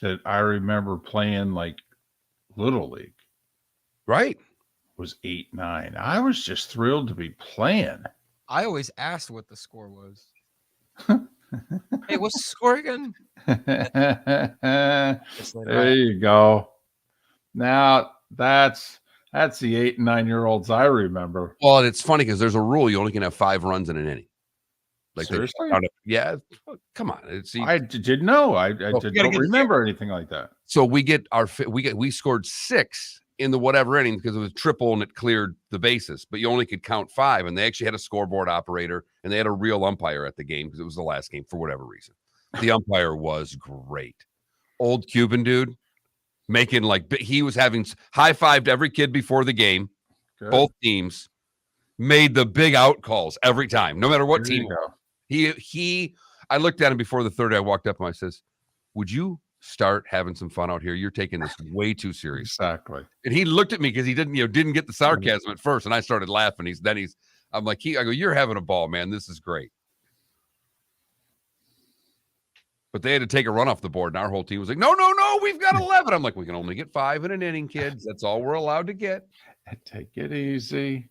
that I remember playing like Little League. Right. Was 8-9. I was just thrilled to be playing. I always asked what the score was. Hey, what's the score again? There you go. Now that's the 8 and 9-year-olds I remember. Well, and it's funny because there's a rule you only can have 5 runs in an inning. Like seriously? Yeah. Come on. I didn't know. I don't remember anything like that. So we scored 6 in the whatever inning because it was triple and it cleared the bases, but you only could count 5. And they actually had a scoreboard operator and they had a real umpire at the game because it was the last game for whatever reason. The umpire was great. Old Cuban dude making he was having high-fived every kid before the game. Good. Both teams made the big out calls every time, no matter what team. I looked at him before the third. I walked up and I says, "Would you start having some fun out here? You're taking this way too serious." Exactly. And he looked at me because he didn't get the sarcasm at first, and I started laughing. I'm like, I go, "You're having a ball, man. This is great." But they had to take a run off the board, and our whole team was like, no, we've got 11. I'm like, we can only get 5 in an inning, kids. That's all we're allowed to get. Take it easy.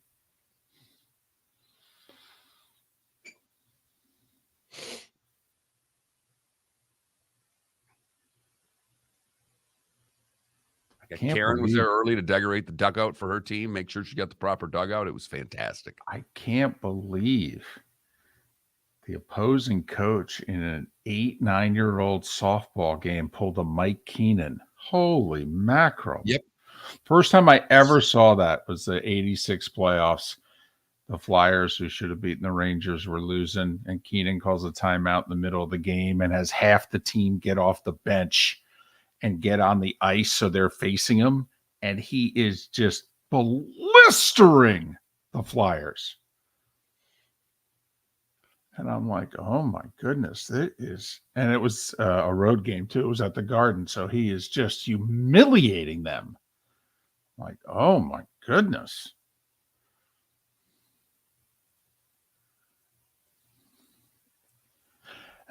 Karen was there early to decorate the dugout for her team, make sure she got the proper dugout. It was fantastic. I can't believe the opposing coach in an 8-9-year-old softball game pulled a Mike Keenan. Holy mackerel. Yep. First time I ever saw that was the 86 playoffs. The Flyers, who should have beaten the Rangers, were losing, and Keenan calls a timeout in the middle of the game and has half the team get off the bench and get on the ice so they're facing him, and he is just blistering the Flyers. And I'm like, oh my goodness, and it was a road game too. It was at the Garden, so he is just humiliating them. Like, oh my goodness.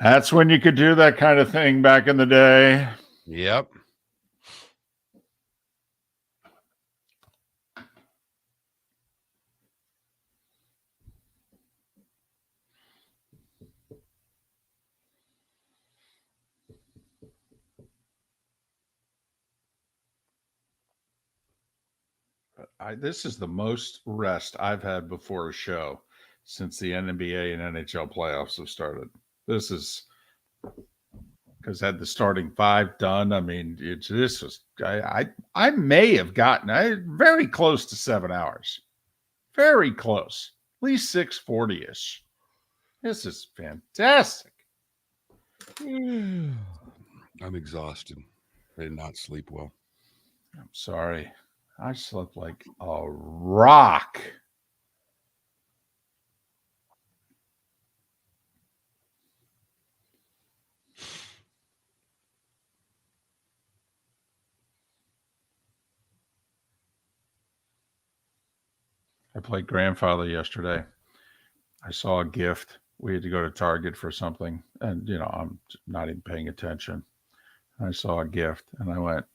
That's when you could do that kind of thing back in the day. Yep. This is the most rest I've had before a show since the NBA and NHL playoffs have started. This is because I had the starting 5 done. I mean, I may have gotten very close to 7 hours. Very close. At least 640-ish. This is fantastic. I'm exhausted. I did not sleep well. I'm sorry. I slept like a rock. I played grandfather yesterday. I saw a gift. We had to go to Target for something, and I'm not even paying attention. I saw a gift, and I went,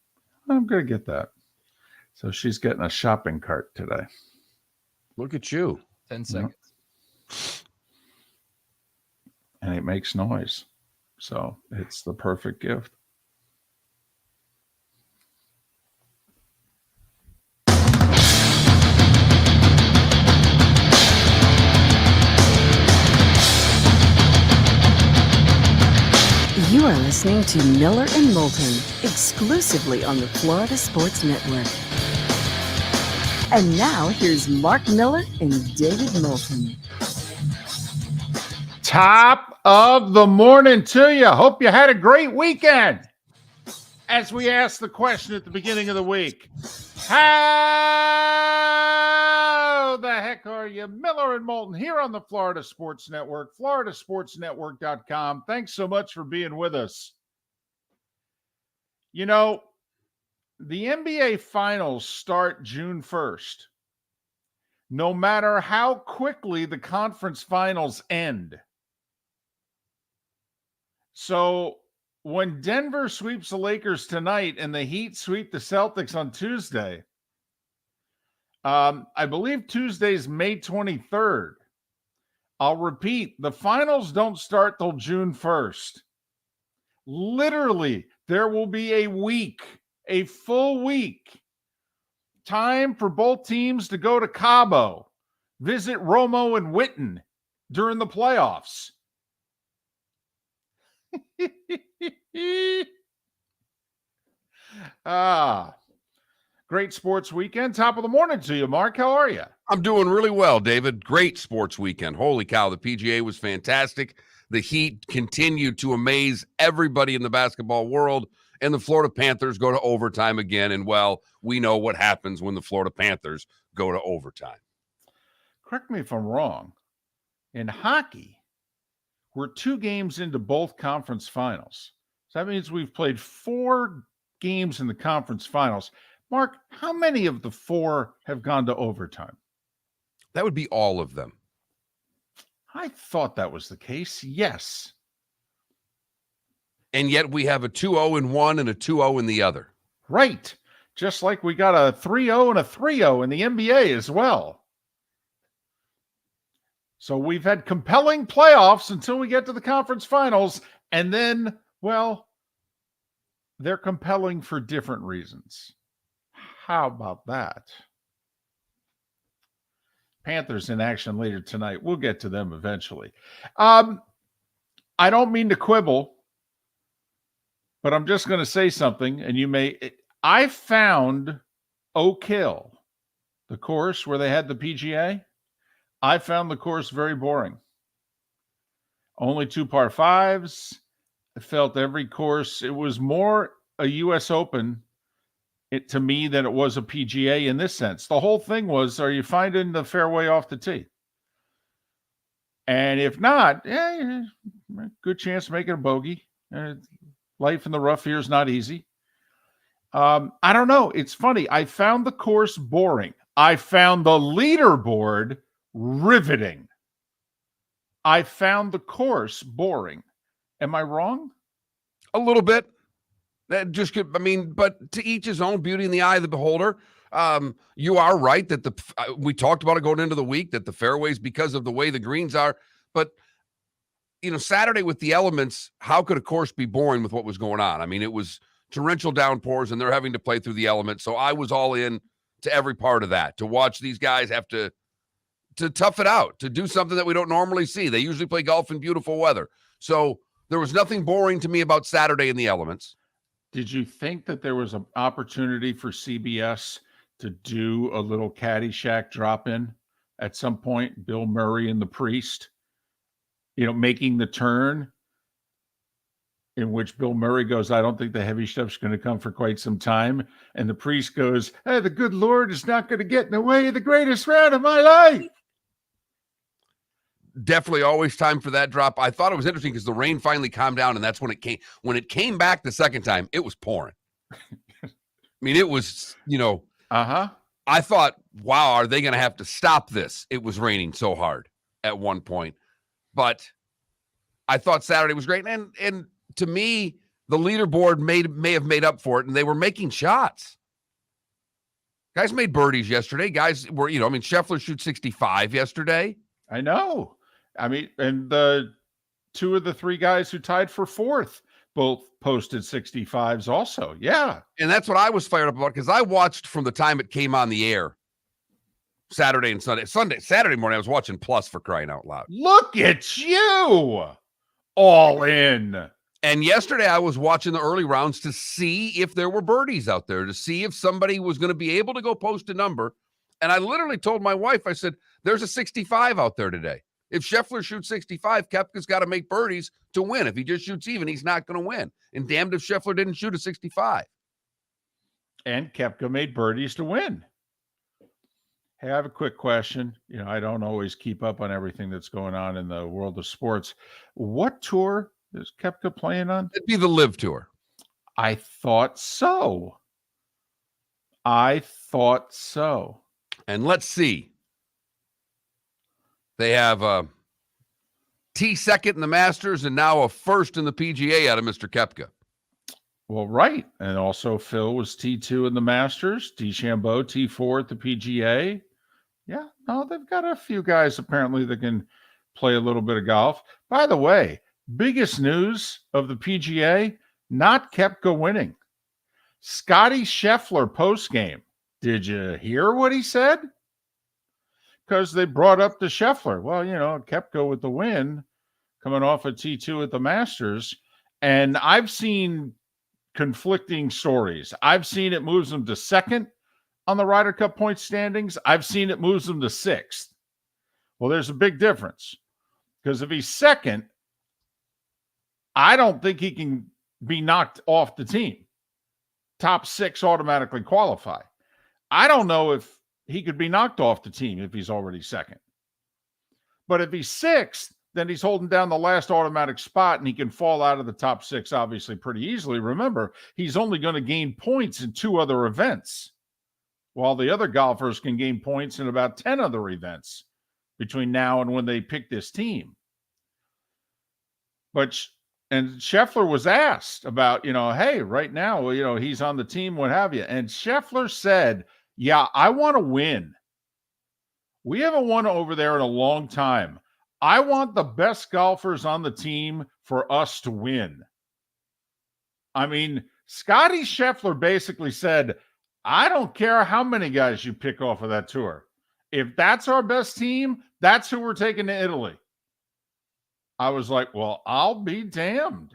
I'm going to get that. So she's getting a shopping cart today. Look at you. 10 seconds. And it makes noise. So it's the perfect gift. You are listening to Miller and Moulton, exclusively on the Florida Sports Network. And now, here's Mark Miller and David Moulton. Top of the morning to you. Hope you had a great weekend. As we asked the question at the beginning of the week, how the heck are you? Miller and Moulton here on the Florida Sports Network, floridasportsnetwork.com. Thanks so much for being with us. The NBA Finals start June 1st. No matter how quickly the conference finals end. So when Denver sweeps the Lakers tonight and the Heat sweep the Celtics on Tuesday, I believe Tuesday's May 23rd. I'll repeat, the finals don't start till June 1st. Literally, there will be a week, a full week, time for both teams to go to Cabo, visit Romo and Witten during the playoffs. Great sports weekend. Top of the morning to you, Mark. How are you? I'm doing really well, David. Great sports weekend. Holy cow, the PGA was fantastic. The Heat continued to amaze everybody in the basketball world, and the Florida Panthers go to overtime again. And, well, we know what happens when the Florida Panthers go to overtime. Correct me if I'm wrong. In hockey, we're 2 games into both conference finals. So that means we've played 4 games in the conference finals. Mark, how many of the 4 have gone to overtime? That would be all of them. I thought that was the case. Yes. And yet we have a 2-0 in one and a 2-0 in the other. Right. Just like we got a 3-0 and a 3-0 in the NBA as well. So we've had compelling playoffs until we get to the conference finals. And then, well, they're compelling for different reasons. How about that? Panthers in action later tonight. We'll get to them eventually. I don't mean to quibble, but I'm just going to say something, and you may. I found Oak Hill, the course where they had the PGA. I found the course very boring. Only 2 par 5s. I felt every course, it was more a U.S. Open to me than it was a PGA in this sense. The whole thing was, are you finding the fairway off the tee? And if not, good chance of making a bogey. Life in the rough here is not easy. I don't know. It's funny. I found the course boring. I found the leaderboard riveting. I found the course boring. Am I wrong? A little bit. That just could, I mean, but to each his own, beauty in the eye of the beholder. You are right that we talked about it going into the week, that the fairways, because of the way the greens are, but Saturday with the elements, how could a course be boring with what was going on? I mean, it was torrential downpours and they're having to play through the elements. So I was all in to every part of that, to watch these guys have to tough it out, to do something that we don't normally see. They usually play golf in beautiful weather. So there was nothing boring to me about Saturday in the elements. Did you think that there was an opportunity for CBS to do a little Caddyshack drop-in at some point? Bill Murray and the Priest, making the turn in which Bill Murray goes, I don't think the heavy stuff's going to come for quite some time. And the Priest goes, hey, the good Lord is not going to get in the way of the greatest round of my life. Definitely always time for that drop. I thought it was interesting because the rain finally calmed down, and that's when it came. When it came back the second time, it was pouring. I mean, it was, I thought, wow, are they going to have to stop this? It was raining so hard at one point. But I thought Saturday was great. And to me, the leaderboard may have made up for it, and they were making shots. Guys made birdies yesterday. Guys were, Scheffler shoots 65 yesterday. I know. I mean, and the 2 of the 3 guys who tied for 4th both posted 65s also. Yeah. And that's what I was fired up about, because I watched from the time it came on the air Saturday and Sunday. Saturday morning, I was watching Plus, for crying out loud. Look at you. All in. And yesterday I was watching the early rounds to see if there were birdies out there, to see if somebody was going to be able to go post a number. And I literally told my wife, I said, there's a 65 out there today. If Scheffler shoots 65, Koepka's got to make birdies to win. If he just shoots even, he's not going to win. And damned if Scheffler didn't shoot a 65. And Koepka made birdies to win. Hey, I have a quick question. I don't always keep up on everything that's going on in the world of sports. What tour is Koepka playing on? It'd be the Live Tour. I thought so. And let's see. They have a T second in the Masters and now a first in the PGA out of Mr. Koepka. Well, right. And also Phil was T2 in the Masters, DeChambeau T4 at the PGA. Yeah, no, they've got a few guys apparently that can play a little bit of golf. By the way, biggest news of the PGA, not Koepka winning. Scotty Scheffler post game. Did you hear what he said? Because they brought up the Scheffler. Well, Koepka with the win, coming off a T2 at the Masters. And I've seen conflicting stories. I've seen it moves him to second on the Ryder Cup point standings. I've seen it moves him to sixth. Well, there's a big difference. Because if he's second, I don't think he can be knocked off the team. Top six automatically qualify. I don't know if he could be knocked off the team if he's already second. But if he's sixth, then he's holding down the last automatic spot and he can fall out of the top six, obviously, pretty easily. Remember, he's only going to gain points in 2 other events, while the other golfers can gain points in about 10 other events between now and when they pick this team. And Scheffler was asked about, hey, right now, he's on the team, what have you. And Scheffler said, yeah, I want to win. We haven't won over there in a long time. I want the best golfers on the team for us to win. I mean, Scotty Scheffler basically said, I don't care how many guys you pick off of that tour. If that's our best team, that's who we're taking to Italy. I was like, well, I'll be damned.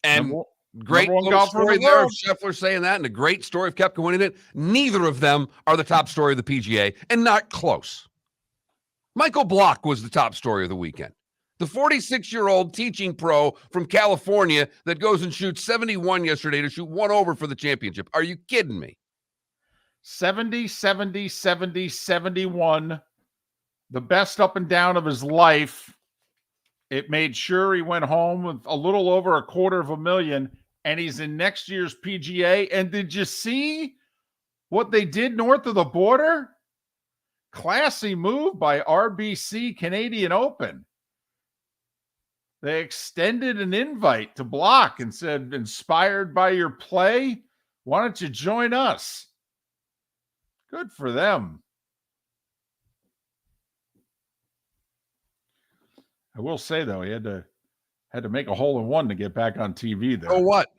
And great little story there of Scheffler saying that, and a great story of Koepka winning it. Neither of them are the top story of the PGA, and not close. Michael Block was the top story of the weekend. The 46-year-old teaching pro from California that goes and shoots 71 yesterday to shoot 1 over for the championship. Are you kidding me? 70, 70, 70, 71. The best up and down of his life. It made sure he went home with a little over $250,000, and he's in next year's PGA. And did you see what they did north of the border? Classy move by RBC Canadian Open. They extended an invite to Block and said, inspired by your play, why don't you join us? Good for them. I will say, though, he had to make a hole in one to get back on TV there. Oh, what?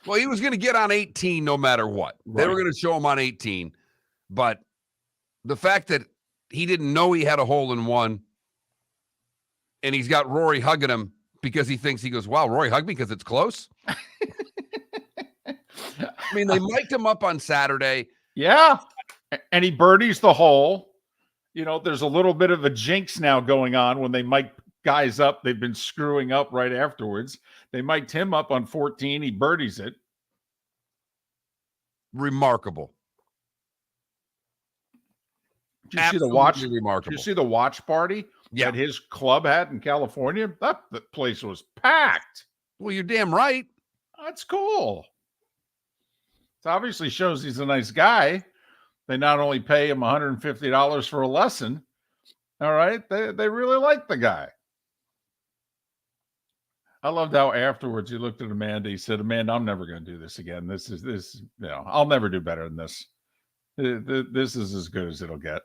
Well, he was going to get on 18 no matter what. Right. They were going to show him on 18. But the fact that he didn't know he had a hole in one, and he's got Rory hugging him because he goes, wow, Rory hugged me because it's close. I mean, they mic'd him up on Saturday. Yeah. And he birdies the hole. There's a little bit of a jinx now going on when they mic guys up. They've been screwing up right afterwards. They mic'd him up on 14. He birdies it. Remarkable. Did you see the watch? Remarkable. Did you see the watch party that his club had in California? That place was packed. Well, you're damn right. That's cool. It obviously shows he's a nice guy. They not only pay him $150 for a lesson. All right. They really like the guy. I loved how afterwards he looked at Amanda. He said, Amanda, I'm never going to do this again. I'll never do better than this. This is as good as it'll get.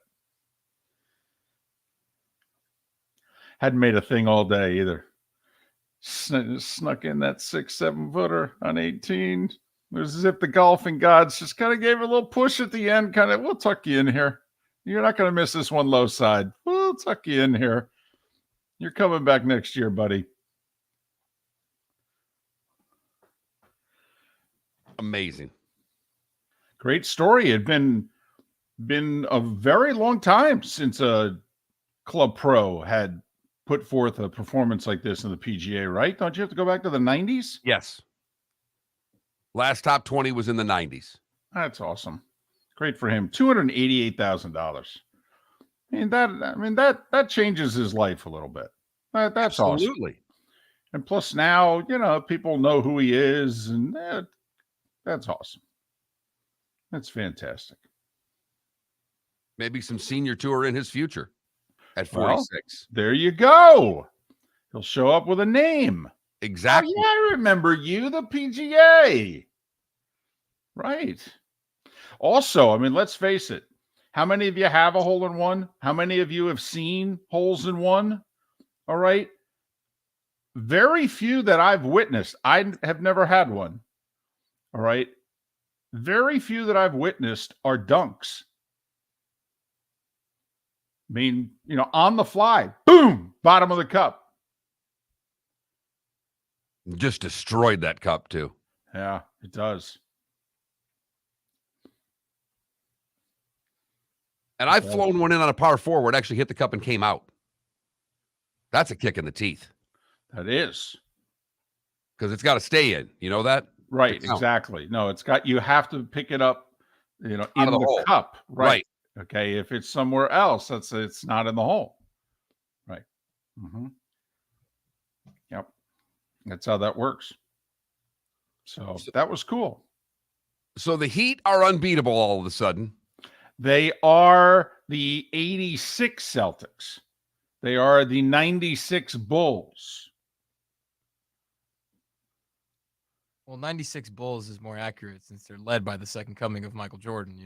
Hadn't made a thing all day either. Snuck in that 6-7 footer on 18. It was as if the golfing gods just kind of gave a little push at the end. We'll tuck you in here. You're not going to miss this one low side. We'll tuck you in here. You're coming back next year, buddy. Amazing. Great story. It had been a very long time since a club pro had put forth a performance like this in the PGA, right? Don't you have to go back to the 90s? Yes. Last top 20 was in the 90s. That's awesome. Great for him. $288,000. That changes his life a little bit. That's absolutely awesome. And plus now, people know who he is, and that's awesome. That's fantastic. Maybe some senior tour in his future at 46. Well, there you go. He'll show up with a name. Exactly. Oh, yeah, I remember you, the PGA. Right. Also, I mean, let's face it. How many of you have a hole in one? How many of you have seen holes in one? All right. Very few that I've witnessed. I have never had one. All right. Very few that I've witnessed are dunks. I mean, on the fly, boom, bottom of the cup. Just destroyed that cup too. Yeah, it does. And I've flown one in on a par 4 where it actually hit the cup and came out. That's a kick in the teeth. That is. Because it's got to stay in. You know that? Right, exactly. No, you have to pick it up, in Out of the the hole. cup. Right. Okay. If it's somewhere else, it's not in the hole. Right. Mm-hmm. Yep. That's how that works. So that was cool. So the Heat are unbeatable all of a sudden. They are the 86 Celtics. They are the 96 Bulls. Well, 96 Bulls is more accurate since they're led by the second coming of Michael Jordan,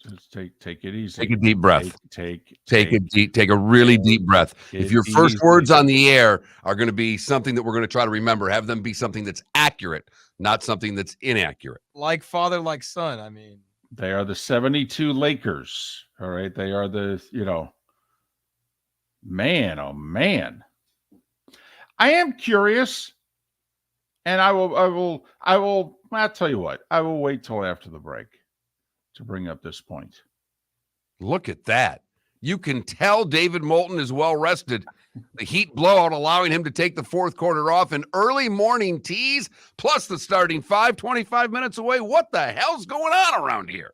Just take it easy. Take a deep breath. Take a really deep breath. If your first words on the air are going to be something that we're going to try to remember, have them be something that's accurate, not something that's inaccurate. Like father, like son. I mean, they are the 72 Lakers. All right. They are the, man, oh man. I am curious, and I'll tell you what, I will wait till after the break to bring up this point. Look at that. You can tell David Moulton is well rested. The Heat blowout allowing him to take the fourth quarter off, an early morning tease, plus the starting 25 minutes away. What the hell's going on around here?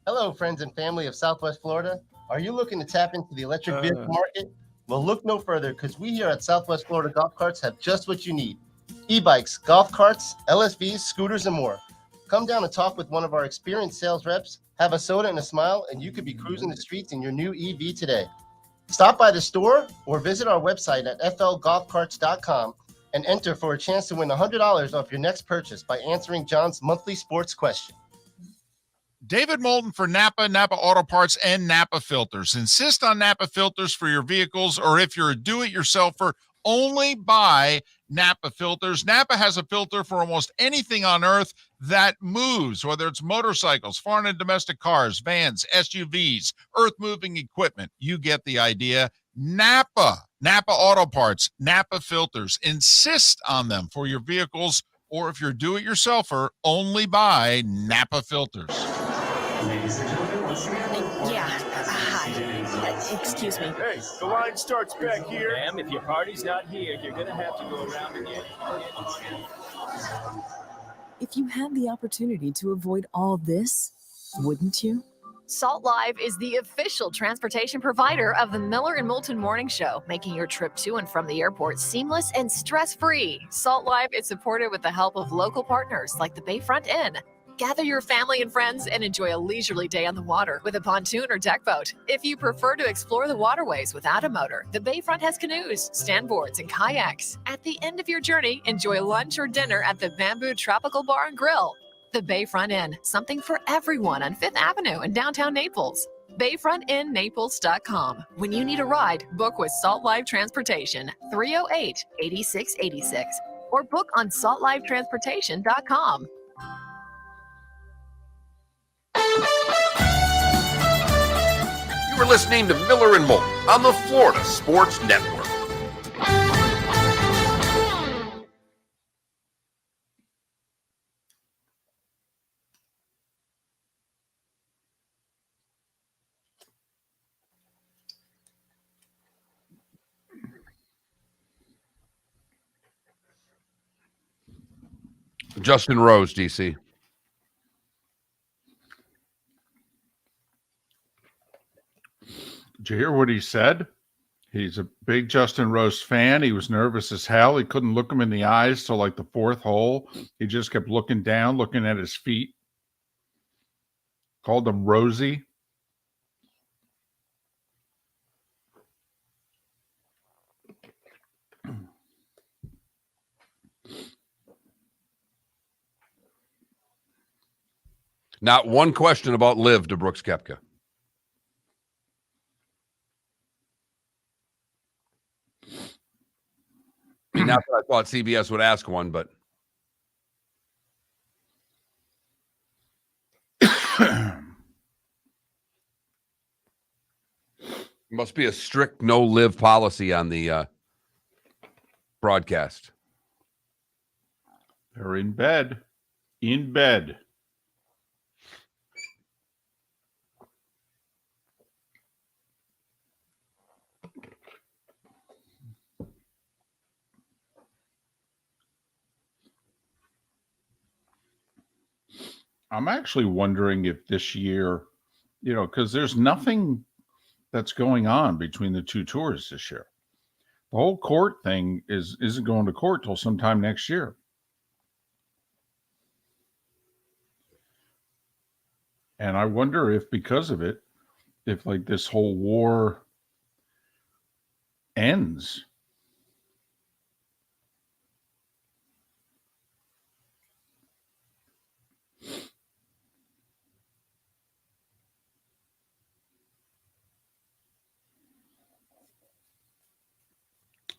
Hello, friends and family of Southwest Florida. Are you looking to tap into the electric vehicle market? Well, look no further, because we here at Southwest Florida Golf Carts have just what you need. E-bikes, golf carts, LSVs, scooters, and more. Come down and talk with one of our experienced sales reps, have a soda and a smile, and you could be cruising the streets in your new EV today. Stop by the store or visit our website at flgolfcarts.com and enter for a chance to win $100 off your next purchase by answering John's monthly sports question. David Moulton for Napa Auto Parts, and Napa Filters. Insist on Napa Filters for your vehicles, or if you're a do-it-yourselfer, only buy Napa Filters. Napa has a filter for almost anything on earth that moves, whether it's motorcycles, foreign and domestic cars, vans, SUVs, earth-moving equipment. You get the idea. Napa Auto Parts, Napa Filters. Insist on them for your vehicles, or if you're a do-it-yourselfer, only buy Napa Filters. Ladies and gentlemen, once again. Yeah. Hi. Excuse me. Hey, the line starts back here. Ma'am, if your party's not here, you're going to have to go around again. If you had the opportunity to avoid all this, wouldn't you? Salt Live is the official transportation provider of the Miller and Moulton Morning Show, making your trip to and from the airport seamless and stress-free. Salt Live is supported with the help of local partners like the Bayfront Inn. Gather your family and friends and enjoy a leisurely day on the water with a pontoon or deck boat. If you prefer to explore the waterways without a motor, the Bayfront has canoes, standboards, and kayaks. At the end of your journey, enjoy lunch or dinner at the Bamboo Tropical Bar and Grill. The Bayfront Inn, something for everyone on 5th Avenue in downtown Naples. BayfrontInNaples.com. When you need a ride, book with Salt Live Transportation, 308-8686, or book on saltlivetransportation.com. You were listening to Miller and Moulton on the Florida Sports Network. Justin Rose, DC. Did you hear what he said? He's a big Justin Rose fan. He was nervous as hell. He couldn't look him in the eyes till like the fourth hole. He just kept looking down, looking at his feet. Called him Rosie. Not one question about Liv to Brooks Koepka. I mean, not that I thought CBS would ask one, but must be a strict no Liv policy on the broadcast. They're in bed. In bed. I'm actually wondering if this year, because there's nothing that's going on between the two tours this year. The whole court thing isn't going to court till sometime next year. And I wonder if because of it, if like this whole war ends.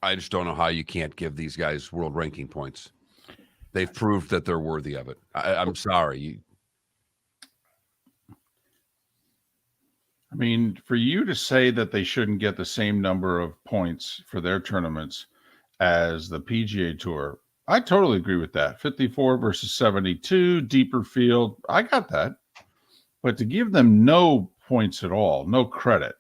I just don't know how you can't give these guys world ranking points. They've proved that they're worthy of it. I'm sorry. I mean, for you to say that they shouldn't get the same number of points for their tournaments as the PGA Tour, I totally agree with that. 54 versus 72, deeper field. I got that. But to give them no points at all, no credit.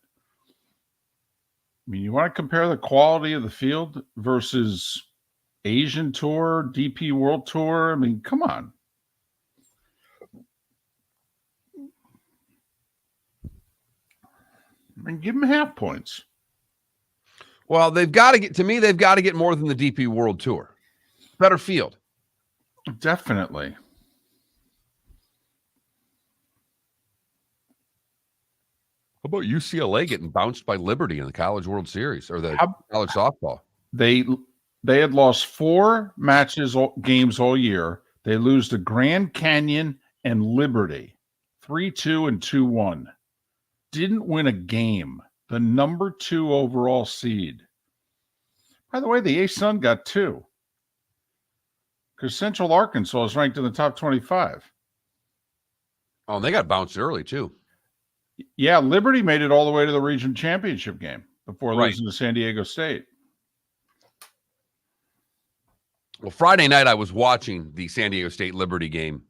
I mean, you want to compare the quality of the field versus Asian Tour, DP World Tour? I mean, come on. I mean, give them half points. Well, they've got to get more than the DP World Tour. Better field. Definitely. How about UCLA getting bounced by Liberty in the College World Series or the college softball? They had lost 4 games all year. They lose to Grand Canyon and Liberty, 3-2 and 2-1. Didn't win a game. The number 2 overall seed. By the way, the A-Sun got 2 because Central Arkansas is ranked in the top 25. Oh, and they got bounced early too. Yeah, Liberty made it all the way to the region championship game before losing to San Diego State. Well, Friday night I was watching the San Diego State Liberty game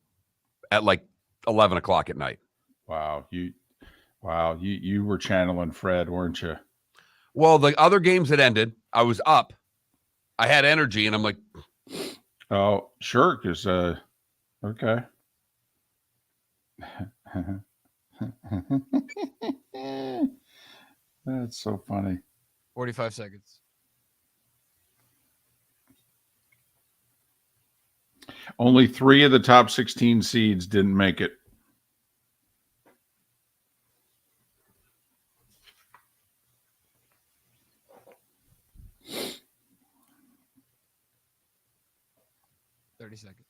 at like 11 o'clock at night. Wow, you were channeling Fred, weren't you? Well, the other games that ended, I was up. I had energy, and I'm like, oh, sure, because okay. That's so funny. 45 seconds. Only 3 of the top 16 seeds didn't make it. Seconds.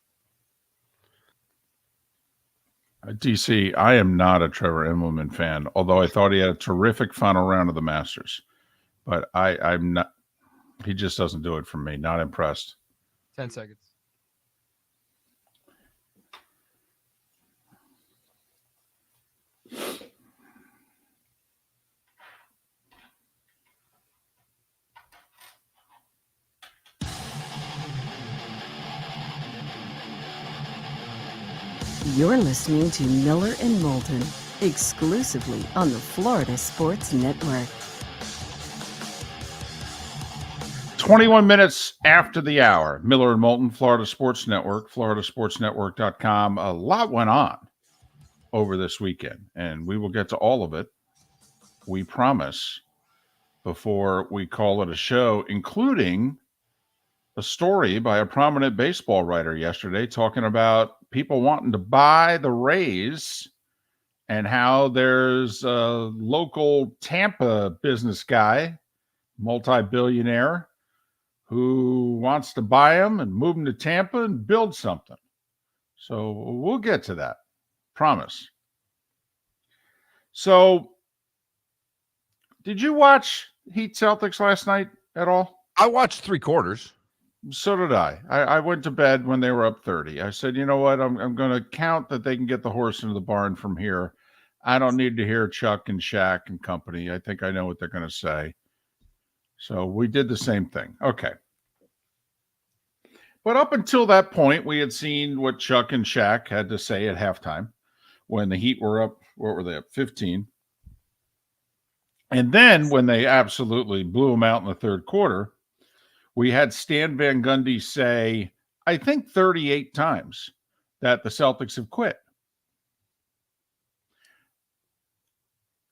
DC, I am not a Trevor Immelman fan, although I thought he had a terrific final round of the Masters. But I'm not. He just doesn't do it for me. Not impressed. 10 seconds. You're listening to Miller and Moulton, exclusively on the Florida Sports Network. 21 minutes after the hour. Miller and Moulton, Florida Sports Network, floridasportsnetwork.com. A lot went on over this weekend, and we will get to all of it, we promise, before we call it a show, including a story by a prominent baseball writer yesterday talking about people wanting to buy the Rays and how there's a local Tampa business guy, multi-billionaire, who wants to buy them and move them to Tampa and build something. So we'll get to that. Promise. So, did you watch Heat Celtics last night at all? I watched 3 quarters. So did I. I went to bed when they were up 30. I said, you know what? I'm going to count that they can get the horse into the barn from here. I don't need to hear Chuck and Shaq and company. I think I know what they're going to say. So we did the same thing. Okay. But up until that point, we had seen what Chuck and Shaq had to say at halftime when the Heat were up. What were they up? 15. And then when they absolutely blew them out in the third quarter, we had Stan Van Gundy say, I think 38 times that the Celtics have quit.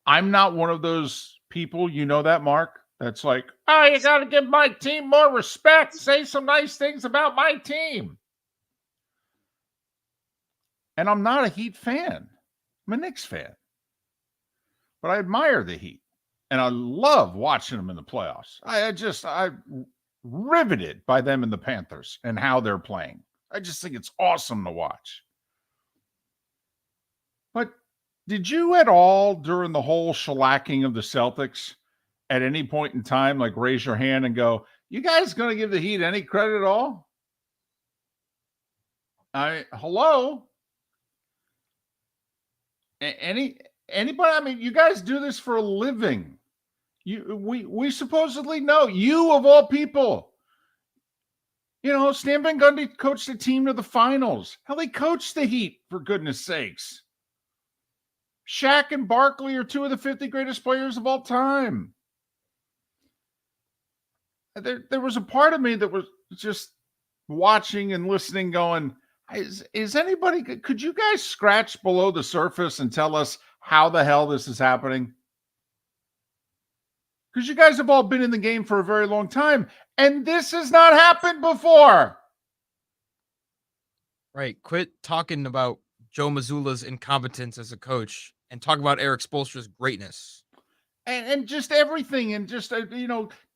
I'm not one of those people, you know that, Mark, that's like, oh, you got to give my team more respect. Say some nice things about my team. And I'm not a Heat fan. I'm a Knicks fan. But I admire the Heat. And I love watching them in the playoffs. I'm riveted by them and the Panthers and how they're playing. I just think it's awesome to watch. But did you at all during the whole shellacking of the Celtics at any point in time, like raise your hand and go, you guys going to give the Heat any credit at all? Hello? Anybody? I mean, you guys do this for a living. We supposedly know, you of all people. You know, Stan Van Gundy coached the team to the finals. Hell, he coached the Heat, for goodness sakes. Shaq and Barkley are 2 of the 50 greatest players of all time. There was a part of me that was just watching and listening going, is anybody, could you guys scratch below the surface and tell us how the hell this is happening? Because you guys have all been in the game for a very long time, and this has not happened before. Right. Quit talking about Joe Mazzulla's incompetence as a coach and talk about Eric Spoelstra's greatness. And just everything, and just,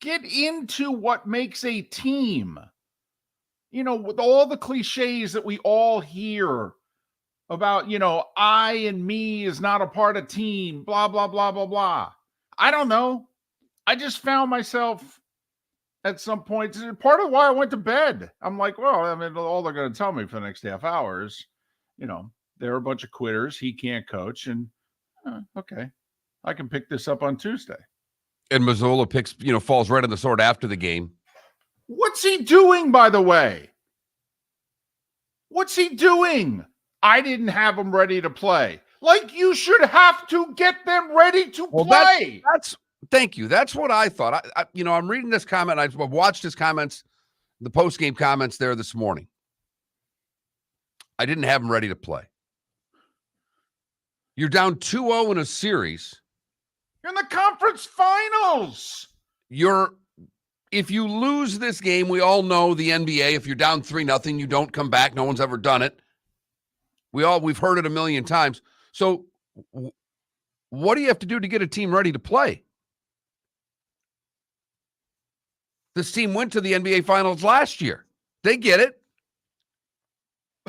get into what makes a team. You know, with all the cliches that we all hear about, I and me is not a part of team, blah, blah, blah, blah, blah. I don't know. I just found myself at some point, part of why I went to bed. I'm like, well, I mean, all they're going to tell me for the next half hour is, they're a bunch of quitters. He can't coach. And okay, I can pick this up on Tuesday. And Mazzulla falls right on the sword after the game. What's he doing, by the way? What's he doing? I didn't have him ready to play. Like, you should have to get them ready to play. Thank you. That's what I thought. I'm reading this comment. I've watched his comments, the post-game comments there this morning. I didn't have him ready to play. You're down 2-0 in a series. You're in the conference finals. If you lose this game, we all know the NBA, if you're down 3-0, you don't come back. No one's ever done it. We've heard it a million times. So what do you have to do to get a team ready to play? This team went to the NBA Finals last year. They get it.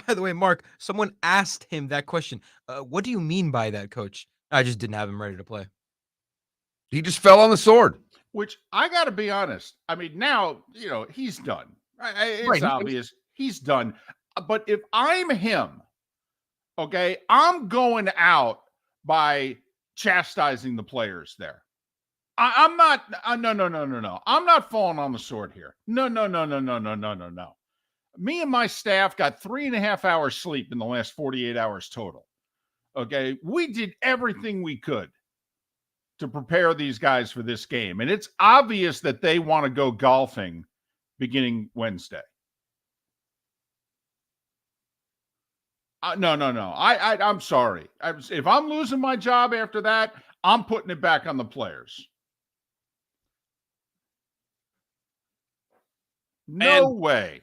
By the way, Mark, someone asked him that question. What do you mean by that, Coach? I just didn't have him ready to play. He just fell on the sword. Which, I got to be honest, I mean, now, he's done. It's obvious he's done. But if I'm him, okay, I'm going out by chastising the players there. I'm not, no. I'm not falling on the sword here. No. Me and my staff got 3.5 hours sleep in the last 48 hours total. Okay. We did everything we could to prepare these guys for this game. And it's obvious that they want to go golfing beginning Wednesday. No. I'm sorry. If I'm losing my job after that, I'm putting it back on the players. No way.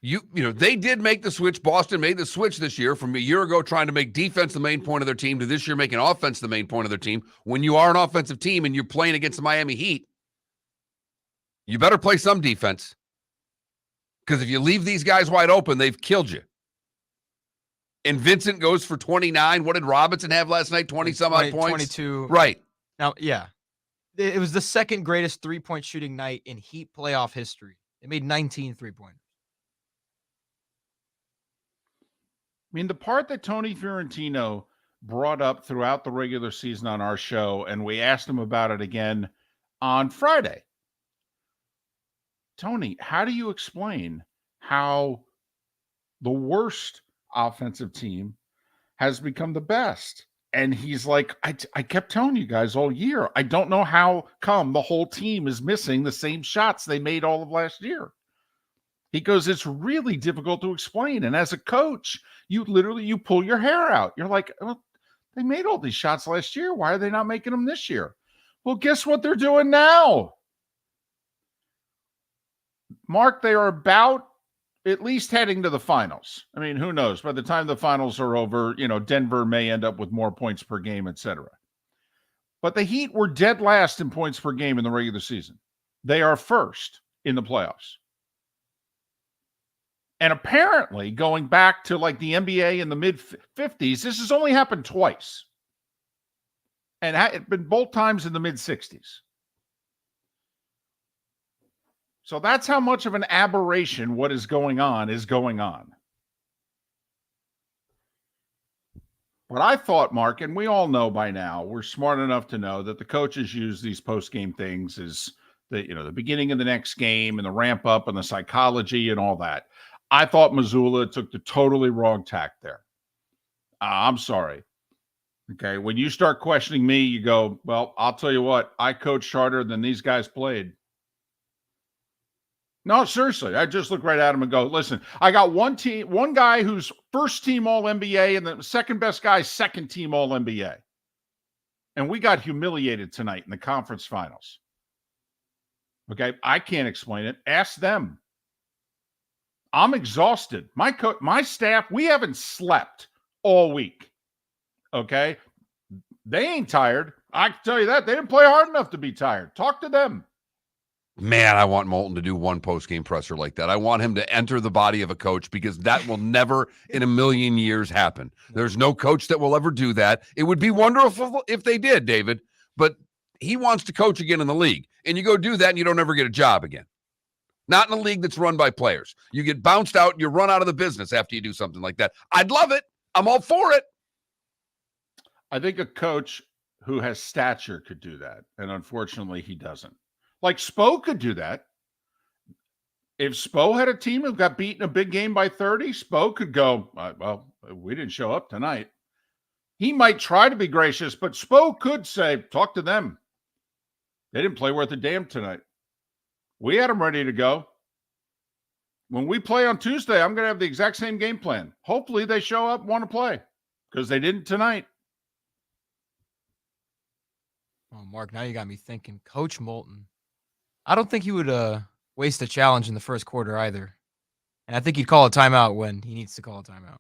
They did make the switch. Boston made the switch this year from a year ago trying to make defense the main point of their team to this year making offense the main point of their team. When you are an offensive team and you're playing against the Miami Heat, you better play some defense. Because if you leave these guys wide open, they've killed you. And Vincent goes for 29. What did Robinson have last night? 20-some-odd points? 22. Right. Now, yeah. It was the second greatest three-point shooting night in Heat playoff history. They made 19 three-pointers. I mean, the part that Tony Fiorentino brought up throughout the regular season on our show, and we asked him about it again on Friday. Tony, how do you explain how the worst offensive team has become the best? And he's like, I kept telling you guys all year, I don't know how come the whole team is missing the same shots they made all of last year. He goes, it's really difficult to explain. And as a coach, you pull your hair out. You're like, well, they made all these shots last year. Why are they not making them this year? Well, guess what they're doing now? Mark, they are about at least heading to the finals. I mean, who knows? By the time the finals are over, Denver may end up with more points per game, etc. But the Heat were dead last in points per game in the regular season. They are first in the playoffs. And apparently, going back to like the NBA in the mid-50s, this has only happened twice. And it's been both times in the mid-60s. So that's how much of an aberration what is going on. But I thought, Mark, and we all know by now, we're smart enough to know that the coaches use these post-game things as the beginning of the next game and the ramp up and the psychology and all that. I thought Missoula took the totally wrong tack there. I'm sorry. Okay, when you start questioning me, you go, well, I'll tell you what, I coached harder than these guys played. No, seriously, I just look right at him and go, listen, I got one guy who's first team All-NBA and the second best guy, second team All-NBA. And we got humiliated tonight in the conference finals. Okay, I can't explain it. Ask them. I'm exhausted. My staff, we haven't slept all week. Okay? They ain't tired. I can tell you that. They didn't play hard enough to be tired. Talk to them. Man, I want Moulton to do one post-game presser like that. I want him to enter the body of a coach because that will never in a million years happen. There's no coach that will ever do that. It would be wonderful if they did, David, but he wants to coach again in the league. And you go do that and you don't ever get a job again. Not in a league that's run by players. You get bounced out and you run out of the business after you do something like that. I'd love it. I'm all for it. I think a coach who has stature could do that. And unfortunately, he doesn't. Like Spo could do that. If Spo had a team who got beaten a big game by 30, Spo could go, well, we didn't show up tonight. He might try to be gracious, but Spo could say, talk to them. They didn't play worth a damn tonight. We had them ready to go. When we play on Tuesday, I'm going to have the exact same game plan. Hopefully they show up and want to play because they didn't tonight. Oh, Mark, now you got me thinking. Coach Moulton. I don't think he would waste a challenge in the first quarter either. And I think he'd call a timeout when he needs to call a timeout.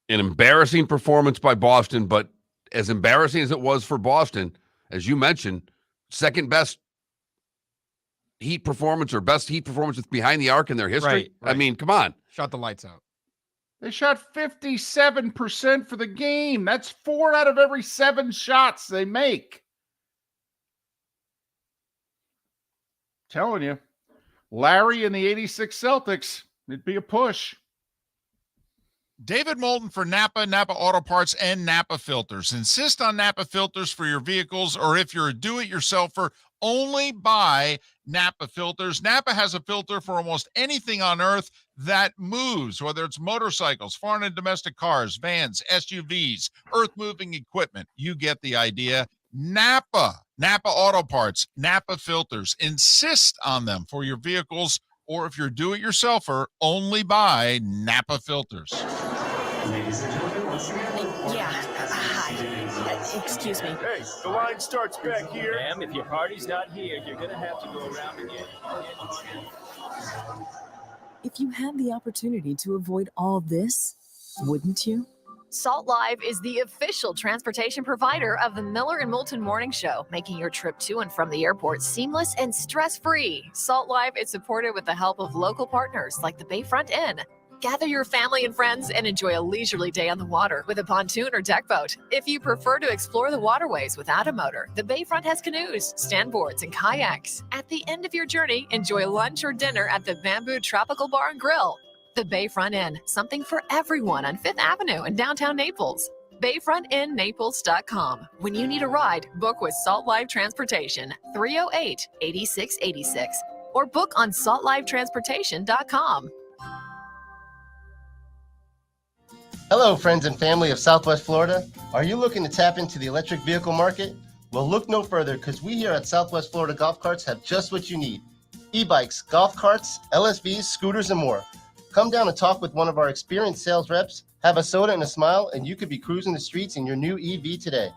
An embarrassing performance by Boston, but as embarrassing as it was for Boston, as you mentioned, second best Heat performance or best Heat performance behind the arc in their history. Right. I mean, come on. Shot the lights out. They shot 57% for the game. That's 4 out of every 7 shots they make. Telling you, Larry and the 86 Celtics, it'd be a push. David Moulton for Napa, Napa Auto Parts, and Napa Filters. Insist on Napa filters for your vehicles, or if you're a do-it-yourselfer, only buy Napa filters. Napa has a filter for almost anything on earth that moves, whether it's motorcycles, foreign and domestic cars, vans, SUVs, earth-moving equipment. You get the idea. Napa Auto Parts, Napa filters. Insist on them for your vehicles, or if you're a do-it-yourselfer, only buy Napa filters. Ladies and gentlemen, once again. Yeah. Hi. Excuse me. Hey, the line starts back here. Ma'am, if your party's not here, you're going to have to go around again. If you had the opportunity to avoid all this, wouldn't you? Salt Live is the official transportation provider of the Miller and Moulton Morning Show, making your trip to and from the airport seamless and stress-free. Salt Live is supported with the help of local partners like the Bayfront Inn. Gather your family and friends and enjoy a leisurely day on the water with a pontoon or deck boat. If you prefer to explore the waterways without a motor, the Bayfront has canoes, standboards, and kayaks. At the end of your journey, enjoy lunch or dinner at the Bamboo Tropical Bar and Grill. The Bayfront Inn, something for everyone on 5th Avenue in downtown Naples. BayfrontInNaples.com. When you need a ride, book with Salt Live Transportation, 308-8686, or book on saltlivetransportation.com. Hello, friends and family of Southwest Florida. Are you looking to tap into the electric vehicle market? Well, look no further, because we here at Southwest Florida Golf Carts have just what you need. E-bikes, golf carts, LSVs, scooters, and more. Come down and talk with one of our experienced sales reps, have a soda and a smile, and you could be cruising the streets in your new EV today.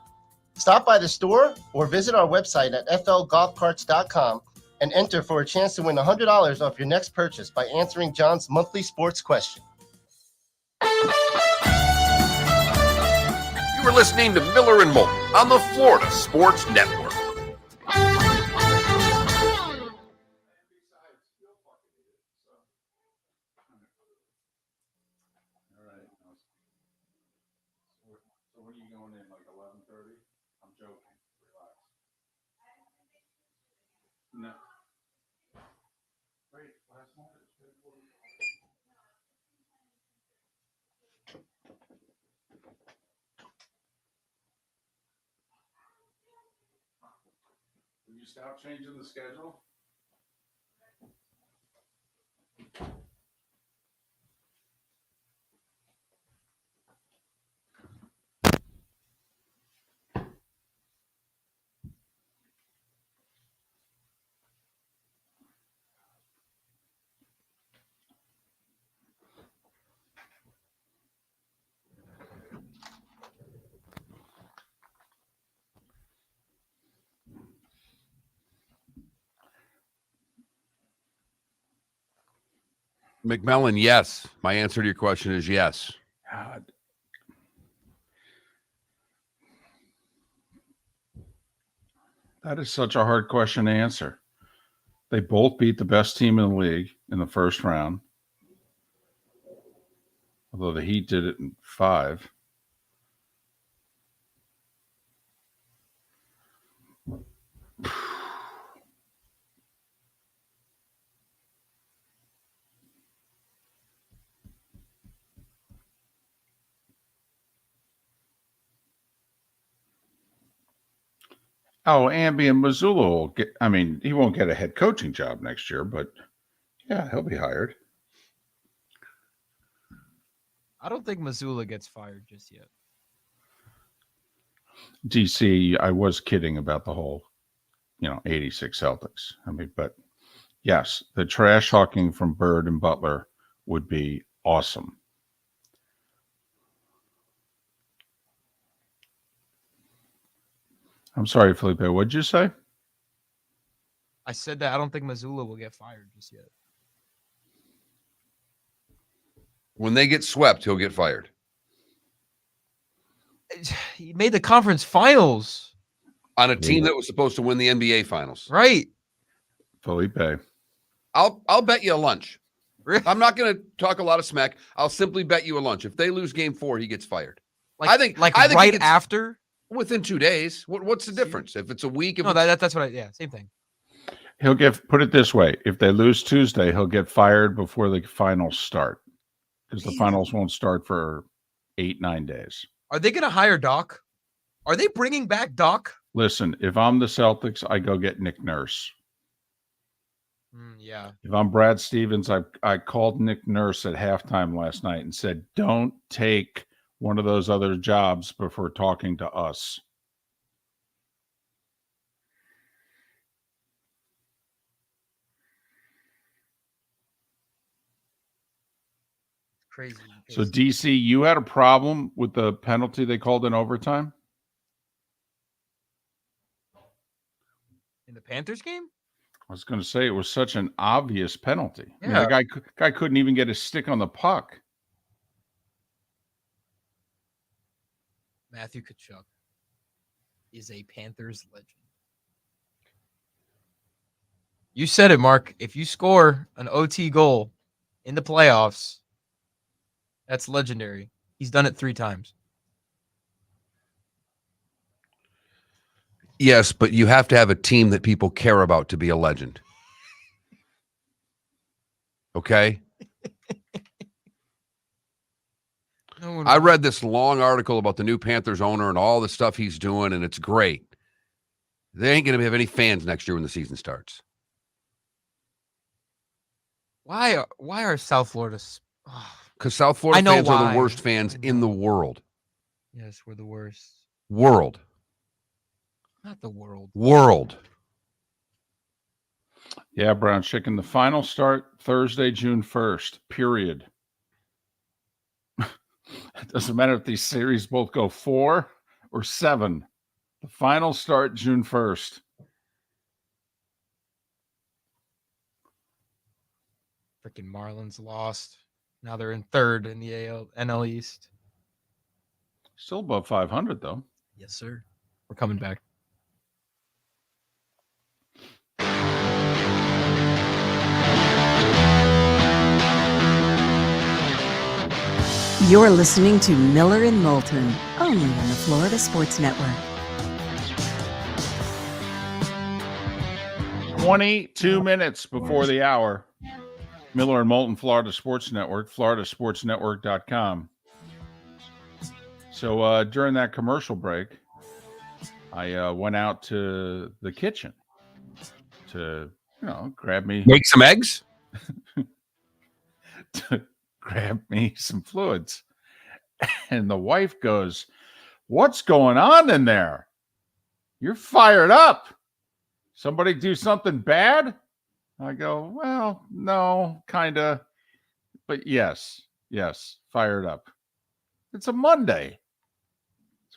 Stop by the store or visit our website at flgolfcarts.com and enter for a chance to win $100 off your next purchase by answering John's monthly sports question. You are listening to Miller and Moulton on the Florida Sports Network. So what are you going in, like 11:30? I'm joking. Relax. No. Wait, last night it was good for you. Will you stop changing the schedule? McMillan, yes. My answer to your question is yes. God. That is such a hard question to answer. They both beat the best team in the league in the first round. Although the Heat did it in 5. Oh, Amby and Missoula will get, I mean, he won't get a head coaching job next year, but yeah, he'll be hired. I don't think Missoula gets fired just yet. DC, I was kidding about the whole, 86 Celtics. I mean, but yes, the trash talking from Bird and Butler would be awesome. I'm sorry, Felipe. What'd you say? I said that I don't think Missoula will get fired just yet. When they get swept, he'll get fired. He made the conference finals On a team that was supposed to win the NBA finals. right? Felipe. I'll bet you a lunch. I'm not going to talk a lot of smack. I'll simply bet you a lunch. If they lose game 4, he gets fired. I think right he gets, after. within 2 days. What's the difference? If it's a week, No, that's what same thing. He'll put it this way. If they lose Tuesday, he'll get fired before the finals start. Because the finals won't start for 8-9 days. Are they going to hire Doc? Are they bringing back Doc? Listen, if I'm the Celtics, I go get Nick Nurse. Yeah. If I'm Brad Stevens, I called Nick Nurse at halftime last night and said, don't take one of those other jobs before talking to us. Crazy. So, DC, you had a problem with the penalty they called in overtime? In the Panthers game? I was going to say it was such an obvious penalty. Yeah. I mean, the guy couldn't even get his stick on the puck. Matthew Tkachuk is a Panthers legend. You said it, Mark. If you score an OT goal in the playoffs, that's legendary. He's done it 3 times. Yes, but you have to have a team that people care about to be a legend. Okay? I read this long article about the new Panthers owner and all the stuff he's doing, and it's great. They ain't going to have any fans next year when the season starts. Why are South Florida? Because South Florida know fans are why. the worst fans in the world. Yes, we're the worst. World. Not the world. World. Yeah, Brown Chicken. The final start Thursday, June 1st, period. It doesn't matter if these series both go 4 or 7. The final start June 1st. Freaking Marlins lost. Now they're in 3rd in the NL East. Still above 500, though. Yes, sir. We're coming back. You're listening to Miller and Moulton, only on the Florida Sports Network. 22 minutes before the hour. Miller and Moulton, Florida Sports Network, floridasportsnetwork.com. So during that commercial break, I went out to the kitchen to, grab me. Make some eggs? To grab me some fluids. And the wife goes, "What's going on in there? You're fired up. Somebody do something bad?" I go, "Well, no, kind of. But yes, fired up. It's a Monday.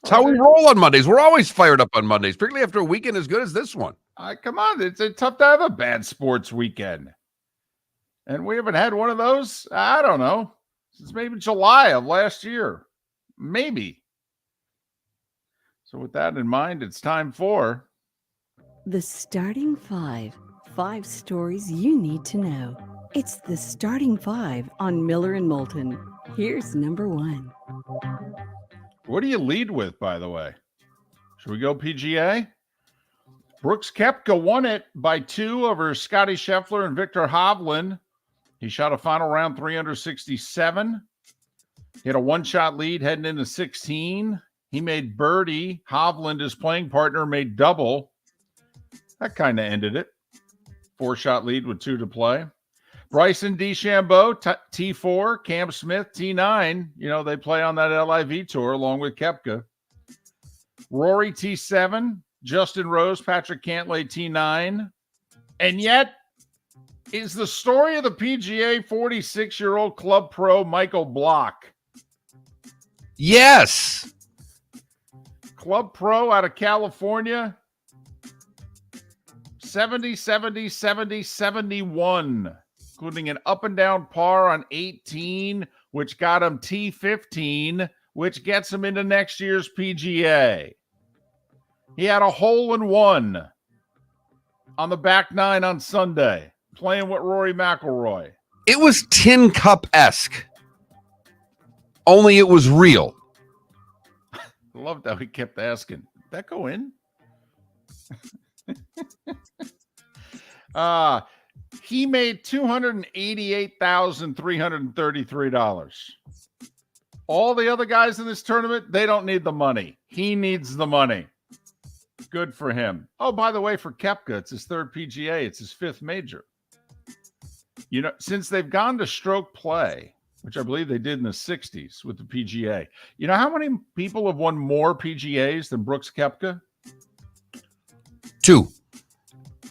That's how we roll on Mondays. We're always fired up on Mondays, particularly after a weekend as good as this one. Come on, it's tough to have a bad sports weekend. And we haven't had one of those, I don't know, since maybe July of last year. Maybe. So with that in mind, it's time for The Starting Five. 5 stories you need to know. It's the Starting 5 on Miller and Moulton. Here's number 1. What do you lead with, by the way? Should we go PGA? Brooks Koepka won it by 2 over Scotty Scheffler and Victor Hovland. He shot a final round 367. He had a 1-shot lead heading into 16. He made birdie. Hovland, his playing partner, made double. That kind of ended it. 4-shot lead with 2 to play. Bryson DeChambeau, T4. Cam Smith, T9. They play on that LIV tour along with Koepka. Rory, T7. Justin Rose, Patrick Cantlay, T9. And yet, is the story of the PGA 46-year-old club pro Michael Block. Yes. Club pro out of California. 70, 70, 70, 71, including an up and down par on 18, which got him T15, which gets him into next year's PGA. He had a hole-in-one on the back 9 on Sunday, playing with Rory McIlroy. It was Tin Cup-esque, only it was real. I loved how he kept asking, did that go in? He made $288,333. All the other guys in this tournament, they don't need the money. He needs the money. Good for him. Oh, by the way, for Koepka, it's his 3rd PGA. It's his 5th major. Since they've gone to stroke play, which I believe they did in the 60s with the PGA, you know how many people have won more PGAs than Brooks Koepka? 2.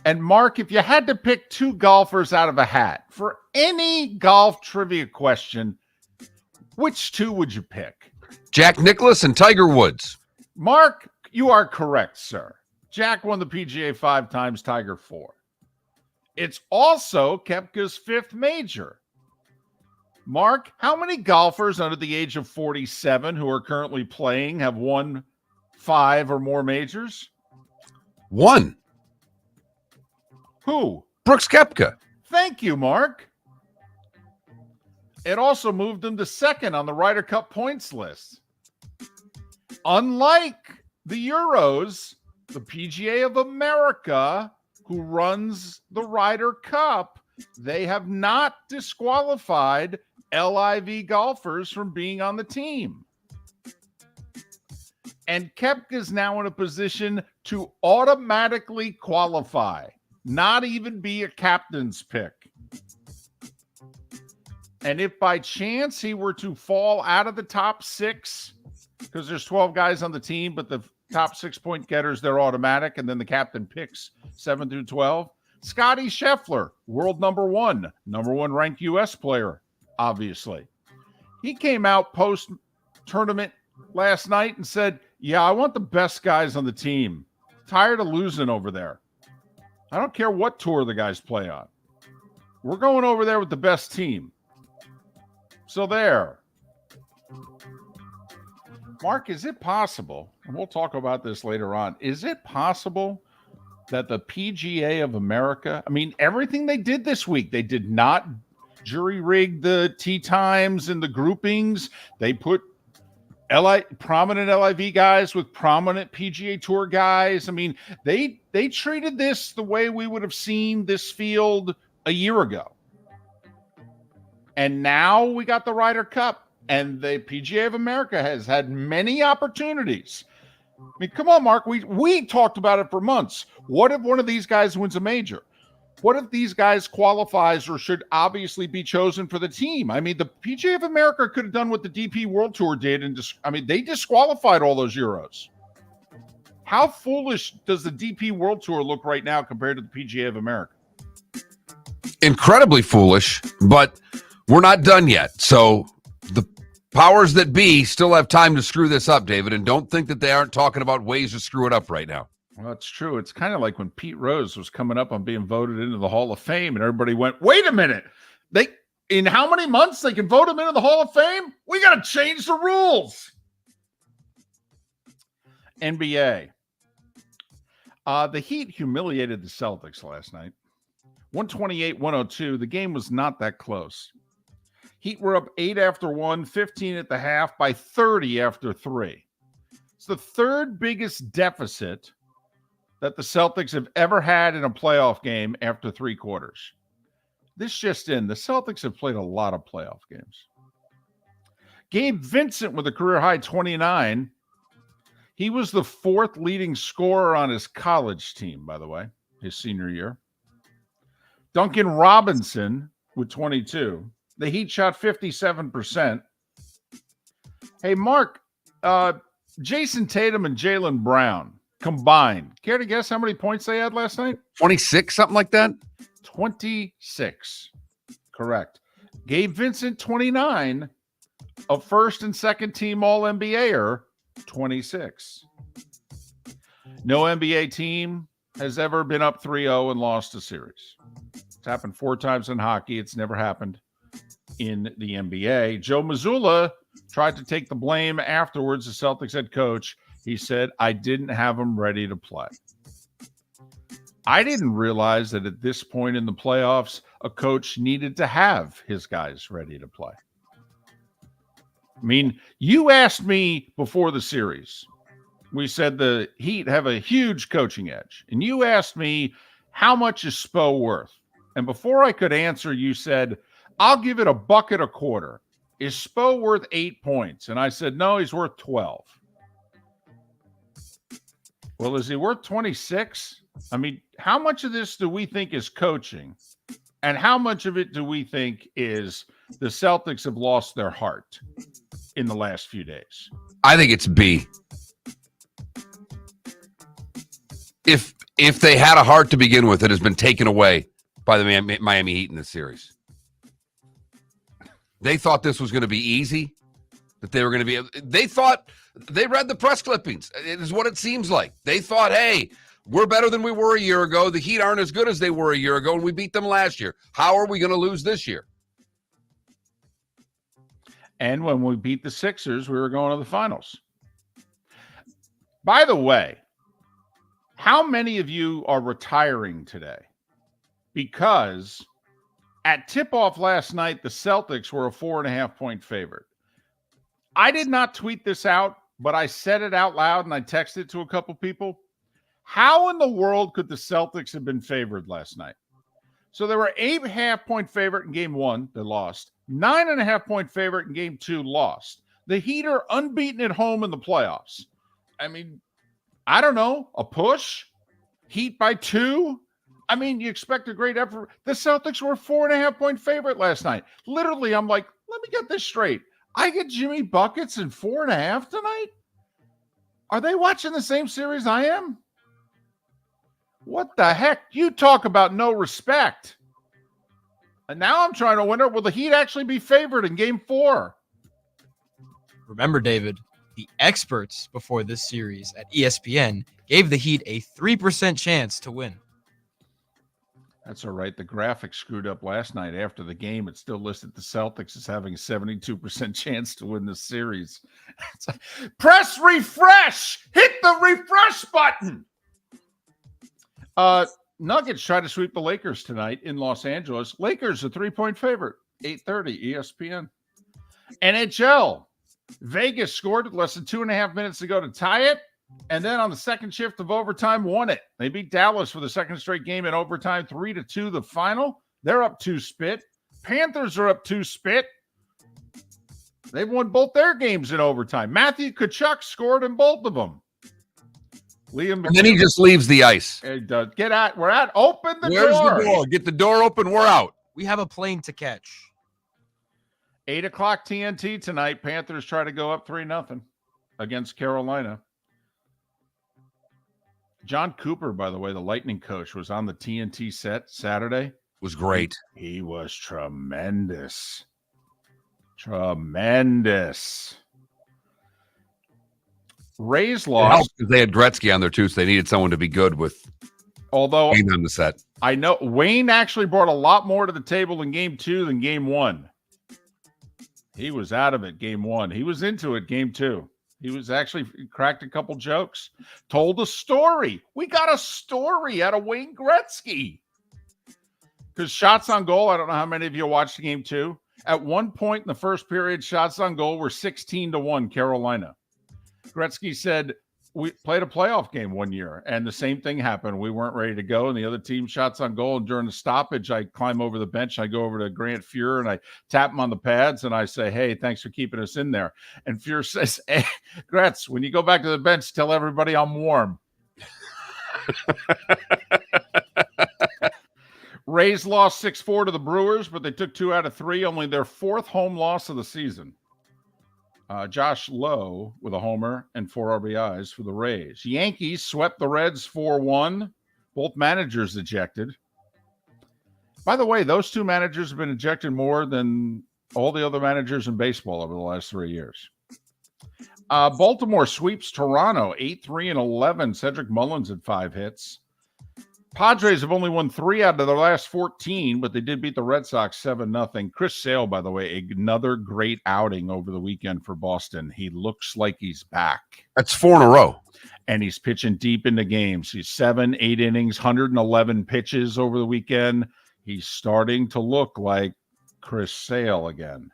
And Mark, if you had to pick 2 golfers out of a hat for any golf trivia question, which 2 would you pick? Jack Nicklaus and Tiger Woods. Mark, you are correct, sir. Jack won the PGA 5 times, Tiger 4. It's also Koepka's 5th major. Mark, how many golfers under the age of 47 who are currently playing have won 5 or more majors? 1. Who? Brooks Koepka. Thank you, Mark. It also moved him to second on the Ryder Cup points list. Unlike the Euros, the PGA of America, who runs the Ryder Cup, they have not disqualified LIV golfers from being on the team. And Koepka is now in a position to automatically qualify, not even be a captain's pick. And if by chance he were to fall out of the top 6, because there's 12 guys on the team, but the top 6 point getters, they're automatic, and then the captain picks 7 through 12. Scotty Scheffler, world number one ranked U.S. player, obviously. He came out post-tournament last night and said, yeah, I want the best guys on the team. Tired of losing over there. I don't care what tour the guys play on. We're going over there with the best team. So there. Mark, is it possible, and we'll talk about this later on, is it possible that the PGA of America, I mean, everything they did this week, they did not jury rig the tee times and the groupings. They put prominent LIV guys with prominent PGA Tour guys. I mean, they treated this the way we would have seen this field a year ago. And now we got the Ryder Cup, and the PGA of America has had many opportunities. I mean, come on, Mark. We talked about it for months. What if one of these guys wins a major? What if these guys qualifies or should obviously be chosen for the team? I mean, the PGA of America could have done what the DP World Tour did. They disqualified all those Euros. How foolish does the DP World Tour look right now compared to the PGA of America? Incredibly foolish, but we're not done yet. So the powers that be still have time to screw this up, David, and don't think that they aren't talking about ways to screw it up right now. Well, it's true. It's kind of like when Pete Rose was coming up on being voted into the Hall of Fame, and everybody went, wait a minute. In how many months they can vote him into the Hall of Fame? We got to change the rules. NBA. The Heat humiliated the Celtics last night. 128-102. The game was not that close. Heat were up 8 after 1, 15 at the half, by 30 after 3. It's the third biggest deficit that the Celtics have ever had in a playoff game after 3 quarters. This just in, the Celtics have played a lot of playoff games. Gabe Vincent with a career-high 29. He was the 4th leading scorer on his college team, by the way, his senior year. Duncan Robinson with 22. The Heat shot 57%. Hey, Mark, Jason Tatum and Jaylen Brown combined. Care to guess how many points they had last night? 26, something like that? 26. Correct. Gabe Vincent, 29. A first and second team All-NBAer, 26. No NBA team has ever been up 3-0 and lost a series. It's happened 4 times in hockey. It's never happened in the NBA. Joe Mazzulla tried to take the blame afterwards, the Celtics head coach. He said, I didn't have them ready to play. I didn't realize that at this point in the playoffs, a coach needed to have his guys ready to play. I mean, you asked me before the series. We said the Heat have a huge coaching edge. And you asked me, how much is Spo worth? And before I could answer, you said, I'll give it $1.25. Is Spo worth 8 points? And I said, no, he's worth 12. Well, is he worth 26? I mean, how much of this do we think is coaching? And how much of it do we think is the Celtics have lost their heart in the last few days? I think it's B. If they had a heart to begin with, it has been taken away by the Miami Heat in this series. They thought this was going to be easy, that they were going to be – they read the press clippings. It is what it seems like. They thought, hey, we're better than we were a year ago. The Heat aren't as good as they were a year ago, and we beat them last year. How are we going to lose this year? And when we beat the Sixers, we were going to the finals. By the way, how many of you are retiring today? Because at tip-off last night, the Celtics were a 4.5-point favorite. I did not tweet this out, but I said it out loud and I texted it to a couple people. How in the world could the Celtics have been favored last night? So they were 8.5-point favorite in game 1, they lost. 9.5-point favorite in game 2, lost. The Heat are unbeaten at home in the playoffs. I mean, I don't know, a push? Heat by 2? I mean, you expect a great effort. The Celtics were a 4.5-point favorite last night. Literally, I'm like, let me get this straight. I get Jimmy buckets and 4.5 tonight? Are they watching the same series I am? What the heck? You talk about no respect. And now I'm trying to wonder, will the Heat actually be favored in game 4? Remember, David, the experts before this series at ESPN gave the Heat a 3% chance to win. That's all right. The graphic screwed up last night after the game. It still listed the Celtics as having a 72% chance to win this series. Like, press refresh! Hit the refresh button! Nuggets try to sweep the Lakers tonight in Los Angeles. Lakers a 3-point favorite, 8:30 ESPN. NHL, Vegas scored with less than 2.5 minutes to go to tie it, and then on the second shift of overtime, won it. They beat Dallas for the second straight game in overtime, 3-2 the final. They're up 2 spit. Panthers are up 2 spit. They've won both their games in overtime. Matthew Tkachuk scored in both of them. Liam, and then he just leaves the ice. Get out. We're at. Open the Where's door. the door? Get the door open. We're out. We have a plane to catch. 8 o'clock TNT tonight. Panthers try to go up 3-0 against Carolina. John Cooper, by the way, the Lightning coach, was on the TNT set Saturday. Was great. He was tremendous. Tremendous. Rays lost. They had Gretzky on there too, so they needed someone to be good with. Although on the set, I know Wayne actually brought a lot more to the table in game 2 than game 1. He was out of it game 1. He was into it game 2. He was actually cracked a couple jokes, told a story. We got a story out of Wayne Gretzky. Because shots on goal, I don't know how many of you watched game 2. At one point in the first period, shots on goal were 16-1 Carolina. Gretzky said, we played a playoff game one year, and the same thing happened. We weren't ready to go, and the other team shots on goal. And during the stoppage, I climb over the bench. I go over to Grant Fuhr, and I tap him on the pads, and I say, hey, thanks for keeping us in there. And Fuhr says, hey, Gretz, when you go back to the bench, tell everybody I'm warm. Rays lost 6-4 to the Brewers, but they took 2 out of 3, only their 4th home loss of the season. Josh Lowe with a homer and 4 RBIs for the Rays. Yankees swept the Reds 4-1. Both managers ejected. By the way, those 2 managers have been ejected more than all the other managers in baseball over the last 3 years. Baltimore sweeps Toronto 8-3-11. Cedric Mullins had 5 hits. Padres have only won 3 out of their last 14, but they did beat the Red Sox 7-0. Chris Sale, by the way, another great outing over the weekend for Boston. He looks like he's back. That's 4 in a row. And he's pitching deep into games. He's 7-8 innings, 111 pitches over the weekend. He's starting to look like Chris Sale again.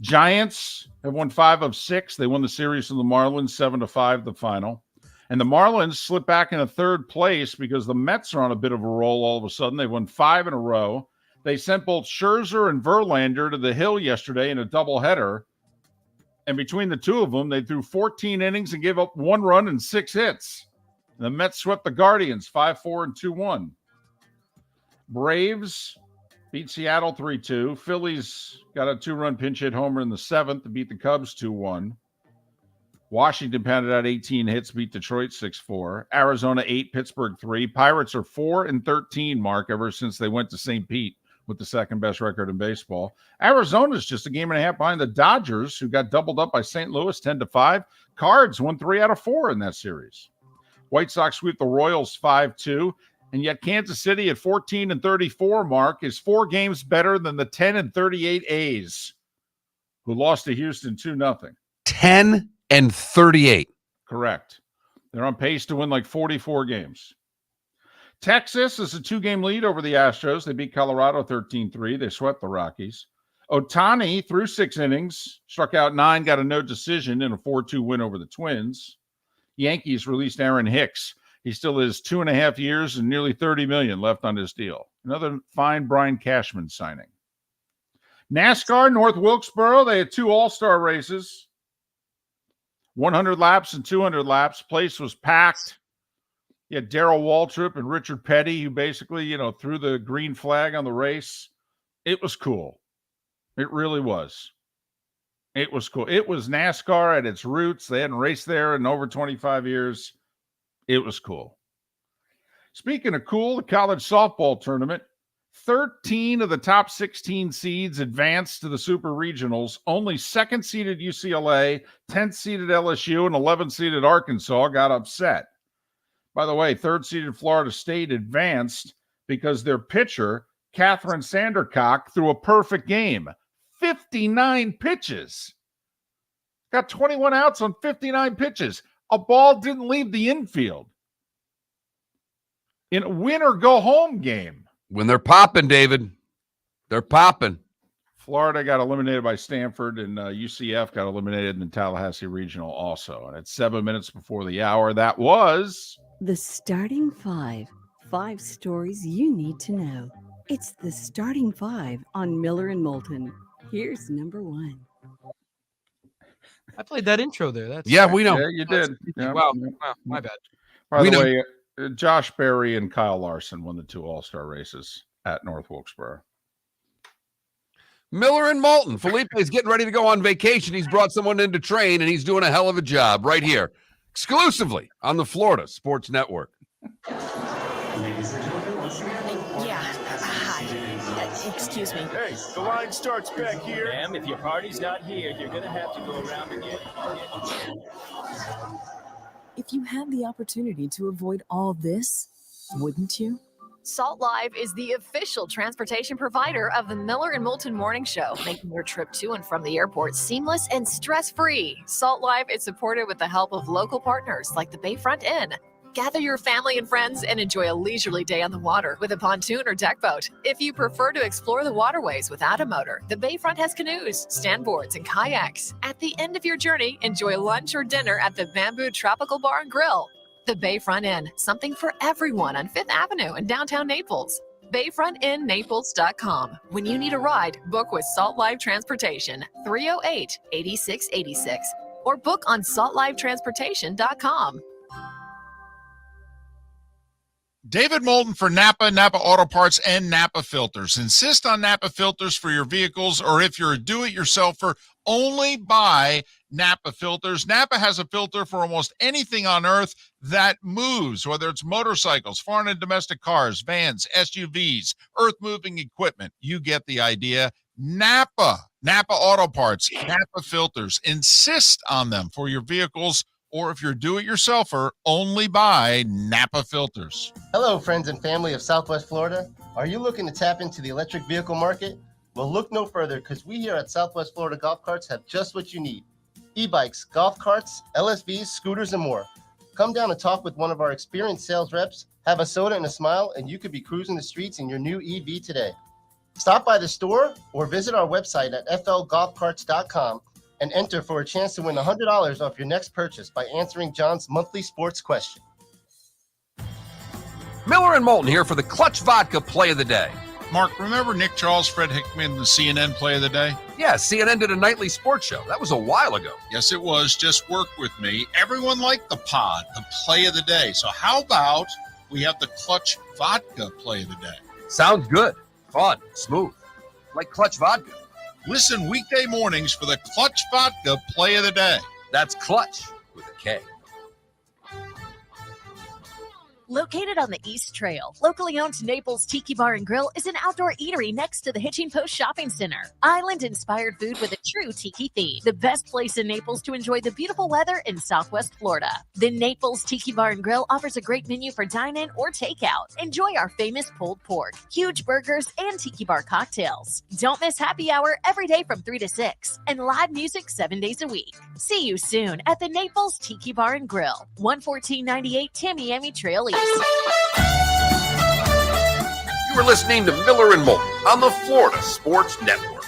Giants have won 5 of 6. They won the series from the Marlins 7-5 the final. And the Marlins slip back into 3rd place because the Mets are on a bit of a roll all of a sudden. They won 5 in a row. They sent both Scherzer and Verlander to the Hill yesterday in a doubleheader. And between the 2 of them, they threw 14 innings and gave up 1 run and 6 hits. And the Mets swept the Guardians 5-4 and 2-1. Braves beat Seattle 3-2. Phillies got a 2-run pinch hit homer in the 7th to beat the Cubs 2-1. Washington pounded out 18 hits, beat Detroit 6-4. Arizona 8, Pittsburgh 3. Pirates are 4-13, Mark, ever since they went to St. Pete with the second best record in baseball. Arizona's just a game and a half behind the Dodgers, who got doubled up by St. Louis 10-5. Cards won 3 out of 4 in that series. White Sox sweep the Royals 5-2. And yet Kansas City at 14-34, Mark, is 4 games better than the 10-38 A's. who lost to Houston 2-0. 10-38. Correct. They're on pace to win like 44 games. Texas is a 2-game lead over the Astros. They beat Colorado 13-3. They swept the Rockies. Ohtani threw 6 innings, struck out 9, got a no decision in a 4-2 win over the Twins. Yankees released Aaron Hicks. He still has 2.5 years and nearly $30 million left on his deal. Another fine Brian Cashman signing. NASCAR, North Wilkesboro, they had 2 all-star races. 100 laps and 200 laps. Place was packed. You had Darrell Waltrip and Richard Petty, who basically, threw the green flag on the race. It was cool. It really was. It was cool. It was NASCAR at its roots. They hadn't raced there in over 25 years. It was cool. Speaking of cool, the college softball tournament, 13 of the top 16 seeds advanced to the super regionals. Only second-seeded UCLA, 10th-seeded LSU, and 11th-seeded Arkansas got upset. By the way, third-seeded Florida State advanced because their pitcher, Catherine Sandercock, threw a perfect game. 59 pitches. Got 21 outs on 59 pitches. A ball didn't leave the infield. In a win-or-go-home game. When they're popping, David, they're popping. Florida got eliminated by Stanford, and UCF got eliminated in the Tallahassee Regional also. And it's 7 minutes before the hour. That was The Starting Five. 5 stories you need to know. It's The Starting Five on Miller and Moulton. Here's number 1. I played that intro there. That's We know. Yeah, you did. Yeah. Wow, my bad. By We the know. way, Josh Berry and Kyle Larson won the 2 all-star races at North Wilkesboro. Miller and Moulton. Felipe is getting ready to go on vacation. He's brought someone in to train, and he's doing a hell of a job right here, exclusively on the Florida Sports Network. Ladies and gentlemen, once again. Yeah. Hi. Excuse me. Hey, the line starts back here. Ma'am, if your party's not here, you're gonna have to go around again. If you had the opportunity to avoid all this, wouldn't you? Salt Live is the official transportation provider of the Miller and Moulton Morning Show, making your trip to and from the airport seamless and stress-free. Salt Live is supported with the help of local partners like the Bayfront Inn. Gather your family and friends and enjoy a leisurely day on the water with a pontoon or deck boat. If you prefer to explore the waterways without a motor, the Bayfront has canoes, standboards, and kayaks. At the end of your journey, enjoy lunch or dinner at the Bamboo Tropical Bar and Grill. The Bayfront Inn, something for everyone on 5th Avenue in downtown Naples. BayfrontInNaples.com. When you need a ride, book with Salt Live Transportation, 308-8686, or book on saltlivetransportation.com. David Moulton for Napa Auto Parts, and Napa Filters. Insist on Napa Filters for your vehicles, or if you're a do-it-yourselfer, only buy Napa Filters. Napa has a filter for almost anything on earth that moves, whether it's motorcycles, foreign and domestic cars, vans, SUVs, earth-moving equipment. You get the idea. Napa Auto Parts, Napa Filters. Insist on them for your vehicles, or if you're a do-it-yourselfer, only buy Napa Filters. Hello, friends and family of Southwest Florida. Are you looking to tap into the electric vehicle market? Well, look no further, because we here at Southwest Florida Golf Carts have just what you need. E-bikes, golf carts, LSVs, scooters, and more. Come down and talk with one of our experienced sales reps, have a soda and a smile, and you could be cruising the streets in your new EV today. Stop by the store or visit our website at flgolfcarts.com and enter for a chance to win $100 off your next purchase by answering John's monthly sports question. Miller and Moulton here for the Clutch Vodka Play of the Day. Mark, remember Nick Charles, Fred Hickman, the CNN Play of the Day? Yeah, CNN did a nightly sports show. That was a while ago. Yes, it was. Just work with me. Everyone liked the pod, the Play of the Day. So how about we have the Clutch Vodka Play of the Day? Sounds good. Fun. Smooth. Like Clutch Vodka. Listen weekday mornings for the Clutch Vodka Play of the Day. That's Clutch with a K. Located on the East Trail, locally owned Naples Tiki Bar and Grill is an outdoor eatery next to the Hitching Post Shopping Center. Island-inspired food with a true tiki theme. The best place in Naples to enjoy the beautiful weather in Southwest Florida. The Naples Tiki Bar and Grill offers a great menu for dine-in or takeout. Enjoy our famous pulled pork, huge burgers, and tiki bar cocktails. Don't miss happy hour every day from 3 to 6 and live music 7 days a week. See you soon at the Naples Tiki Bar and Grill, 11498 Tamiami Trail East. You are listening to Miller and Moulton on the Florida Sports Network.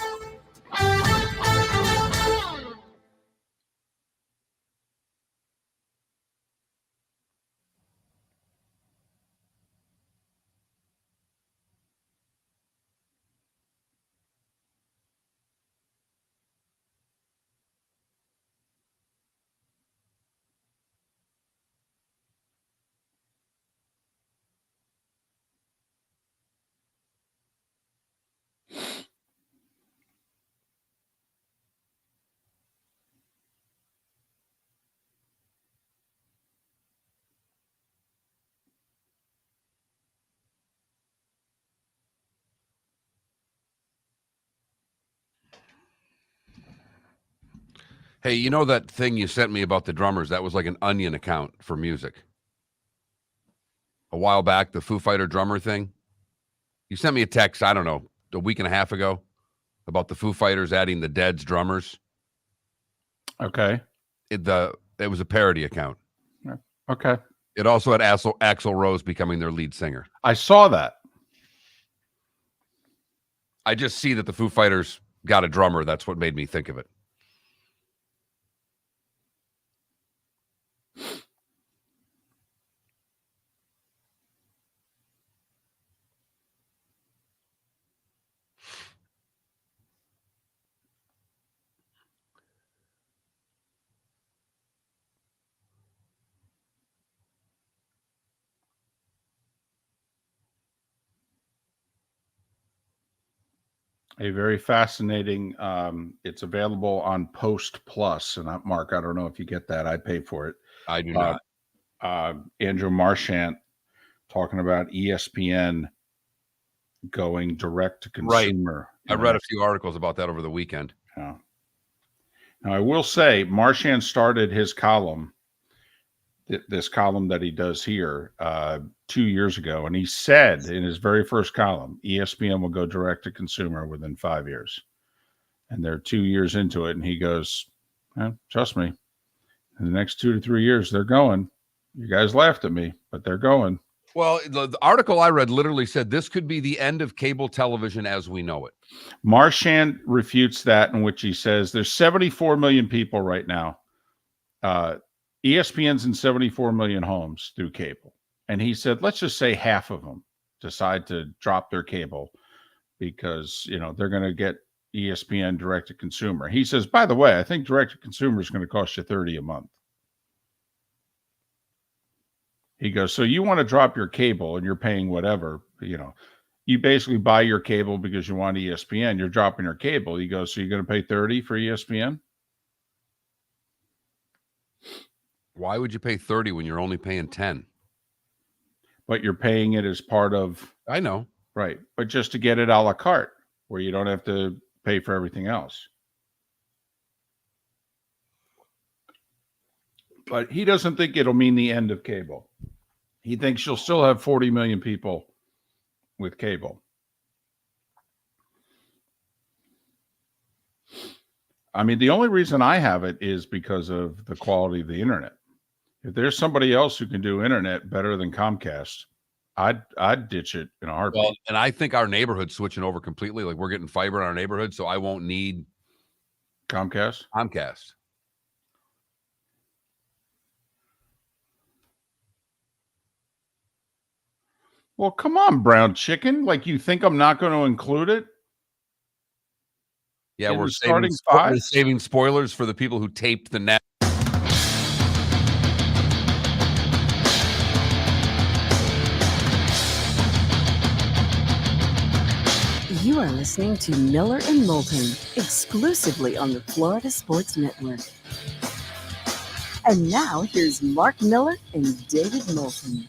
Hey, you know that thing you sent me about the drummers? That was like an Onion account for music. A while back, the Foo Fighter drummer thing. You sent me a text, I don't know, a week and a half ago about the Foo Fighters adding the Dead's drummers. Okay. It was a parody account. Okay. It also had Axl Rose becoming their lead singer. I saw that. I just see that the Foo Fighters got a drummer. That's what made me think of it. A very fascinating. It's available on Post Plus, and Mark, I don't know if you get that. I pay for it. I do not. Andrew Marchant talking about ESPN going direct to consumer. Right. I read a few articles about that over the weekend. Yeah. Now I will say, Marchant started his column, this column that he does here, 2 years ago, and he said in his very first column, ESPN will go direct to consumer within 5 years, and they're 2 years into it, and he goes, trust me, in the next 2 to 3 years they're going. You guys laughed at me, but they're going. Well, the article I read literally said this could be the end of cable television as we know it. Marchant refutes that, in which he says there's 74 million people right now. ESPN's in 74 million homes through cable. And he said, let's just say half of them decide to drop their cable because, they're going to get ESPN direct to consumer. He says, by the way, I think direct to consumer is going to cost you $30 a month. He goes, so you want to drop your cable and you're paying whatever, you basically buy your cable because you want ESPN. You're dropping your cable. He goes, so you're going to pay $30 for ESPN? Why would you pay $30 when you're only paying $10? But you're paying it as part of. I know. Right. But just to get it a la carte where you don't have to pay for everything else. But he doesn't think it'll mean the end of cable. He thinks you'll still have 40 million people with cable. I mean, the only reason I have it is because of the quality of the internet. If there's somebody else who can do internet better than Comcast, I'd ditch it in a heartbeat. Well, and I think our neighborhood's switching over completely. Like, we're getting fiber in our neighborhood, so I won't need Comcast. Well, come on, brown chicken. Like, you think I'm not going to include it? Yeah, in we're the saving spoilers for the people who taped the net. You are listening to Miller and Moulton, exclusively on the Florida Sports Network. And now, here's Mark Miller and David Moulton.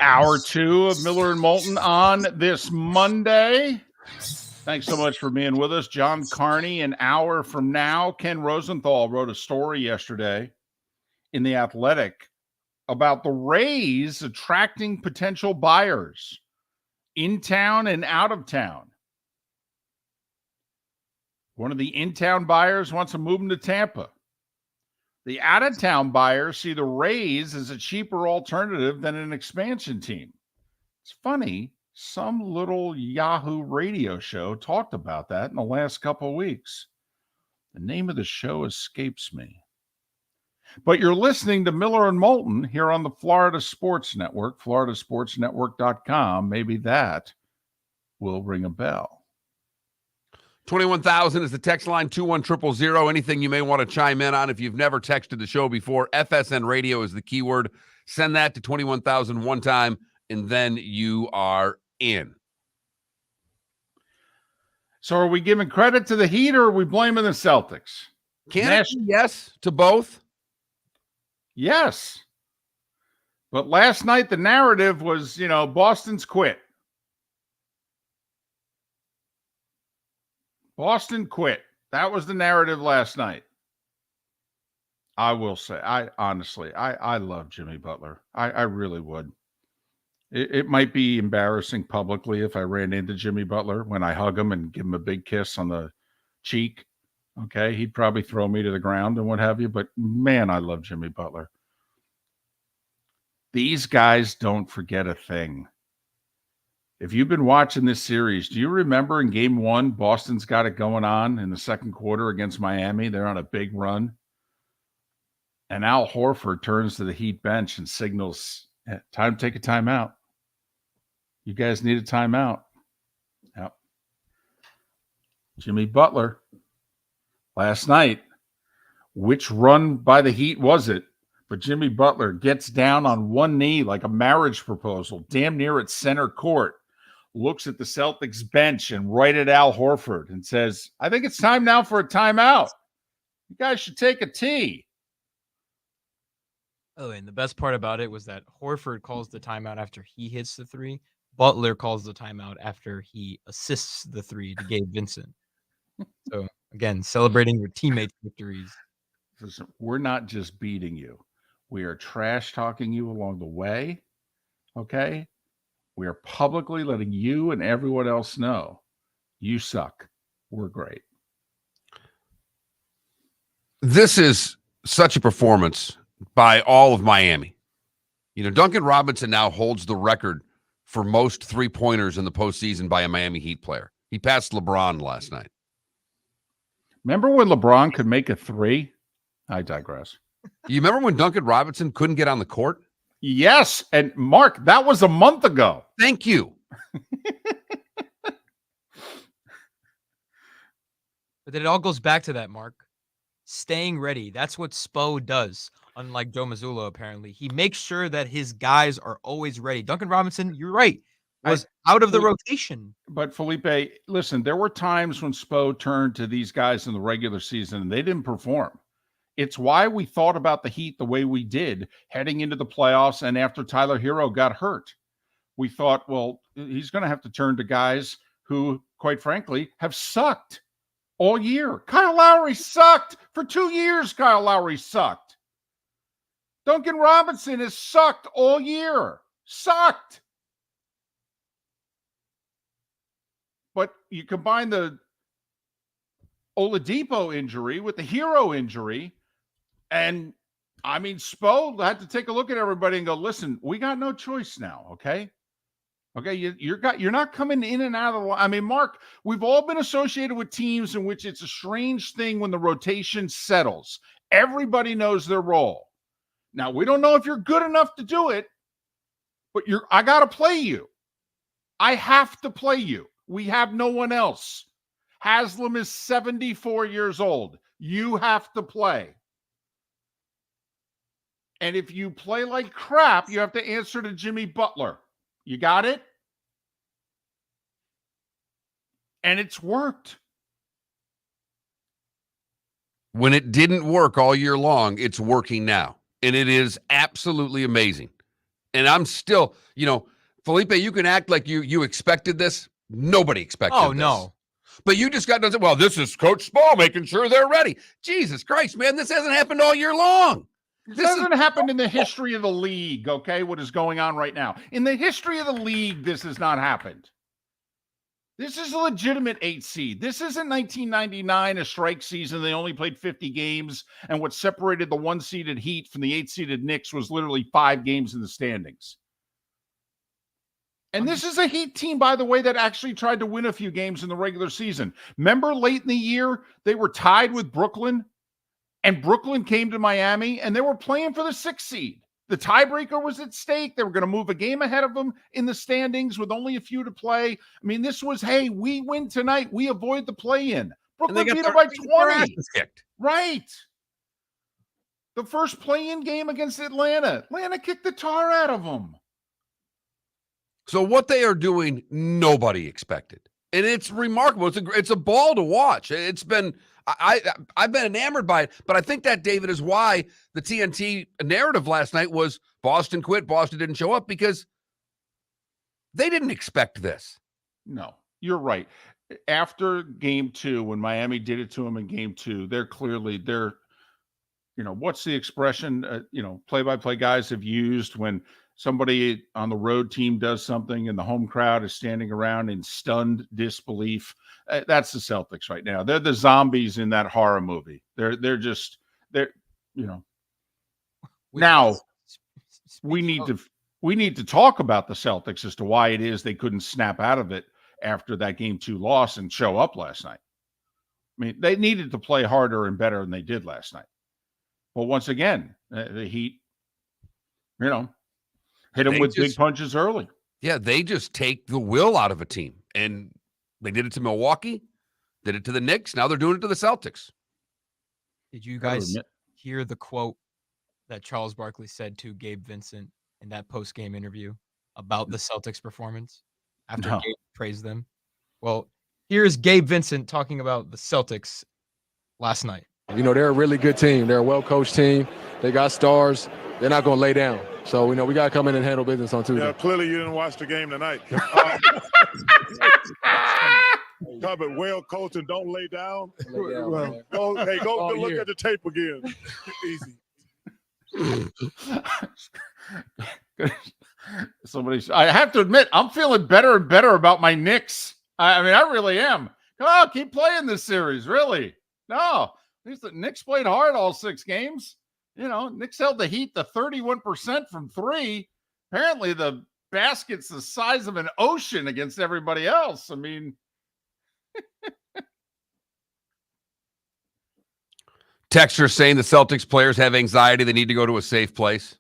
Hour 2 of Miller and Moulton on this Monday. Thanks so much for being with us. John Carney, an hour from now. Ken Rosenthal wrote a story yesterday in The Athletic about the Rays attracting potential buyers in town and out of town. One of the in-town buyers wants to move him to Tampa. The out-of-town buyers see the Rays as a cheaper alternative than an expansion team. It's funny, some little Yahoo radio show talked about that in the last couple of weeks. The name of the show escapes me. But you're listening to Miller and Moulton here on the Florida Sports Network, floridasportsnetwork.com. Maybe that will ring a bell. 21,000 is the text line, 21000. Anything you may want to chime in on if you've never texted the show before. FSN radio is the keyword. Send that to 21,000 one time, and then you are in. So are we giving credit to the Heat or are we blaming the Celtics? Yes to both? Yes. But last night the narrative was, Boston's quit. Boston quit. That was the narrative last night. I will say, I love Jimmy Butler. I really would. It might be embarrassing publicly if I ran into Jimmy Butler when I hug him and give him a big kiss on the cheek. Okay, he'd probably throw me to the ground and what have you. But man, I love Jimmy Butler. These guys don't forget a thing. If you've been watching this series, do you remember in game 1, Boston's got it going on in the second quarter against Miami? They're on a big run. And Al Horford turns to the Heat bench and signals, time to take a timeout. You guys need a timeout. Yep. Jimmy Butler, last night, which run by the Heat was it? But Jimmy Butler gets down on one knee like a marriage proposal, damn near at center court. Looks at the Celtics bench and right at Al Horford and says, I think it's time now for a timeout. You guys should take a tea. Oh, and the best part about it was that Horford calls the timeout after he hits the three. Butler calls the timeout after he assists the three to Gabe Vincent. So, again, celebrating your teammates' victories. Listen, we're not just beating you. We are trash talking you along the way. Okay? We are publicly letting you and everyone else know you suck. We're great. This is such a performance by all of Miami. Duncan Robinson now holds the record for most three-pointers in the postseason by a Miami Heat player. He passed LeBron last night. Remember when LeBron could make a three? I digress. You remember when Duncan Robinson couldn't get on the court? Yes. And Mark, that was a month ago. Thank you. But then it all goes back to that, Mark. Staying ready. That's what Spo does. Unlike Joe Mazzulla, apparently. He makes sure that his guys are always ready. Duncan Robinson, you're right, was out of the rotation. But Felipe, listen, there were times when Spo turned to these guys in the regular season and they didn't perform. It's why we thought about the Heat the way we did heading into the playoffs and after Tyler Hero got hurt. We thought, well, he's going to have to turn to guys who, quite frankly, have sucked all year. Kyle Lowry sucked. For 2 years, Kyle Lowry sucked. Duncan Robinson has sucked all year. Sucked. But you combine the Oladipo injury with the Hero injury, and Spo had to take a look at everybody and go, listen, we got no choice now, okay? Okay, you're not coming in and out of the Mark, we've all been associated with teams in which it's a strange thing when the rotation settles. Everybody knows their role. Now, we don't know if you're good enough to do it, but I got to play you. I have to play you. We have no one else. Haslam is 74 years old. You have to play. And if you play like crap, you have to answer to Jimmy Butler. You got it? And it's worked. When it didn't work all year long, it's working now. And it is absolutely amazing. And I'm still, Felipe, you can act like you expected this. Nobody expected this. Oh, no. But you just got done. Well, this is Coach Spo making sure they're ready. Jesus Christ, man, this hasn't happened all year long. This hasn't happened in the history of the league, okay, what is going on right now. In the history of the league, this has not happened. This is a legitimate 8 seed. This isn't 1999, a strike season. They only played 50 games, and what separated the 1-seeded Heat from the 8-seeded Knicks was literally 5 games in the standings. And this is a Heat team, by the way, that actually tried to win a few games in the regular season. Remember late in the year, they were tied with Brooklyn, and Brooklyn came to Miami, and they were playing for the 6th seed. The tiebreaker was at stake. They were going to move a game ahead of them in the standings with only a few to play. I mean, this was, hey, we win tonight. We avoid the play-in. Brooklyn beat them by 20. Right. The first play-in game against Atlanta. Atlanta kicked the tar out of them. So what they are doing, nobody expected. And it's remarkable. It's a ball to watch. It's been I've been enamored by it, but I think that, David, is why the TNT narrative last night was Boston quit, Boston didn't show up, because they didn't expect this. No, you're right. After game 2, when Miami did it to them in game 2, they're what's the expression, play-by-play guys have used when somebody on the road team does something and the home crowd is standing around in stunned disbelief. That's the Celtics right now. They're the zombies in that horror movie. Now we need to talk about the Celtics as to why it is they couldn't snap out of it after that game 2 loss and show up last night. I mean, they needed to play harder and better than they did last night. Well, once again, the Heat, hit them with big punches early. Yeah, they just take the will out of a team. And they did it to Milwaukee, did it to the Knicks. Now they're doing it to the Celtics. Did you guys hear the quote that Charles Barkley said to Gabe Vincent in that post-game interview about the Celtics' performance after Gabe praised them? Well, here's Gabe Vincent talking about the Celtics last night. They're a really good team. They're a well-coached team. They got stars. They're not going to lay down. So, we got to come in and handle business on Tuesday. Yeah, clearly you didn't watch the game tonight. But well coached and don't lay down. Go look at the tape again. Easy. I have to admit, I'm feeling better and better about my Knicks. I really am. Come on, keep playing this series, really. No, the Knicks played hard all 6 games. Knicks held the Heat to 31% from 3. Apparently, the basket's the size of an ocean against everybody else. I mean, Texture saying the Celtics players have anxiety. They need to go to a safe place.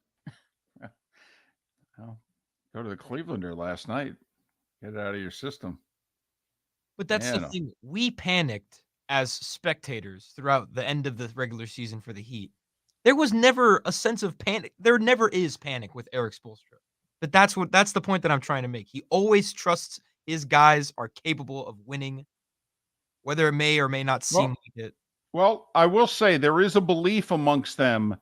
Well, go to the Clevelander last night. Get it out of your system. But that's the thing. We panicked as spectators throughout the end of the regular season for the Heat. There was never a sense of panic. There never is panic with Erik Spoelstra. But that's the point that I'm trying to make. He always trusts his guys are capable of winning, whether it may or may not seem like it. Well, I will say there is a belief amongst them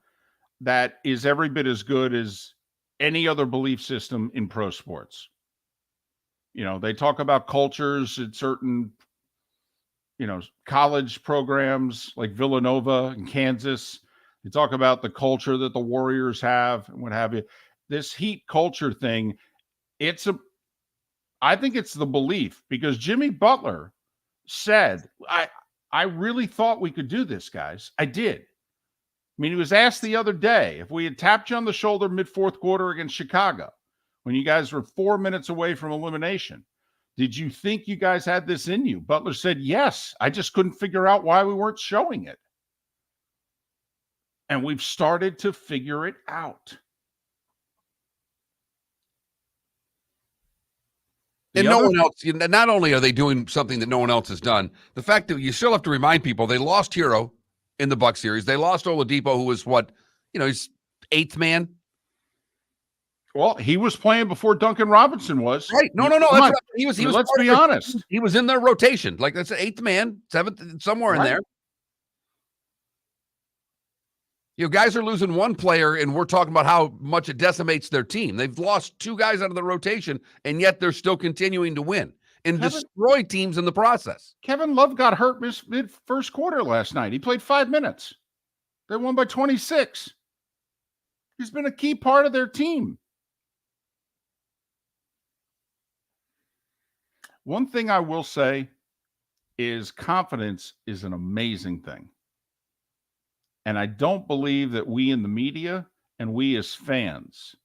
that is every bit as good as any other belief system in pro sports. They talk about cultures at certain, college programs like Villanova and Kansas. You talk about the culture that the Warriors have and what have you. This Heat culture thing, I think it's the belief, because Jimmy Butler said, I really thought we could do this, guys. I did. He was asked the other day if we had tapped you on the shoulder mid-4th quarter against Chicago when you guys were 4 minutes away from elimination, did you think you guys had this in you? Butler said, yes. I just couldn't figure out why we weren't showing it. And we've started to figure it out. And no one else, not only are they doing something that no one else has done, the fact that you still have to remind people they lost Hero in the Bucks series. They lost Oladipo, who was he's 8th man. Well, he was playing before Duncan Robinson was. Right. No. That's right. He was let's be honest. He was in their rotation. Like, that's an 8th man, 7th, somewhere in there. Guys are losing one player, and we're talking about how much it decimates their team. They've lost 2 guys out of the rotation, and yet they're still continuing to win and destroy teams in the process. Kevin Love got hurt mid first quarter last night. He played 5 minutes. They won by 26. He's been a key part of their team. One thing I will say is confidence is an amazing thing. And I don't believe that we in the media and we as fans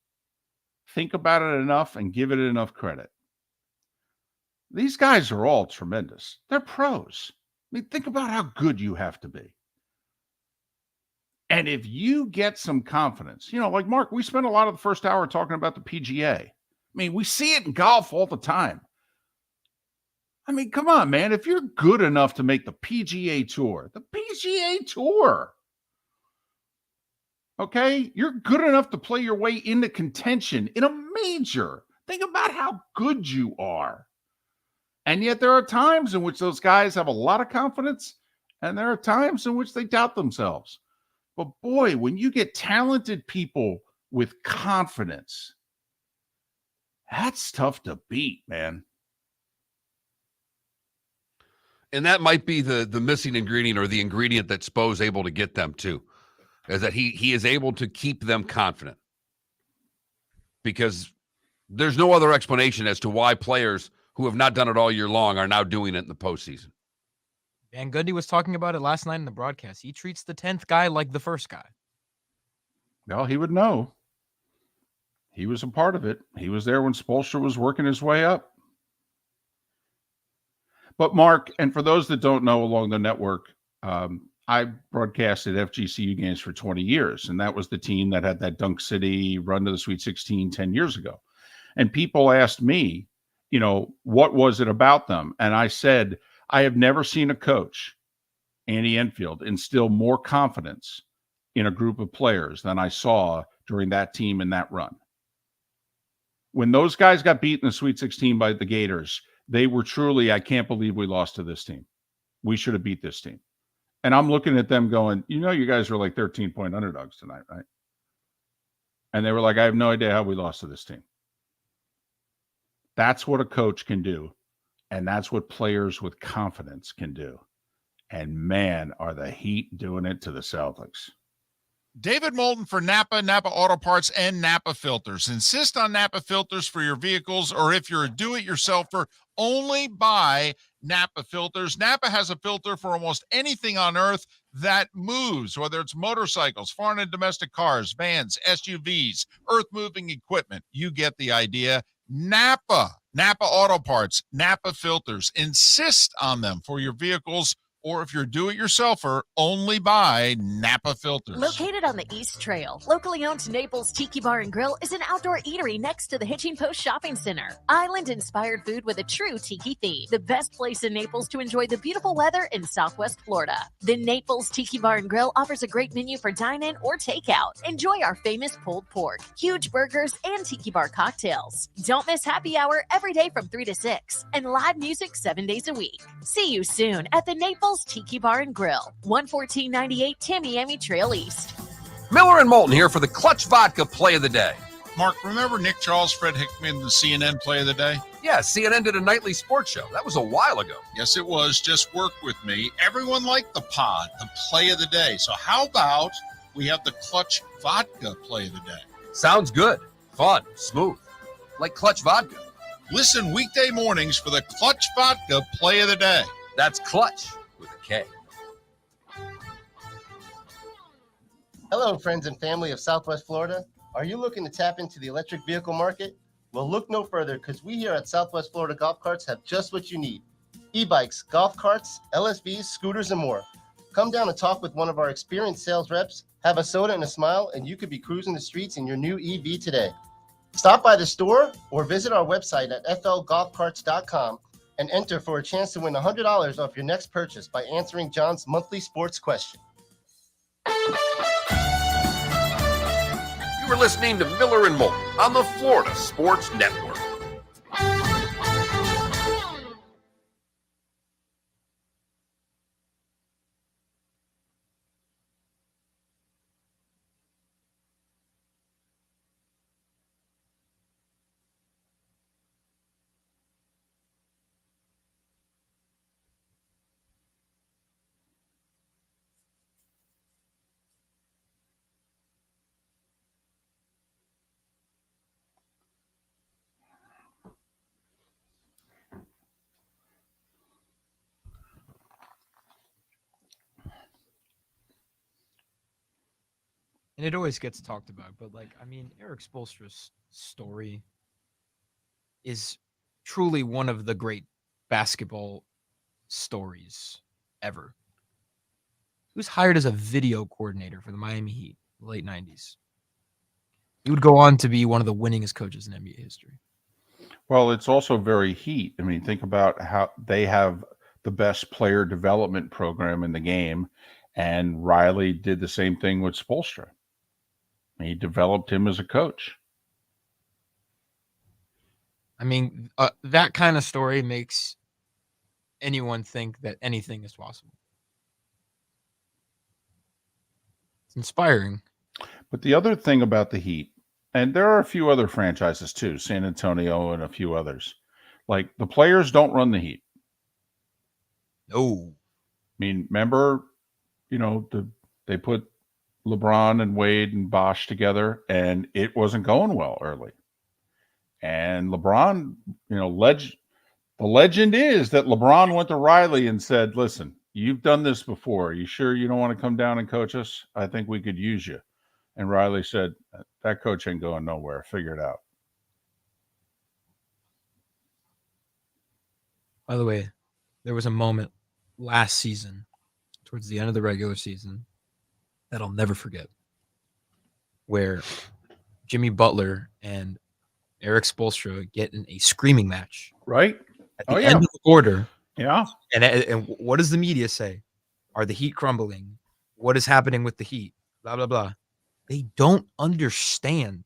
think about it enough and give it enough credit. These guys are all tremendous. They're pros. I mean, think about how good you have to be. And if you get some confidence, like Mark, we spent a lot of the first hour talking about the PGA. I mean, we see it in golf all the time. I mean, come on, man. If you're good enough to make the PGA Tour, okay, you're good enough to play your way into contention in a major. Think about how good you are. And yet there are times in which those guys have a lot of confidence, and there are times in which they doubt themselves. But boy, when you get talented people with confidence, that's tough to beat, man. And that might be the missing ingredient, or the ingredient that Spo's able to get them to, is that he is able to keep them confident. Because there's no other explanation as to why players who have not done it all year long are now doing it in the postseason. Van Gundy was talking about it last night in the broadcast. He treats the 10th guy like the first guy. Well, he would know. He was a part of it. He was there when Spoelstra was working his way up. But Mark, and for those that don't know along the network, I broadcasted FGCU games for 20 years, and that was the team that had that Dunk City run to the Sweet 16 10 years ago. And people asked me, what was it about them? And I said, I have never seen a coach, Andy Enfield, instill more confidence in a group of players than I saw during that team in that run. When those guys got beat in the Sweet 16 by the Gators, they were truly, I can't believe we lost to this team. We should have beat this team. And I'm looking at them going, you guys were like 13-point underdogs tonight, right? And they were like, I have no idea how we lost to this team. That's what a coach can do. And that's what players with confidence can do. And man, are the Heat doing it to the Celtics. David Moulton for Napa Auto Parts, and Napa Filters. Insist on Napa filters for your vehicles, or if you're a do-it-yourselfer, only buy Napa filters. Napa has a filter for almost anything on earth that moves, whether it's motorcycles, foreign and domestic cars, vans, SUVs, earth-moving equipment. You get the idea. Napa Auto Parts, Napa filters. Insist on them for your vehicles, or if you're a do-it-yourselfer, only buy Napa filters. Located on the East Trail, locally owned Naples Tiki Bar and Grill is an outdoor eatery next to the Hitching Post Shopping Center. Island-inspired food with a true tiki theme. The best place in Naples to enjoy the beautiful weather in Southwest Florida. The Naples Tiki Bar and Grill offers a great menu for dine-in or takeout. Enjoy our famous pulled pork, huge burgers, and tiki bar cocktails. Don't miss happy hour every day from 3 to 6, and live music 7 days a week. See you soon at the Naples Tiki Bar and Grill, 11498 Tamiami Trail East. Miller and Moulton here for the Clutch Vodka Play of the Day. Mark, remember Nick Charles, Fred Hickman, the CNN Play of the Day? Yeah, CNN did a nightly sports show. That was a while ago. Yes, it was. Just work with me. Everyone liked the pod, the Play of the Day. So how about we have the Clutch Vodka Play of the Day? Sounds good. Fun. Smooth. Like Clutch Vodka. Listen weekday mornings for the Clutch Vodka Play of the Day. That's Clutch with a K. Hello, friends and family of Southwest Florida. Are you looking to tap into the electric vehicle market? Well, look no further, because we here at Southwest Florida Golf Carts have just what you need. E-bikes, golf carts, LSVs, scooters, and more. Come down and talk with one of our experienced sales reps, have a soda and a smile, and you could be cruising the streets in your new EV today. Stop by the store or visit our website at flgolfcarts.com and enter for a chance to win $100 off your next purchase by answering John's monthly sports question. You were listening to Miller and Moulton on the Florida Sports Network. And it always gets talked about, but like, I mean, Eric Spoelstra's story is truly one of the great basketball stories ever. He was hired as a video coordinator for the Miami Heat in the late 90s. He would go on to be one of the winningest coaches in NBA history. Well, it's also very Heat. I mean, think about how they have the best player development program in the game, and Riley did the same thing with Spoelstra. He developed him as a coach. I mean, that kind of story makes anyone think that anything is possible. It's inspiring. But the other thing about the Heat, and there are a few other franchises too, San Antonio and a few others, like the players don't run the Heat. No. I mean, remember, they put LeBron and Wade and Bosh together, and it wasn't going well early. And LeBron, the legend is that LeBron went to Riley and said, listen, you've done this before. Are you sure you don't want to come down and coach us? I think we could use you. And Riley said, that coach ain't going nowhere. Figure it out. By the way, there was a moment last season, towards the end of the regular season, that I'll never forget, where Jimmy Butler and Eric Spoelstra get in a screaming match. Right? At the end of the quarter. Yeah. And what does the media say? Are the Heat crumbling? What is happening with the Heat? Blah, blah, blah. They don't understand.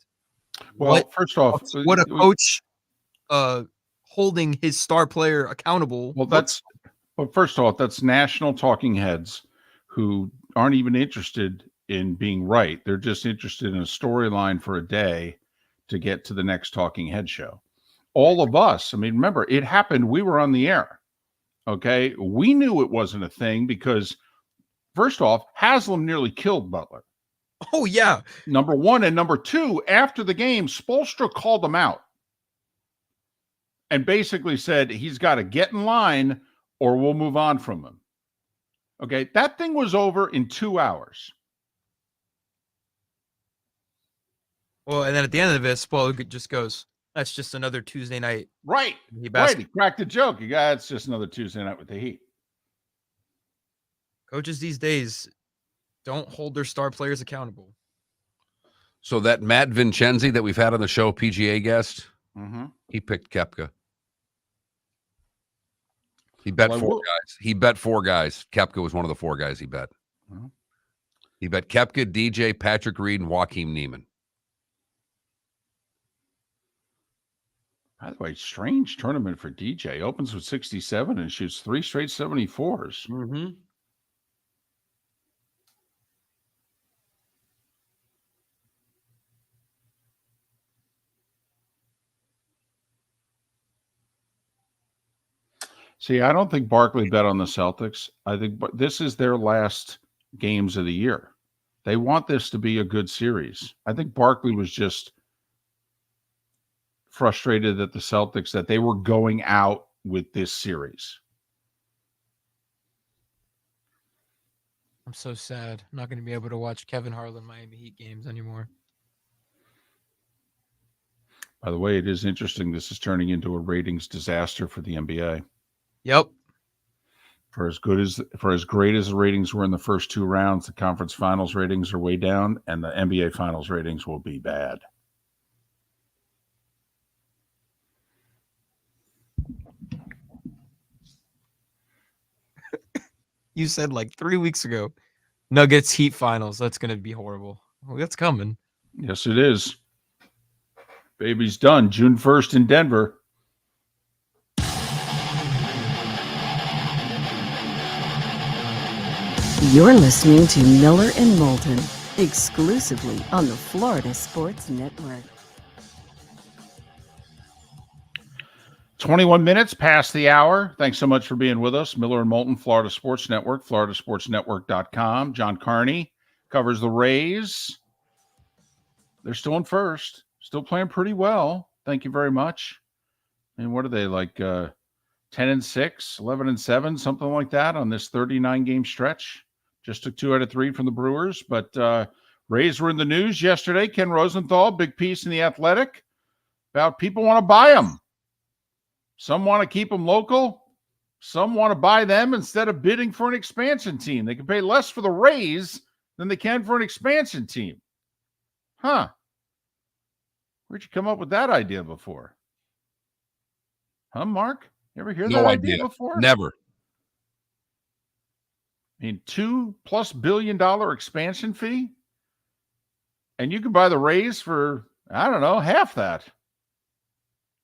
Well, first off, what a coach holding his star player accountable. Well, first off, that's national talking heads who aren't even interested in being right. They're just interested in a storyline for a day to get to the next talking head show. All of us, I mean, remember, it happened. We were on the air. Okay. We knew it wasn't a thing because, first off, Haslam nearly killed Butler. Oh, yeah. Number one. And number two, after the game, Spoelstra called him out and basically said he's got to get in line or we'll move on from him. Okay. That thing was over in 2 hours. Well, and then at the end of it, Spoelstra just goes, that's just another Tuesday night. Right. He cracked a joke. It's just another Tuesday night with the Heat. Coaches these days don't hold their star players accountable. So that Matt Vincenzi that we've had on the show, PGA guest, he picked Koepka. He bet four guys. Koepka was one of the four guys he bet. He bet Koepka, DJ, Patrick Reed, and Joaquin Neiman. By the way, strange tournament for DJ. Opens with 67 and shoots 3 straight 74s. Mm-hmm. See, I don't think Barkley bet on the Celtics. I think this is their last games of the year. They want this to be a good series. I think Barkley was just frustrated at the Celtics that they were going out with this series. I'm so sad. I'm not going to be able to watch Kevin Harlan Miami Heat games anymore. By the way, it is interesting. This is turning into a ratings disaster for the NBA. Yep. For as great as the ratings were in the first 2 rounds, the conference finals ratings are way down, and the NBA finals ratings will be bad. You said like 3 weeks ago, Nuggets Heat finals. That's going to be horrible. Well, that's coming. Yes, it is. Baby's done. June 1st in Denver. You're listening to Miller and Moulton, exclusively on the Florida Sports Network. 21 minutes past the hour. Thanks so much for being with us. Miller and Moulton, Florida Sports Network, floridasportsnetwork.com. John Carney covers the Rays. They're still in first. Still playing pretty well. Thank you very much. And what are they, like 10-6, 11-7, something like that on this 39-game stretch? Just took 2 out of 3 from the Brewers. But Rays were in the news yesterday. Ken Rosenthal, big piece in The Athletic, about people want to buy them. Some want to keep them local. Some want to buy them instead of bidding for an expansion team. They can pay less for the Rays than they can for an expansion team. Huh. Where'd you come up with that idea before? Huh, Mark? You ever hear that idea before? Never. I mean, $2+ billion expansion fee? And you can buy the Rays for, I don't know, half that.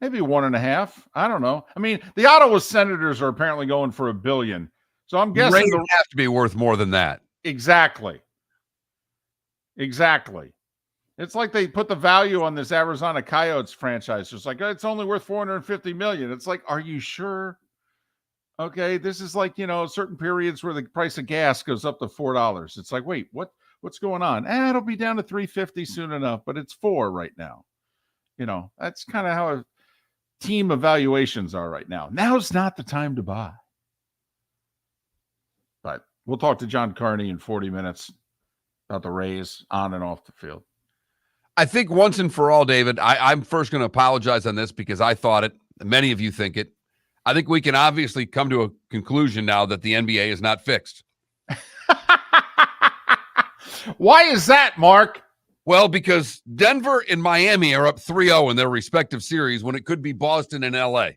Maybe 1.5. I don't know. I mean, the Ottawa Senators are apparently going for $1 billion. So I'm guessing Rays have to be worth more than that. Exactly. It's like they put the value on this Arizona Coyotes franchise. It's like, it's only worth $450 million. It's like, are you sure? Okay, this is like, certain periods where the price of gas goes up to $4. It's like, wait, what's going on? It'll be down to $3.50 soon enough, but it's $4 right now. That's kind of how team evaluations are right now. Now's not the time to buy. But we'll talk to John Carney in 40 minutes about the Rays on and off the field. I think once and for all, David, I'm first going to apologize on this because I thought it. Many of you think it. I think we can obviously come to a conclusion now that the NBA is not fixed. Why is that, Mark? Well, because Denver and Miami are up 3-0 in their respective series when it could be Boston and LA.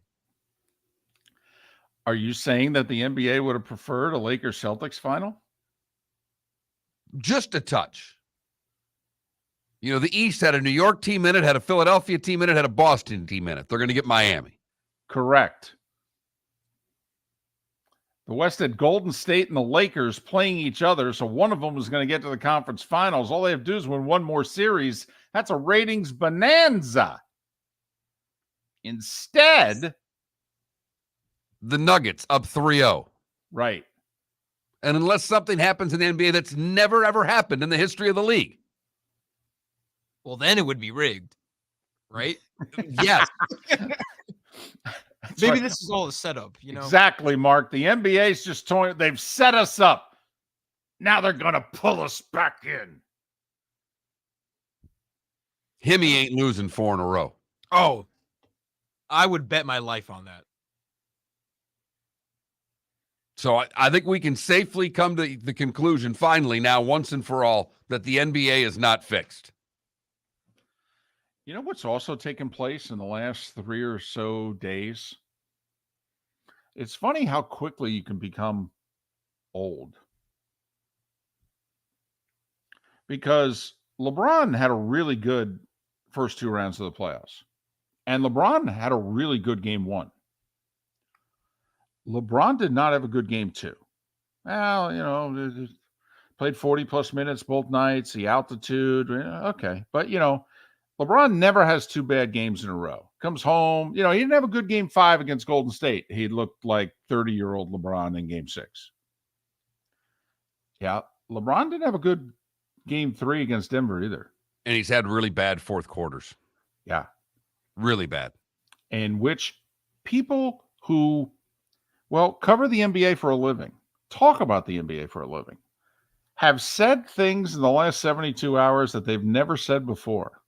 Are you saying that the NBA would have preferred a Lakers-Celtics final? Just a touch. The East had a New York team in it, had a Philadelphia team in it, had a Boston team in it. They're going to get Miami. Correct. The West had Golden State and the Lakers playing each other, so one of them was going to get to the conference finals. All they have to do is win one more series. That's a ratings bonanza. Instead, the Nuggets up 3-0. Right. And unless something happens in the NBA that's never, ever happened in the history of the league. Well, then it would be rigged, right? Yes. Maybe right. This is all a setup, Exactly, Mark. The NBA's just toying. They've set us up. Now they're going to pull us back in. Himmy ain't losing 4 in a row. Oh, I would bet my life on that. So I think we can safely come to the conclusion, finally, now, once and for all, that the NBA is not fixed. You know what's also taken place in the last 3 or so days? It's funny how quickly you can become old. Because LeBron had a really good first 2 rounds of the playoffs. And LeBron had a really good game 1. LeBron did not have a good game 2. Well, played 40+ minutes both nights, the altitude. Okay. But, LeBron never has 2 bad games in a row. Comes home. He didn't have a good game 5 against Golden State. He looked like 30-year-old LeBron in game 6. Yeah. LeBron didn't have a good game 3 against Denver either. And he's had really bad fourth quarters. Yeah. Really bad. In which people who, cover the NBA for a living, talk about the NBA for a living, have said things in the last 72 hours that they've never said before.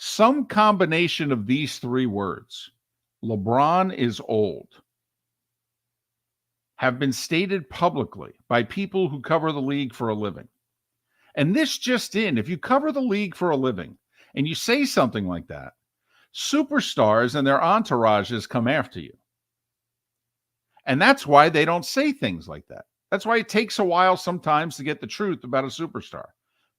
Some combination of these 3 words, LeBron is old, have been stated publicly by people who cover the league for a living. And this just in, if you cover the league for a living and you say something like that, superstars and their entourages come after you. And that's why they don't say things like that. That's why it takes a while sometimes to get the truth about a superstar.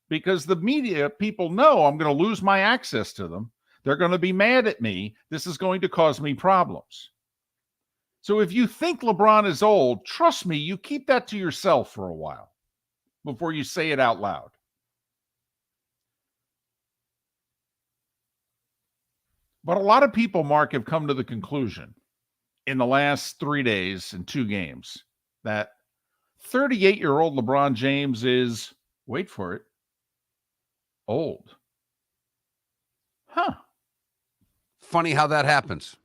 Because the media people know I'm going to lose my access to them. They're going to be mad at me. This is going to cause me problems. So if you think LeBron is old, trust me, you keep that to yourself for a while before you say it out loud. But a lot of people, Mark, have come to the conclusion in the last 3 days and 2 games that 38-year-old LeBron James is, wait for it, old. Huh. Funny how that happens.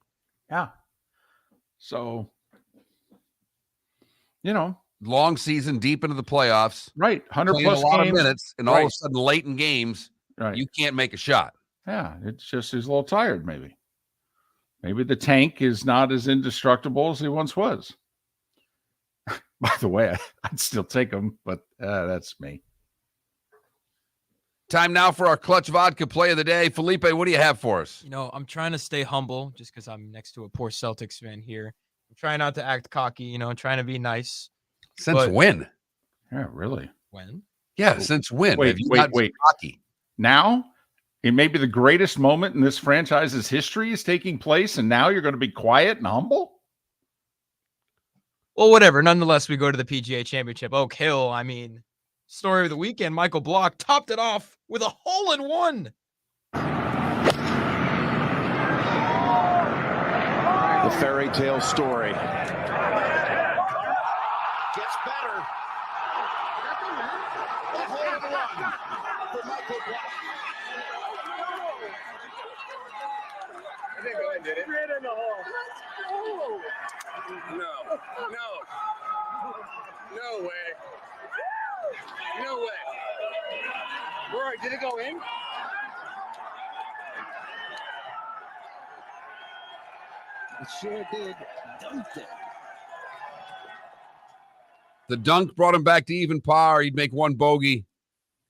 Yeah. So, long season, deep into the playoffs, right? 100 playing plus a lot games, of minutes, and all of a sudden, late in games, you can't make a shot. Yeah, it's just he's a little tired, maybe. Maybe the tank is not as indestructible as he once was. By the way, I'd still take him, but that's me. Time now for our Clutch Vodka play of the day. Felipe, what do you have for us? You know, I'm trying to stay humble just because I'm next to a poor Celtics fan here. I'm trying not to act cocky, you know, trying to be nice. Since when? Yeah, really? When? Yeah, since when? Wait. Cocky? Now? It may be the greatest moment in this franchise's history is taking place, and now you're going to be quiet and humble? Well, whatever. Nonetheless, we go to the PGA Championship. Oak Hill, I mean, story of the weekend, Michael Block topped it off with a hole-in-one. The fairy tale story. Gets better. A hole-in-one for Michael Block. I didn't go in, did it? Straight in the hole. No way. No way. Rory, did it go in? It sure did. Dunked it. The dunk brought him back to even par. He'd make one bogey,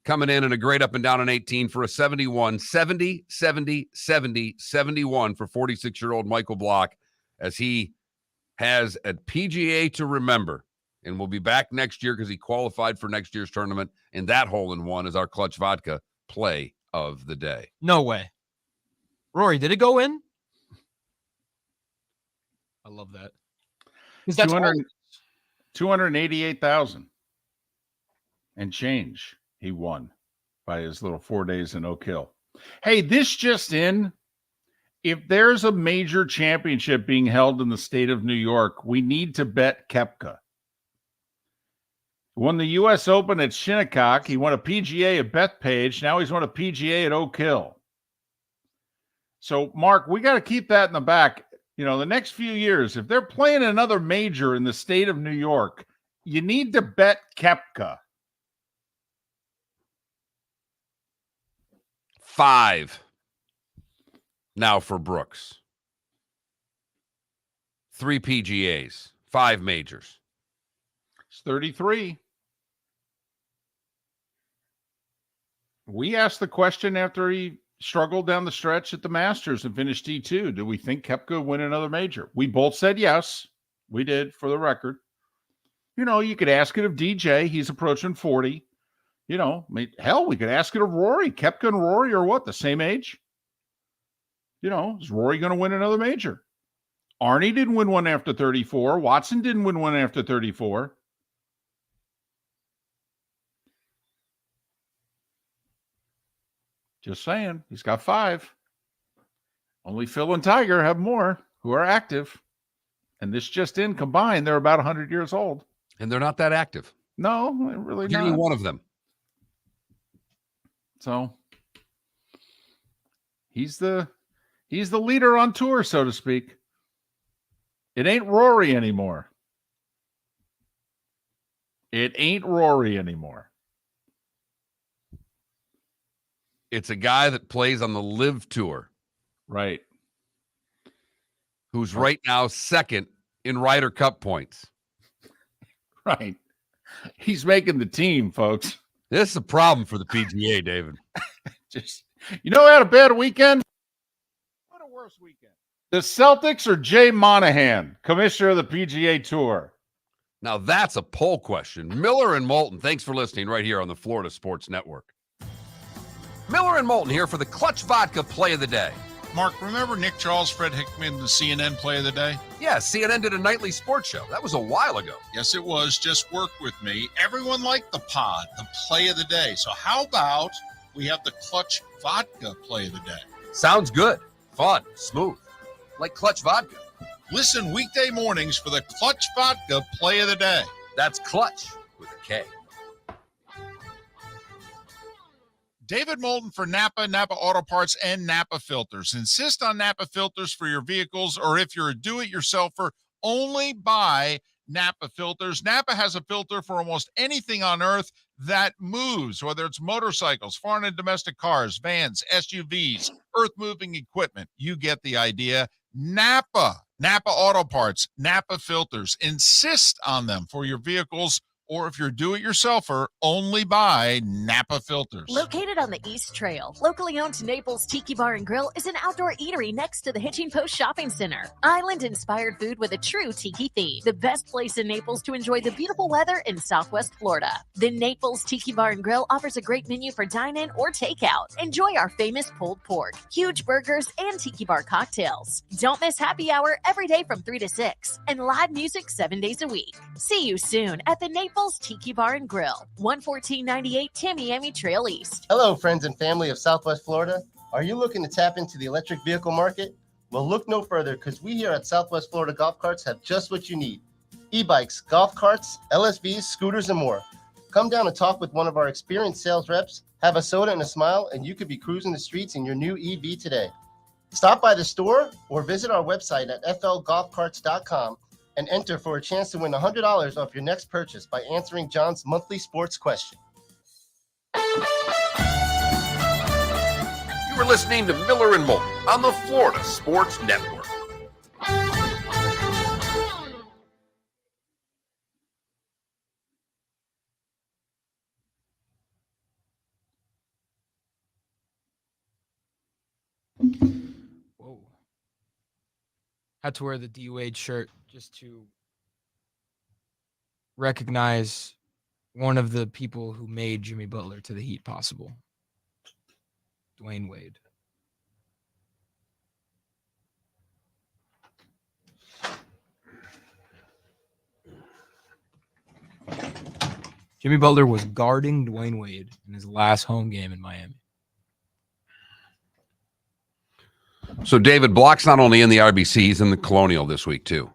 coming in a great up and down on 18 for a 71. 70, 70, 70, 71 for 46-year-old Michael Block, as he has a PGA to remember and will be back next year because he qualified for next year's tournament. And that hole-in-one is our Clutch Vodka play of the day. No way. Rory, did it go in? I love that. 'Cause that's 288,000 and change he won by his little 4 days in Oak Hill. Hey, this just in. If there's a major championship being held in the state of New York, we need to bet Koepka. He won the U.S. Open at Shinnecock. He won a PGA at Bethpage. Now he's won a PGA at Oak Hill. So, Mark, we got to keep that in the back. You know, the next few years, if they're playing another major in the state of New York, you need to bet Koepka. 5 now for Brooks. 3 PGAs, 5 majors. It's 33. We asked the question after he struggled down the stretch at the Masters and finished T2. Do we think Koepka would win another major? We both said yes. We did, for the record. You know, you could ask it of DJ. He's approaching 40. You know, I mean, hell, we could ask it of Rory. Koepka and Rory are what, the same age? You know, is Rory going to win another major? Arnie didn't win one after 34. Watson didn't win one after 34. Just saying, he's got 5. Only Phil and Tiger have more who are active. And this just in combined, they're about 100 years old. And they're not that active. No, they're really Give not. me one of them. So he's the leader on tour, so to speak. It ain't Rory anymore. It ain't Rory anymore. It's a guy that plays on the Live Tour. Right. Who's right now second in Ryder Cup points. Right. He's making the team, folks. This is a problem for the PGA, David. Just, you know, had a bad weekend. What a worse weekend. The Celtics or Jay Monahan, commissioner of the PGA Tour? Now that's a poll question. Miller and Moulton, thanks for listening right here on the Florida Sports Network. Miller and Moulton here for the Clutch Vodka play of the day. Mark, remember Nick Charles, Fred Hickman, the CNN play of the day? Yeah, CNN did a nightly sports show. That was a while ago. Yes, it was. Just work with me. Everyone liked the pod, the play of the day. So how about we have the Clutch Vodka play of the day? Sounds good. Fun. Smooth. Like Clutch Vodka. Listen weekday mornings for the Clutch Vodka play of the day. That's Clutch with a K. David Moulton for Napa, Napa Auto Parts, and Napa Filters. Insist on Napa Filters for your vehicles, or if you're a do-it-yourselfer, only buy Napa filters. Napa has a filter for almost anything on earth that moves, whether it's motorcycles, foreign and domestic cars, vans, SUVs, earth-moving equipment. You get the idea. Napa Auto Parts, Napa filters. Insist on them for your vehicles, or if you're do-it-yourselfer, only buy Napa filters. Located on the East Trail, locally owned Naples Tiki Bar and Grill is an outdoor eatery next to the Hitching Post Shopping Center. Island-inspired food with a true tiki theme. The best place in Naples to enjoy the beautiful weather in Southwest Florida. The Naples Tiki Bar and Grill offers a great menu for dine-in or takeout. Enjoy our famous pulled pork, huge burgers, and tiki bar cocktails. Don't miss happy hour every day from 3 to 6 and live music 7 days a week. See you soon at the Naples Tiki Bar and Grill, 11498 Tamiami Trail East. Hello, friends and family of Southwest Florida. Are you looking to tap into the electric vehicle market? Well, look no further, because we here at Southwest Florida Golf Carts have just what you need. E-bikes, golf carts, LSVs, scooters, and more. Come down and talk with one of our experienced sales reps, have a soda and a smile, and you could be cruising the streets in your new EV today. Stop by the store or visit our website at flgolfcarts.com and enter for a chance to win $100 off your next purchase by answering John's monthly sports question. You were listening to Miller and Moulton on the Florida Sports Network. Whoa. Had to wear the D Wade shirt just to recognize one of the people who made Jimmy Butler to the Heat possible. Dwayne Wade. Jimmy Butler was guarding Dwayne Wade in his last home game in Miami. So David Block's not only in the RBC, he's in the Colonial this week too.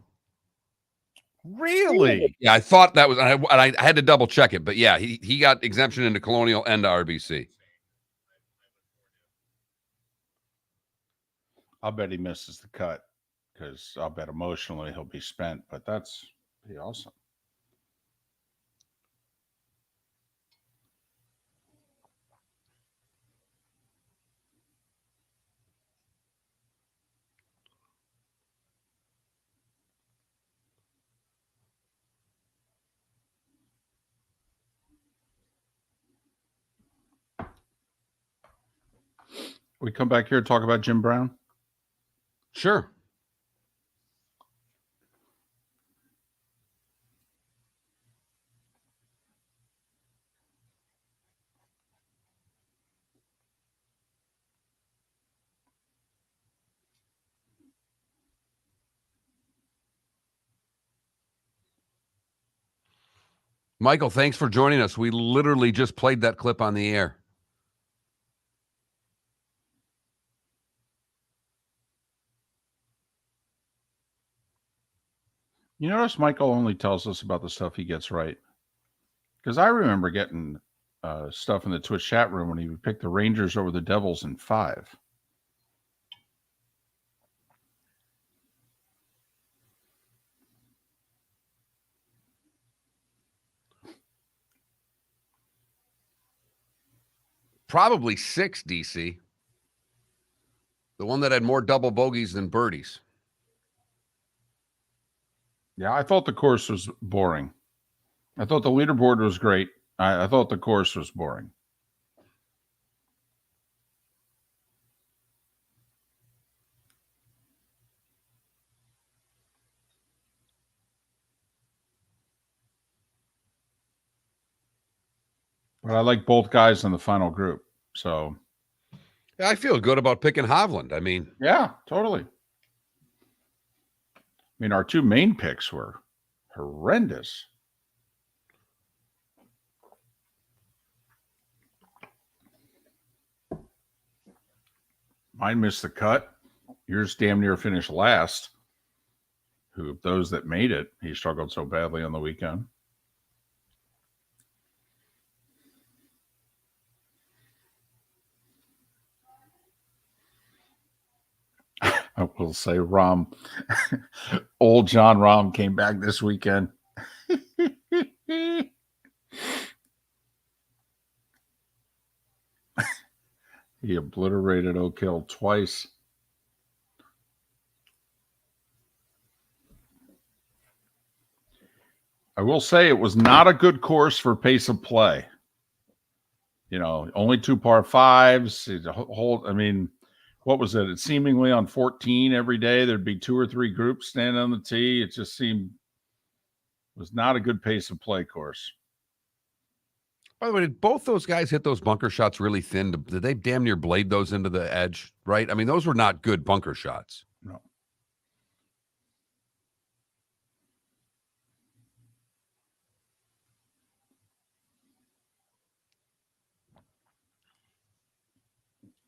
Really? Yeah, I thought that was, and I had to double check it, but yeah, he got exemption into Colonial and to RBC. I'll bet he misses the cut, because I'll bet emotionally he'll be spent, but that's pretty awesome. We come back here and talk about Jim Brown? Sure. Michael, thanks for joining us. We literally just played that clip on the air. You notice Michael only tells us about the stuff he gets right. Because I remember getting stuff in the Twitch chat room when he would pick the Rangers over the Devils in 5. Probably 6, DC. The one that had more double bogeys than birdies. Yeah, I thought the course was boring. I thought the leaderboard was great. I thought the course was boring. But I like both guys in the final group. So Yeah, I feel good about picking Hovland. I mean, yeah, totally. I mean, our two main picks were horrendous. Mine missed the cut. Yours damn near finished last. Who of those that made it, he struggled so badly on the weekend. I will say Rahm, old John Rahm came back this weekend. He obliterated Oak Hill twice. I will say it was not a good course for pace of play. You know, only 2 par fives. I mean, what was it? It's seemingly on 14 every day. There'd be 2 or 3 groups standing on the tee. It just seemed was not a good pace of play course. By the way, did both those guys hit those bunker shots really thin? Did they damn near blade those into the edge, right? I mean, those were not good bunker shots. No.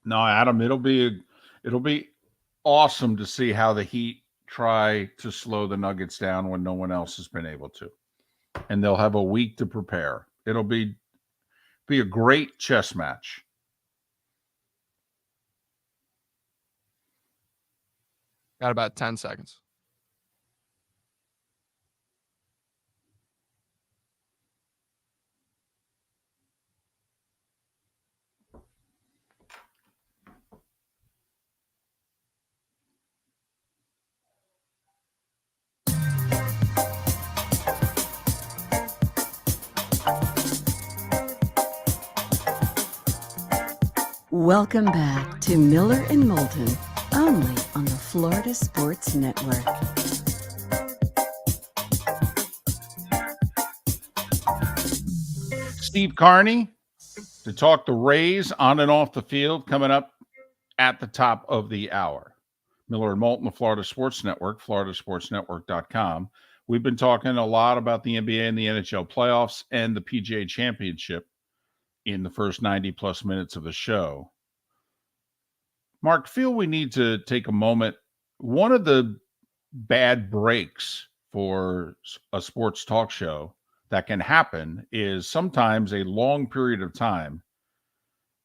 No, Adam, it'll be awesome to see how the Heat try to slow the Nuggets down when no one else has been able to. And they'll have a week to prepare. It'll be a great chess match. Got about 10 seconds. Welcome back to Miller and Moulton, only on the Florida Sports Network. Steve Carney to talk the Rays on and off the field coming up at the top of the hour. Miller and Moulton, the Florida Sports Network, floridasportsnetwork.com. We've been talking a lot about the NBA and the NHL playoffs and the PGA Championship in the first 90-plus minutes of the show. Mark, feel we need to take a moment. One of the bad breaks for a sports talk show that can happen is sometimes a long period of time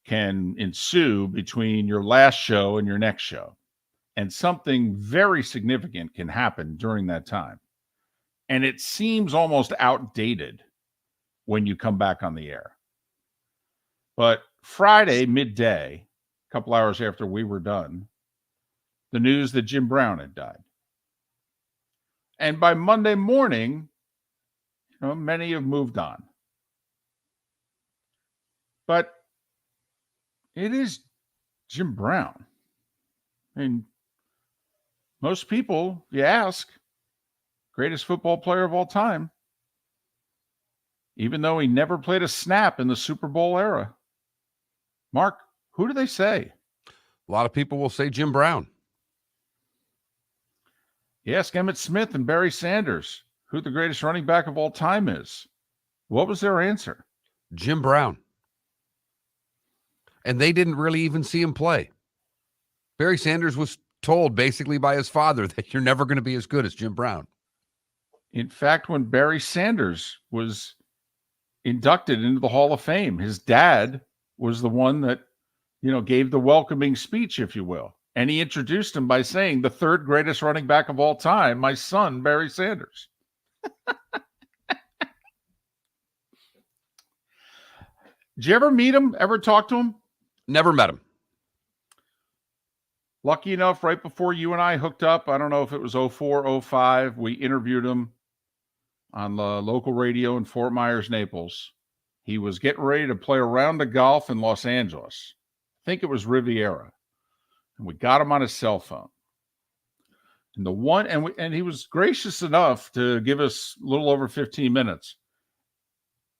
can ensue between your last show and your next show. And something very significant can happen during that time. And it seems almost outdated when you come back on the air. But Friday, midday, a couple hours after we were done, the news that Jim Brown had died. And by Monday morning, many have moved on. But it is Jim Brown. I mean, most people, you ask, greatest football player of all time, even though he never played a snap in the Super Bowl era. Mark, who do they say? A lot of people will say Jim Brown. You ask Emmitt Smith and Barry Sanders who the greatest running back of all time is. What was their answer? Jim Brown. And they didn't really even see him play. Barry Sanders was told basically by his father that you're never going to be as good as Jim Brown. In fact, when Barry Sanders was inducted into the Hall of Fame, his dad was the one that, gave the welcoming speech, if you will. And he introduced him by saying, the third greatest running back of all time, my son, Barry Sanders. Did you ever meet him? Ever talk to him? Never met him. Lucky enough, right before you and I hooked up, I don't know if it was 04, 05, we interviewed him on the local radio in Fort Myers, Naples. He was getting ready to play a round of golf in Los Angeles. I think it was Riviera. And we got him on his cell phone. And he was gracious enough to give us a little over 15 minutes.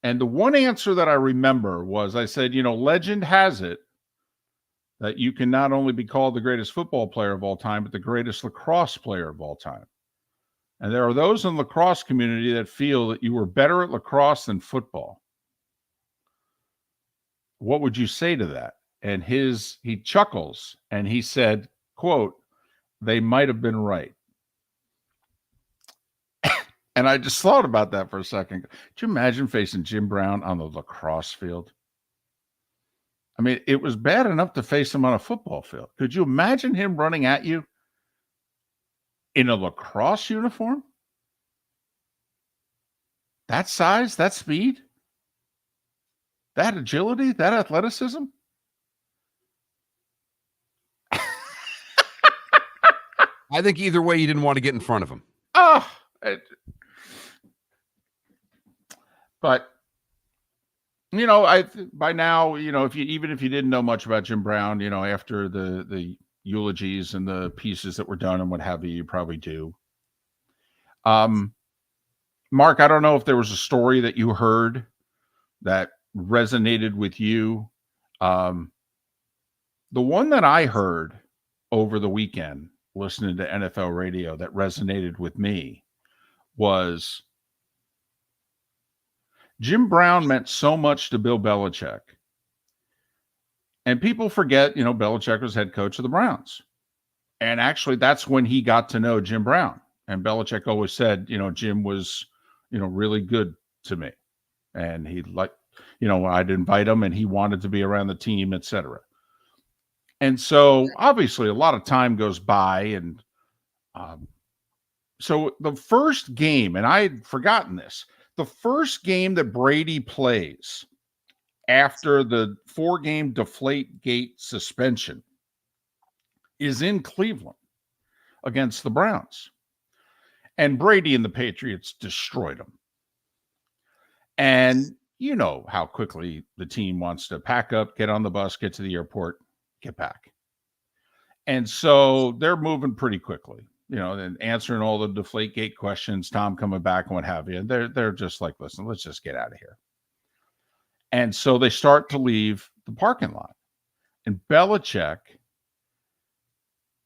And the one answer that I remember was, I said, legend has it that you can not only be called the greatest football player of all time, but the greatest lacrosse player of all time. And there are those in the lacrosse community that feel that you were better at lacrosse than football. What would you say to that? And he chuckles and he said, quote, they might have been right. And I just thought about that for a second. Could you imagine facing Jim Brown on the lacrosse field? I mean, it was bad enough to face him on a football field. Could you imagine him running at you in a lacrosse uniform? That size, that speed, that agility, that athleticism. I think either way, you didn't want to get in front of him. Oh, but by now, if you didn't know much about Jim Brown, after the eulogies and the pieces that were done and what have you probably do. Mark, I don't know if there was a story that you heard that resonated with you. The one that I heard over the weekend, listening to NFL radio, that resonated with me was Jim Brown meant so much to Bill Belichick. And people forget, Belichick was head coach of the Browns. And actually, that's when he got to know Jim Brown. And Belichick always said, Jim was, really good to me. And he I'd invite him and he wanted to be around the team, etc. And so obviously a lot of time goes by. And so the first game, and I had forgotten this, the first game that Brady plays after the 4-game Deflategate suspension is in Cleveland against the Browns. And Brady and the Patriots destroyed them. And you know how quickly the team wants to pack up, get on the bus, get to the airport, get back. And so they're moving pretty quickly, and answering all the Deflategate questions, Tom coming back and what have you. They're just like, listen, let's just get out of here. And so they start to leave the parking lot. And Belichick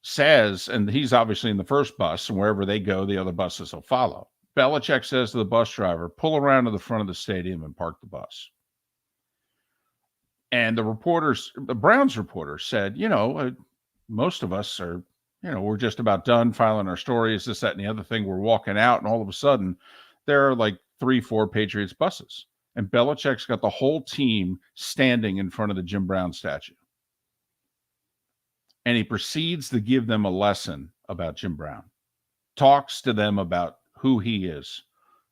says, and he's obviously in the first bus, and wherever they go, the other buses will follow. Belichick says to the bus driver, pull around to the front of the stadium and park the bus. And the Browns reporter said, most of us are, we're just about done filing our stories, this, that, and the other thing. We're walking out, and all of a sudden, there are like 3-4 Patriots buses. And Belichick's got the whole team standing in front of the Jim Brown statue. And he proceeds to give them a lesson about Jim Brown. Talks to them about who he is,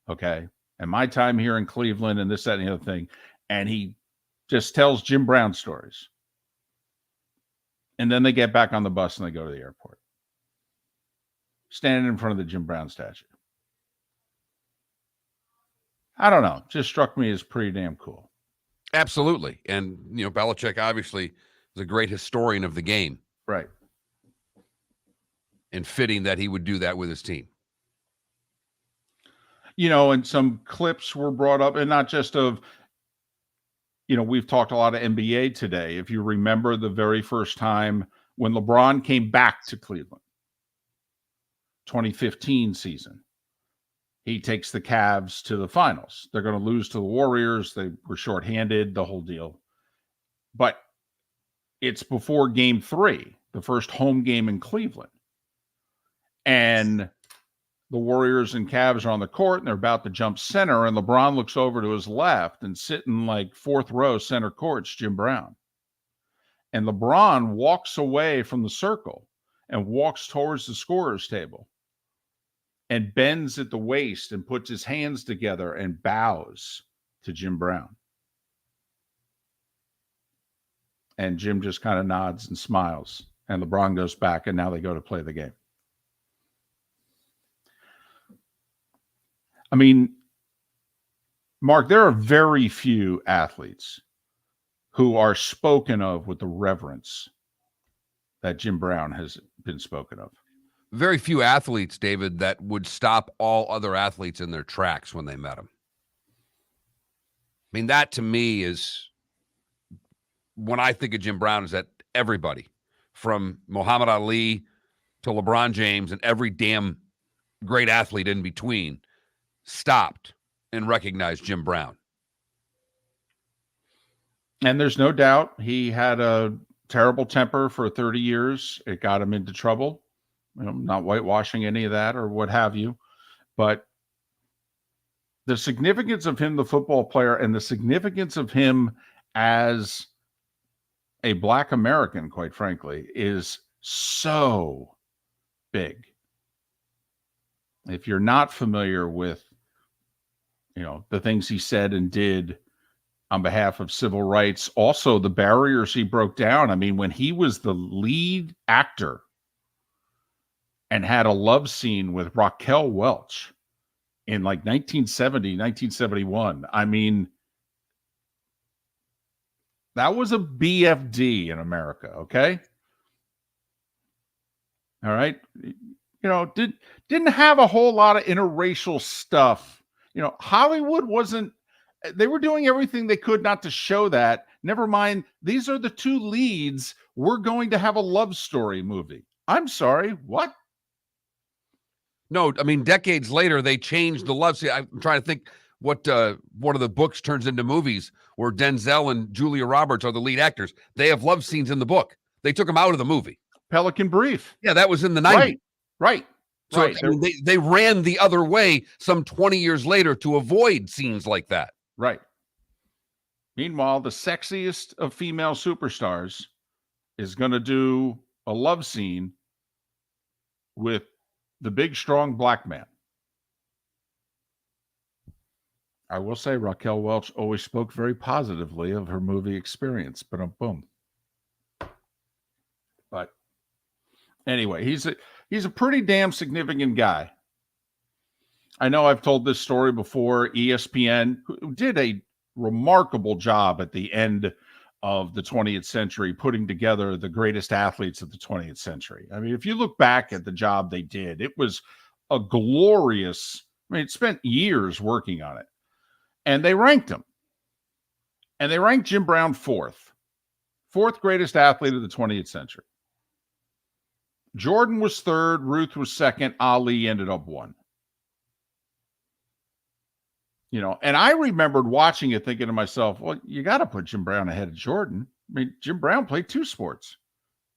okay? And my time here in Cleveland and this, that, and the other thing. And he just tells Jim Brown stories. And then they get back on the bus and they go to the airport. Standing in front of the Jim Brown statue. I don't know. Just struck me as pretty damn cool. Absolutely. And, Belichick obviously is a great historian of the game. Right. And fitting that he would do that with his team. And some clips were brought up, and not just of, we've talked a lot of NBA today. If you remember the very first time when LeBron came back to Cleveland, 2015 season, he takes the Cavs to the finals. They're going to lose to the Warriors. They were shorthanded, the whole deal. But it's before game 3, the first home game in Cleveland. And the Warriors and Cavs are on the court, and they're about to jump center, and LeBron looks over to his left, and sitting like 4th row center court's Jim Brown. And LeBron walks away from the circle and walks towards the scorer's table and bends at the waist and puts his hands together and bows to Jim Brown. And Jim just kind of nods and smiles, and LeBron goes back, and now they go to play the game. I mean, Mark, there are very few athletes who are spoken of with the reverence that Jim Brown has been spoken of. Very few athletes, David, that would stop all other athletes in their tracks when they met him. I mean, that to me is, when I think of Jim Brown, is that everybody from Muhammad Ali to LeBron James and every damn great athlete in between stopped and recognized Jim Brown. And there's no doubt he had a terrible temper for 30 years. It got him into trouble. Not whitewashing any of that or what have you. But the significance of him, the football player, and the significance of him as a Black American, quite frankly, is so big. If you're not familiar with the things he said and did on behalf of civil rights, also the barriers he broke down. I mean, when he was the lead actor and had a love scene with Raquel Welch in like 1970, 1971, I mean, that was a BFD in America, okay? All right. Didn't have a whole lot of interracial stuff. Hollywood wasn't, they were doing everything they could not to show that. Never mind, these are the two leads. We're going to have a love story movie. I'm sorry, what? No, I mean, decades later, they changed the love scene. I'm trying to think what one of the books turns into movies where Denzel and Julia Roberts are the lead actors. They have love scenes in the book. They took them out of the movie. Pelican Brief. Yeah, that was in the 90s. Right. So I mean, they ran the other way some 20 years later to avoid scenes like that. Right. Meanwhile, the sexiest of female superstars is going to do a love scene with the big, strong black man. I will say Raquel Welch always spoke very positively of her movie experience, but boom. But anyway, he's a pretty damn significant guy. I know I've told this story before. ESPN did a remarkable job at the end of the 20th century, putting together the greatest athletes of the 20th century. I mean, if you look back at the job they did, it was a glorious, it spent years working on it. And they ranked him. And they ranked Jim Brown fourth greatest athlete of the 20th century. Jordan was third, Ruth was second, Ali ended up one. And I remembered watching it thinking to myself, well, you got to put Jim Brown ahead of Jordan. I mean, Jim Brown played two sports.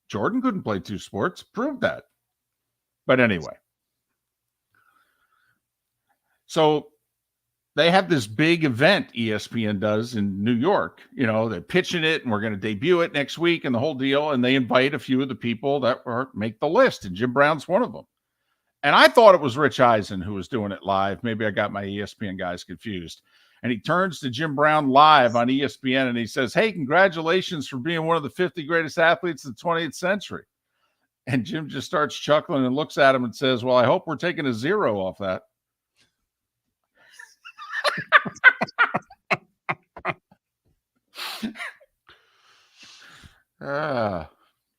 Jordan couldn't play two sports. Proved that. But anyway. So they have this big event ESPN does in New York. They're pitching it and we're going to debut it next week and the whole deal. And they invite a few of the people that make the list. And Jim Brown's one of them. And I thought it was Rich Eisen who was doing it live. Maybe I got my ESPN guys confused. And he turns to Jim Brown live on ESPN and he says, hey, congratulations for being one of the 50 greatest athletes of the 20th century. And Jim just starts chuckling and looks at him and says, well, I hope we're taking a zero off that.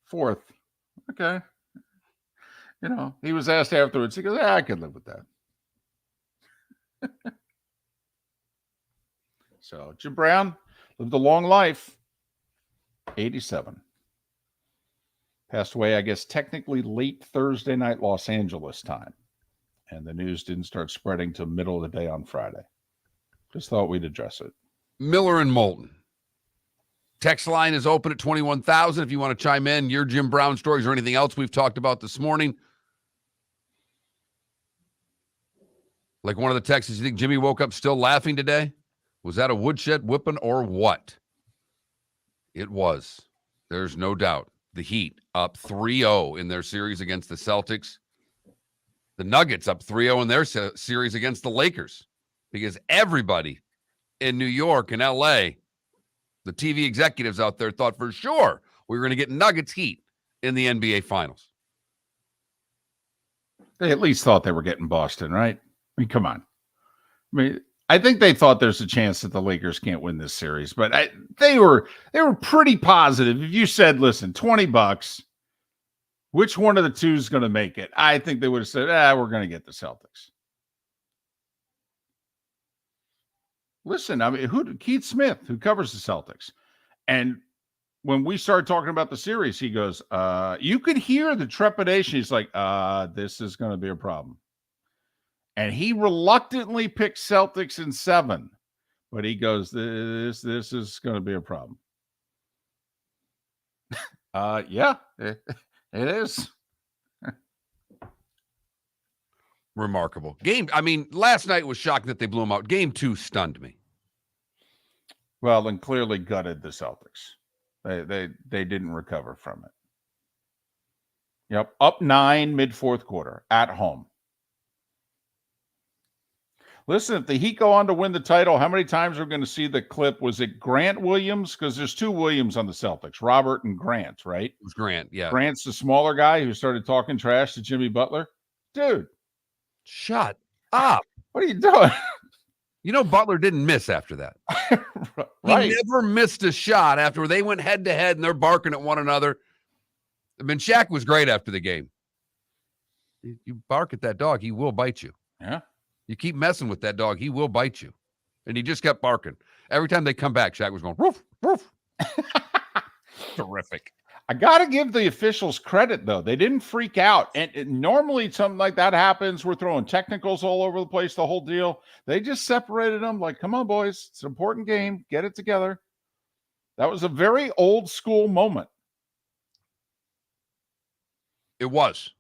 Fourth. Okay. He was asked afterwards. He goes, I could live with that. So Jim Brown lived a long life. 87. Passed away, I guess, technically late Thursday night Los Angeles time. And the news didn't start spreading till middle of the day on Friday. Just thought we'd address it. Miller and Moulton. Text line is open at 21,000 if you want to chime in your Jim Brown stories or anything else we've talked about this morning. Like one of the texts, you think Jimmy woke up still laughing today? Was that a woodshed whipping or what? It was. There's no doubt. The Heat up 3-0 in their series against the Celtics. The Nuggets up 3-0 in their series against the Lakers. Because everybody in New York and LA, the TV executives out there thought for sure we were going to get Nuggets Heat in the NBA Finals. They at least thought they were getting Boston, right? I mean, come on. I mean, I think they thought there's a chance that the Lakers can't win this series, but they were pretty positive. If you said, listen, $20, which one of the two is going to make it? I think they would have said, we're going to get the Celtics. Listen, I mean, Keith Smith, who covers the Celtics. And when we started talking about the series, he goes, you could hear the trepidation. He's like, this is going to be a problem. And he reluctantly picked Celtics in 7, but he goes, this is going to be a problem. Yeah, it is. Remarkable. I mean, last night was shocking that they blew them out. Game 2 stunned me. Well, and clearly gutted the Celtics. They didn't recover from it. Yep, up 9 mid-4th quarter at home. Listen, if the Heat go on to win the title, how many times are we going to see the clip? Was it Grant Williams? Because there's two Williams on the Celtics, Robert and Grant, right? It was Grant, yeah. Grant's the smaller guy who started talking trash to Jimmy Butler. Dude, shut up. What are you doing? You know, Butler didn't miss after that. Right. He never missed a shot after they went head to head and they're barking at one another. I mean, Shaq was great after the game. You bark at that dog, he will bite you. Yeah. You keep messing with that dog, he will bite you. And he just kept barking. Every time they come back, Shaq was going, woof, woof. Terrific. I got to give the officials credit, though. They didn't freak out. And normally something like that happens. We're throwing technicals all over the place, the whole deal. They just separated them like, come on, boys. It's an important game. Get it together. That was a very old school moment. It was.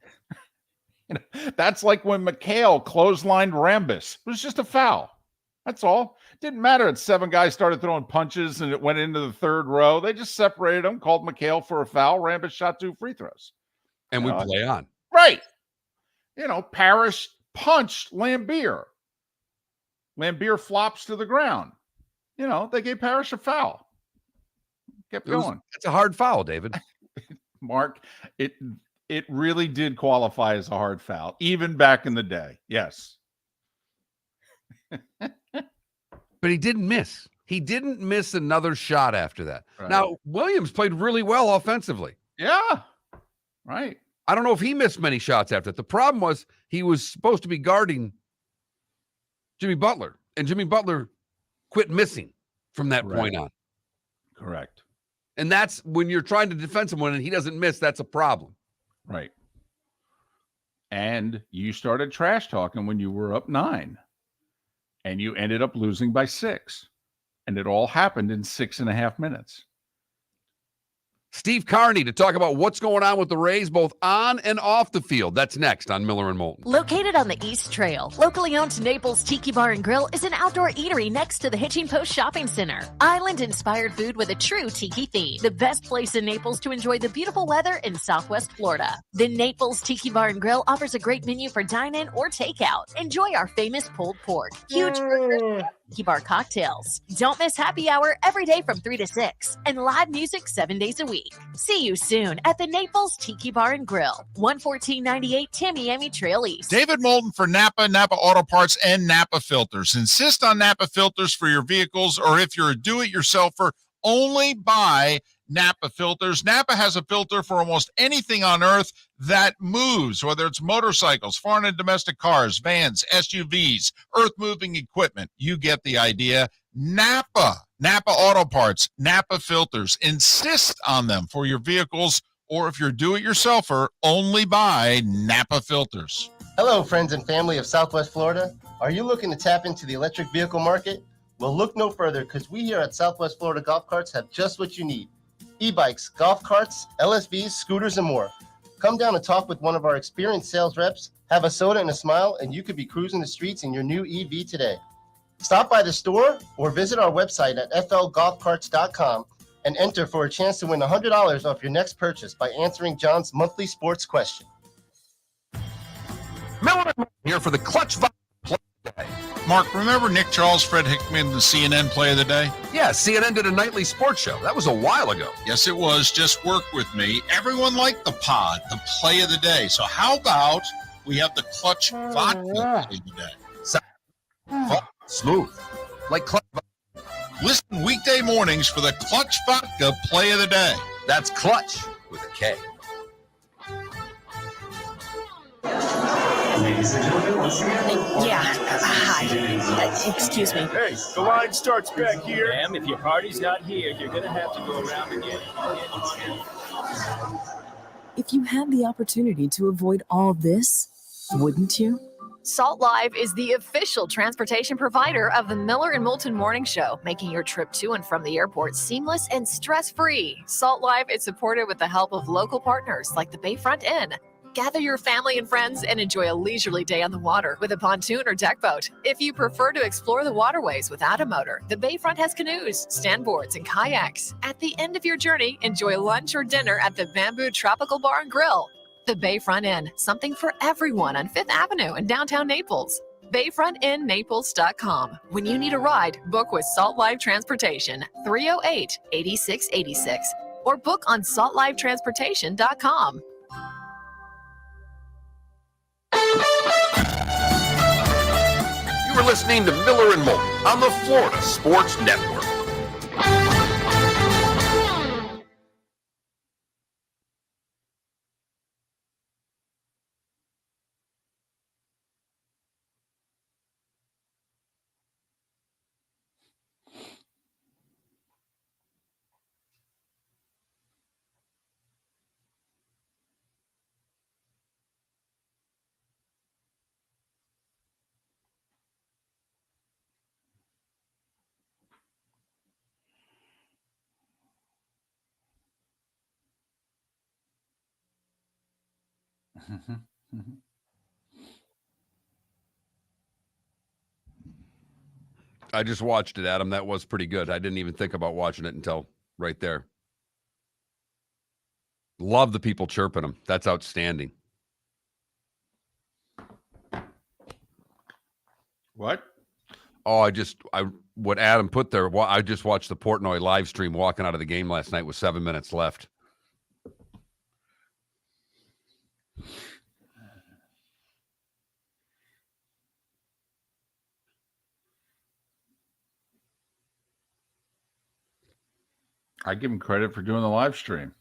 That's like when McHale clotheslined Rambis. It was just a foul. That's all. Didn't matter. It's 7 guys started throwing punches and it went into the third row. They just separated them, called McHale for a foul. Rambis shot 2 free throws. And we play on. Right. Parrish punched Lambeer. Lambeer flops to the ground. They gave Parrish a foul. Kept going. It's a hard foul, David. Mark, it really did qualify as a hard foul, even back in the day. Yes. But he didn't miss. He didn't miss another shot after that. Right. Now, Williams played really well offensively. Yeah. Right. I don't know if he missed many shots after that. The problem was he was supposed to be guarding Jimmy Butler, and Jimmy Butler quit missing from that point on. Correct. And that's when you're trying to defend someone and he doesn't miss, that's a problem. Right. And you started trash talking when you were up 9. And you ended up losing by 6. And it all happened in 6.5 minutes. Steve Carney to talk about what's going on with the Rays, both on and off the field. That's next on Miller and Moulton. Located on the East Trail, locally owned Naples Tiki Bar and Grill is an outdoor eatery next to the Hitching Post Shopping Center. Island-inspired food with a true tiki theme. The best place in Naples to enjoy the beautiful weather in Southwest Florida. The Naples Tiki Bar and Grill offers a great menu for dine-in or takeout. Enjoy our famous pulled pork, huge burgers, Tiki Bar cocktails. Don't miss happy hour every day from 3 to 6 and live music 7 days a week. See you soon at the Naples Tiki Bar and Grill, 11498 Tamiami Trail East. David Moulton for Napa, Napa Auto Parts, and Napa Filters. Insist on Napa filters for your vehicles, or if you're a do-it-yourselfer, only buy Napa filters. Napa has a filter for almost anything on earth that moves, whether it's motorcycles, foreign and domestic cars, vans, SUVs, earth-moving equipment. You get the idea. Napa Auto Parts, Napa filters. Insist on them for your vehicles, or if you're a do-it-yourselfer, only buy Napa filters. Hello, friends and family of Southwest Florida. Are you looking to tap into the electric vehicle market? Well, look no further, because we here at Southwest Florida Golf Carts have just what you need. E-bikes, golf carts, LSVs, scooters, and more. Come down and talk with one of our experienced sales reps, have a soda and a smile, and you could be cruising the streets in your new EV today. Stop by the store or visit our website at flgolfcarts.com and enter for a chance to win $100 off your next purchase by answering John's monthly sports question. Miller here for the Clutch Play of the Day. Mark, remember Nick Charles, Fred Hickman, the CNN Play of the Day? Yeah, CNN did a nightly sports show. That was a while ago. Yes, it was. Just work with me. Everyone liked the pod, the Play of the Day. So how about we have the Clutch Vodka Play of the Day? Smooth. Like Clutch Vodka. Listen weekday mornings for the Clutch Vodka Play of the Day. That's Clutch with a K. Ladies and gentlemen, once again. Hi. Excuse me. Hey, the line starts back here. Ma'am, if your party's not here, you're going to have to go around again. If you had the opportunity to avoid all this, wouldn't you? Salt Live is the official transportation provider of the Miller and Moulton Morning Show, making your trip to and from the airport seamless and stress-free. Salt Live is supported with the help of local partners like the Bayfront Inn. Gather your family and friends and enjoy a leisurely day on the water with a pontoon or deck boat. If you prefer to explore the waterways without a motor, the Bayfront has canoes, standboards, and kayaks. At the end of your journey, enjoy lunch or dinner at the Bamboo Tropical Bar and Grill. The Bayfront Inn, something for everyone on 5th Avenue in downtown Naples. BayfrontInNaples.com. When you need a ride, book with Salt Life Transportation, 308-8686, or book on saltlifetransportation.com. You are listening to Miller and Moulton on the Florida Sports Network. I just watched it, Adam. That was pretty good. I didn't even think about watching it until right there. Love the people chirping him. That's outstanding. What? Oh, what Adam put there. Well, I just watched the Portnoy live stream walking out of the game last night with 7 minutes left. I give him credit for doing the live stream.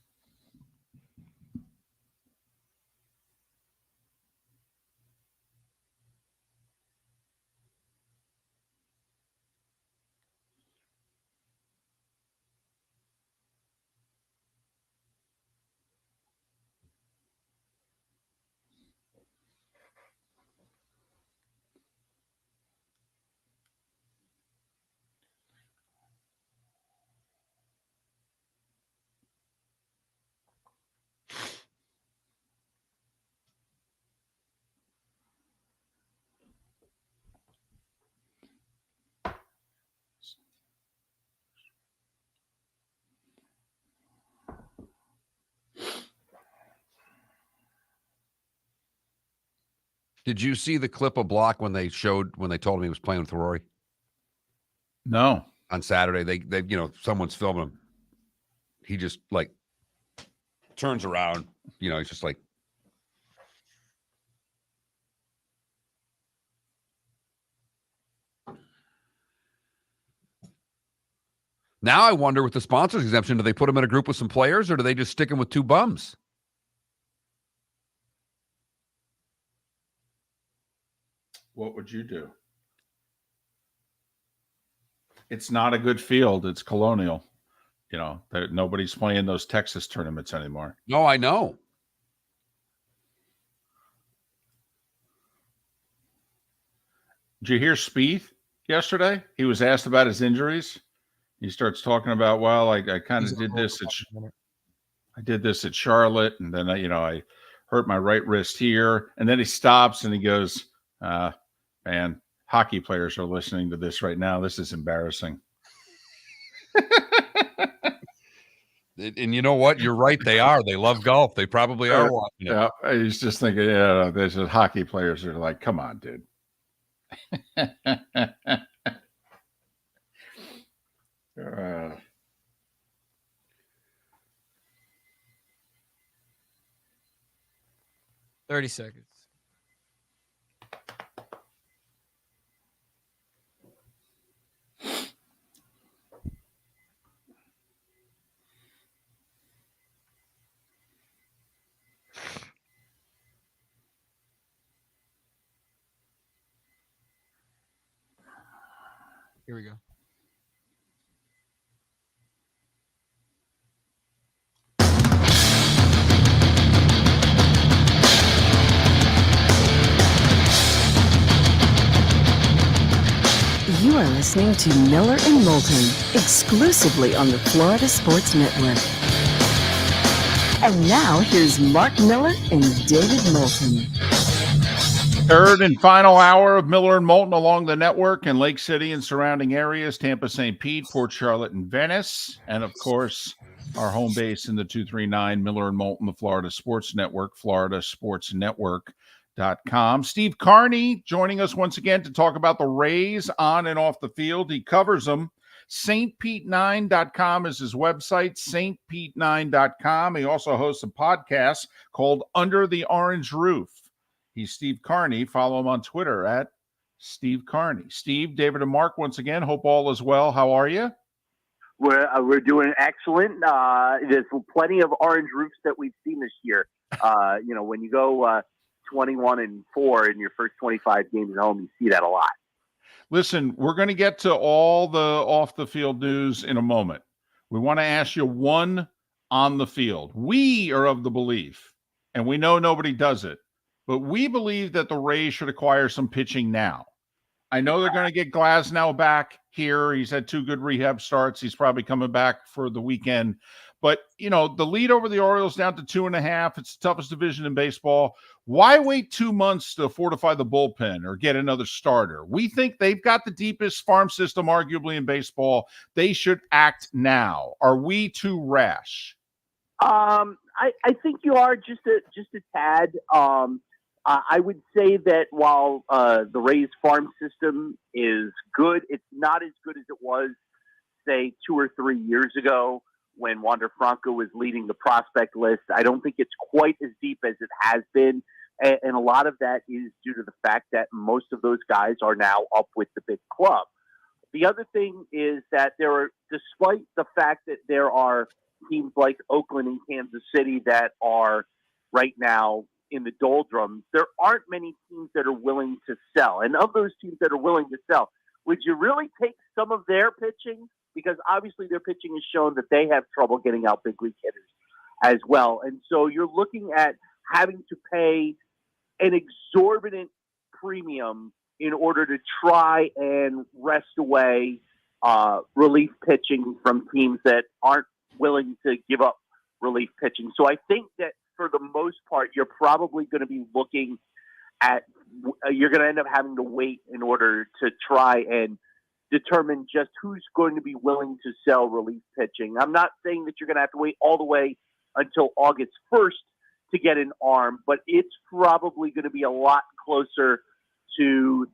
Did you see the clip of Block when they told him he was playing with Rory? No. On Saturday, they someone's filming him. He just like turns around, he's just like. Now I wonder, with the sponsors exemption, do they put him in a group with some players, or do they just stick him with two bums? What would you do? It's not a good field. It's Colonial. Nobody's playing those Texas tournaments anymore. No, I know. Did you hear Spieth yesterday? He was asked about his injuries. He starts talking about, well, I kind of did this. I did this at Charlotte, and then I hurt my right wrist here. And then he stops and he goes, man, hockey players are listening to this right now. This is embarrassing. And you know what? You're right. They are. They love golf. They probably are watching it. Yeah, he's just thinking, there's hockey players are like, come on, dude. 30 seconds. Here we go. You are listening to Miller and Moulton, exclusively on the Florida Sports Network. And now, here's Mark Miller and David Moulton. Third and final hour of Miller and Moulton along the network in Lake City and surrounding areas, Tampa, St. Pete, Port Charlotte, and Venice. And, of course, our home base in the 239, Miller and Moulton, the Florida Sports Network, floridasportsnetwork.com. Steve Carney joining us once again to talk about the Rays on and off the field. He covers them. stpete9.com is his website, stpete9.com. He also hosts a podcast called Under the Orange Roof. He's Steve Carney. Follow him on Twitter at Steve Carney. Steve, David, and Mark, once again, hope all is well. How are you? We're doing excellent. There's plenty of orange roofs that we've seen this year. When you go 21-4 in your first 25 games at home, you see that a lot. Listen, we're going to get to all the off-the-field news in a moment. We want to ask you one on the field. We are of the belief, and we know nobody does it, but we believe that the Rays should acquire some pitching now. I know they're going to get Glasnow back here. He's had 2 good rehab starts. He's probably coming back for the weekend. But, the lead over the Orioles down to 2.5. It's the toughest division in baseball. Why wait 2 months to fortify the bullpen or get another starter? We think they've got the deepest farm system, arguably, in baseball. They should act now. Are we too rash? I think you are just a tad. I would say that while the Rays farm system is good, it's not as good as it was, say, 2 or 3 years ago when Wander Franco was leading the prospect list. I don't think it's quite as deep as it has been. And a lot of that is due to the fact that most of those guys are now up with the big club. The other thing is that despite the fact that there are teams like Oakland and Kansas City that are right now in the doldrums, there aren't many teams that are willing to sell. And of those teams that are willing to sell, would you really take some of their pitching? Because obviously their pitching has shown that they have trouble getting out big league hitters as well. And so you're looking at having to pay an exorbitant premium in order to try and wrest away relief pitching from teams that aren't willing to give up relief pitching. So I think that for the most part, you're probably going to be looking at, you're going to end up having to wait in order to try and determine just who's going to be willing to sell relief pitching. I'm not saying that you're going to have to wait all the way until August 1st to get an arm, but it's probably going to be a lot closer to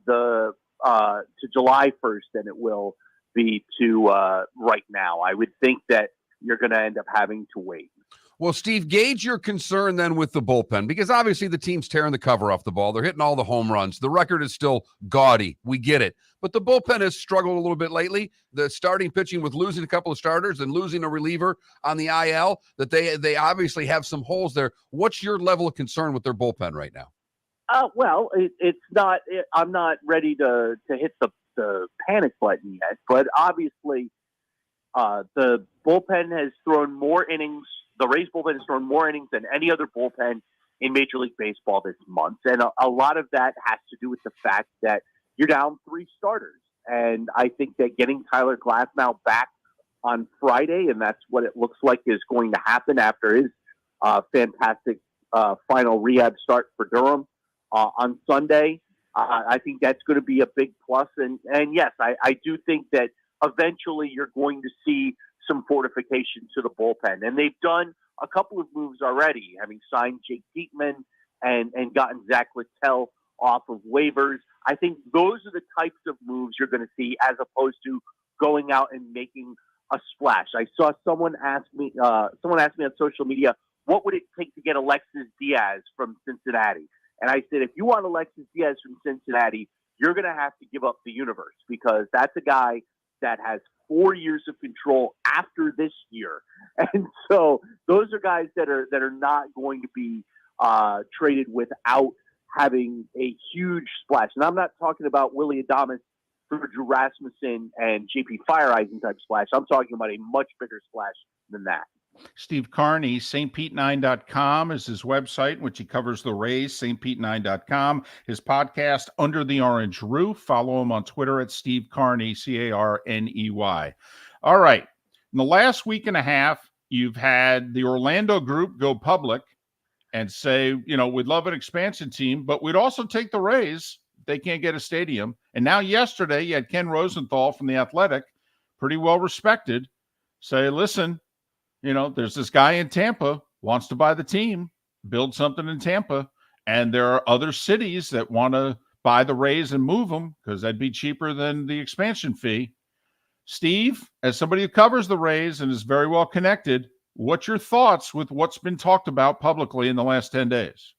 July 1st than it will be to right now. I would think that you're going to end up having to wait. Well, Steve, gauge your concern then with the bullpen, because obviously the team's tearing the cover off the ball. They're hitting all the home runs. The record is still gaudy. We get it. But the bullpen has struggled a little bit lately. The starting pitching with losing a couple of starters and losing a reliever on the IL, that they obviously have some holes there. What's your level of concern with their bullpen right now? It's not. I'm not ready to hit the panic button yet. But obviously, the bullpen has thrown more innings. The Rays bullpen has thrown more innings than any other bullpen in Major League Baseball this month. And a lot of that has to do with the fact that you're down 3 starters. And I think that getting Tyler Glasnow back on Friday, and that's what it looks like is going to happen after his fantastic final rehab start for Durham on Sunday, I think that's going to be a big plus. And yes, I do think that eventually you're going to see some fortification to the bullpen. And they've done a couple of moves already, having signed Jake Diekman and gotten Zach Littell off of waivers. I think those are the types of moves you're going to see as opposed to going out and making a splash. I saw someone ask me on social media, what would it take to get Alexis Diaz from Cincinnati? And I said, if you want Alexis Diaz from Cincinnati, you're going to have to give up the universe, because that's a guy that has 4 years of control after this year. And so those are guys that are not going to be traded without having a huge splash. And I'm not talking about Willie Adames for Drew Rasmussen and JP Fireeisen type splash. I'm talking about a much bigger splash than that. Steve Carney, stpete9.com is his website, in which he covers the Rays, stpete9.com. His podcast, Under the Orange Roof. Follow him on Twitter at Steve Carney, Carney. All right. In the last week and a half, you've had the Orlando group go public and say, we'd love an expansion team, but we'd also take the Rays. They can't get a stadium. And now yesterday, you had Ken Rosenthal from The Athletic, pretty well respected, say, listen, there's this guy in Tampa wants to buy the team, build something in Tampa, And there are other cities that want to buy the Rays and move them because that'd be cheaper than the expansion fee. Steve, as somebody who covers the Rays and is very well connected, what's your thoughts with what's been talked about publicly in the last 10 days?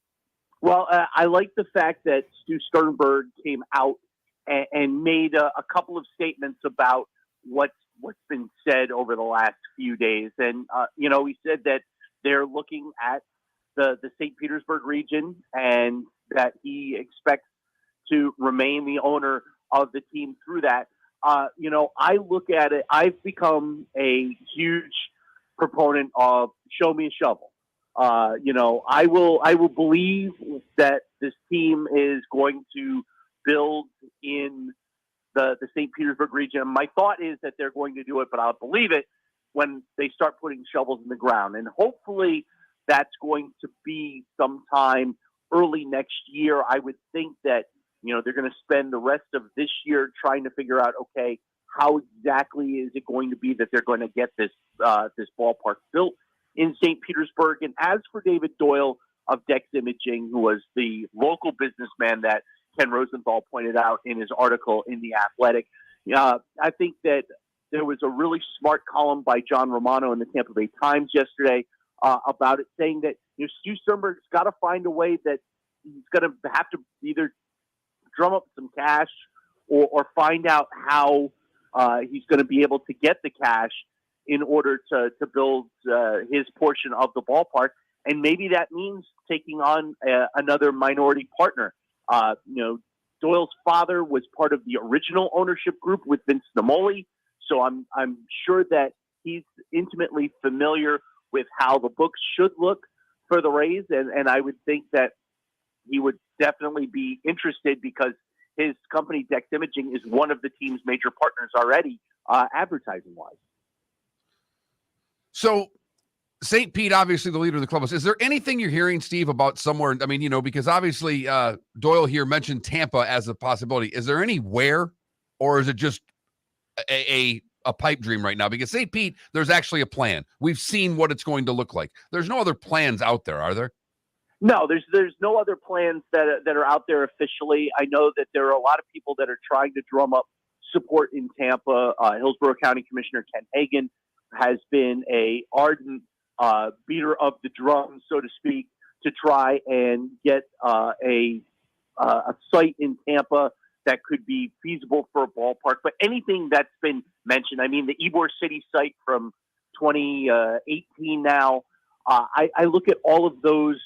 Well, I like the fact that Stu Sternberg came out and made a couple of statements about what's been said over the last few days. And, he said that they're looking at the St. Petersburg region and that he expects to remain the owner of the team through that. I look at it, I've become a huge proponent of show me a shovel. I will believe that this team is going to build in the St. Petersburg region. My thought is that they're going to do it, but I'll believe it when they start putting shovels in the ground. And hopefully that's going to be sometime early next year. I would think that, they're going to spend the rest of this year trying to figure out, okay, how exactly is it going to be that they're going to get this ballpark built in St. Petersburg. And as for David Doyle of Dex Imaging, who was the local businessman that Ken Rosenthal pointed out in his article in The Athletic, I think that there was a really smart column by John Romano in the Tampa Bay Times yesterday about it, saying that Stu Sternberg's got to find a way that he's going to have to either drum up some cash or find out how he's going to be able to get the cash in order to build his portion of the ballpark. And maybe that means taking on another minority partner. Doyle's father was part of the original ownership group with Vince Namoli. So I'm sure that he's intimately familiar with how the books should look for the Rays. And I would think that he would definitely be interested because his company, Dex Imaging, is one of the team's major partners already, advertising-wise. So St. Pete, obviously the leader of the club. Is there anything you're hearing, Steve, about somewhere? I mean, because obviously Doyle here mentioned Tampa as a possibility. Is there anywhere, or is it just a pipe dream right now? Because St. Pete, there's actually a plan. We've seen what it's going to look like. There's no other plans out there, are there? No, there's no other plans that are out there officially. I know that there are a lot of people that are trying to drum up support in Tampa. Hillsborough County Commissioner Ken Hagan has been a ardent beater of the drum, so to speak, to try and get a site in Tampa that could be feasible for a ballpark. But anything that's been mentioned, I mean, the Ybor City site from 2018 now, I look at all those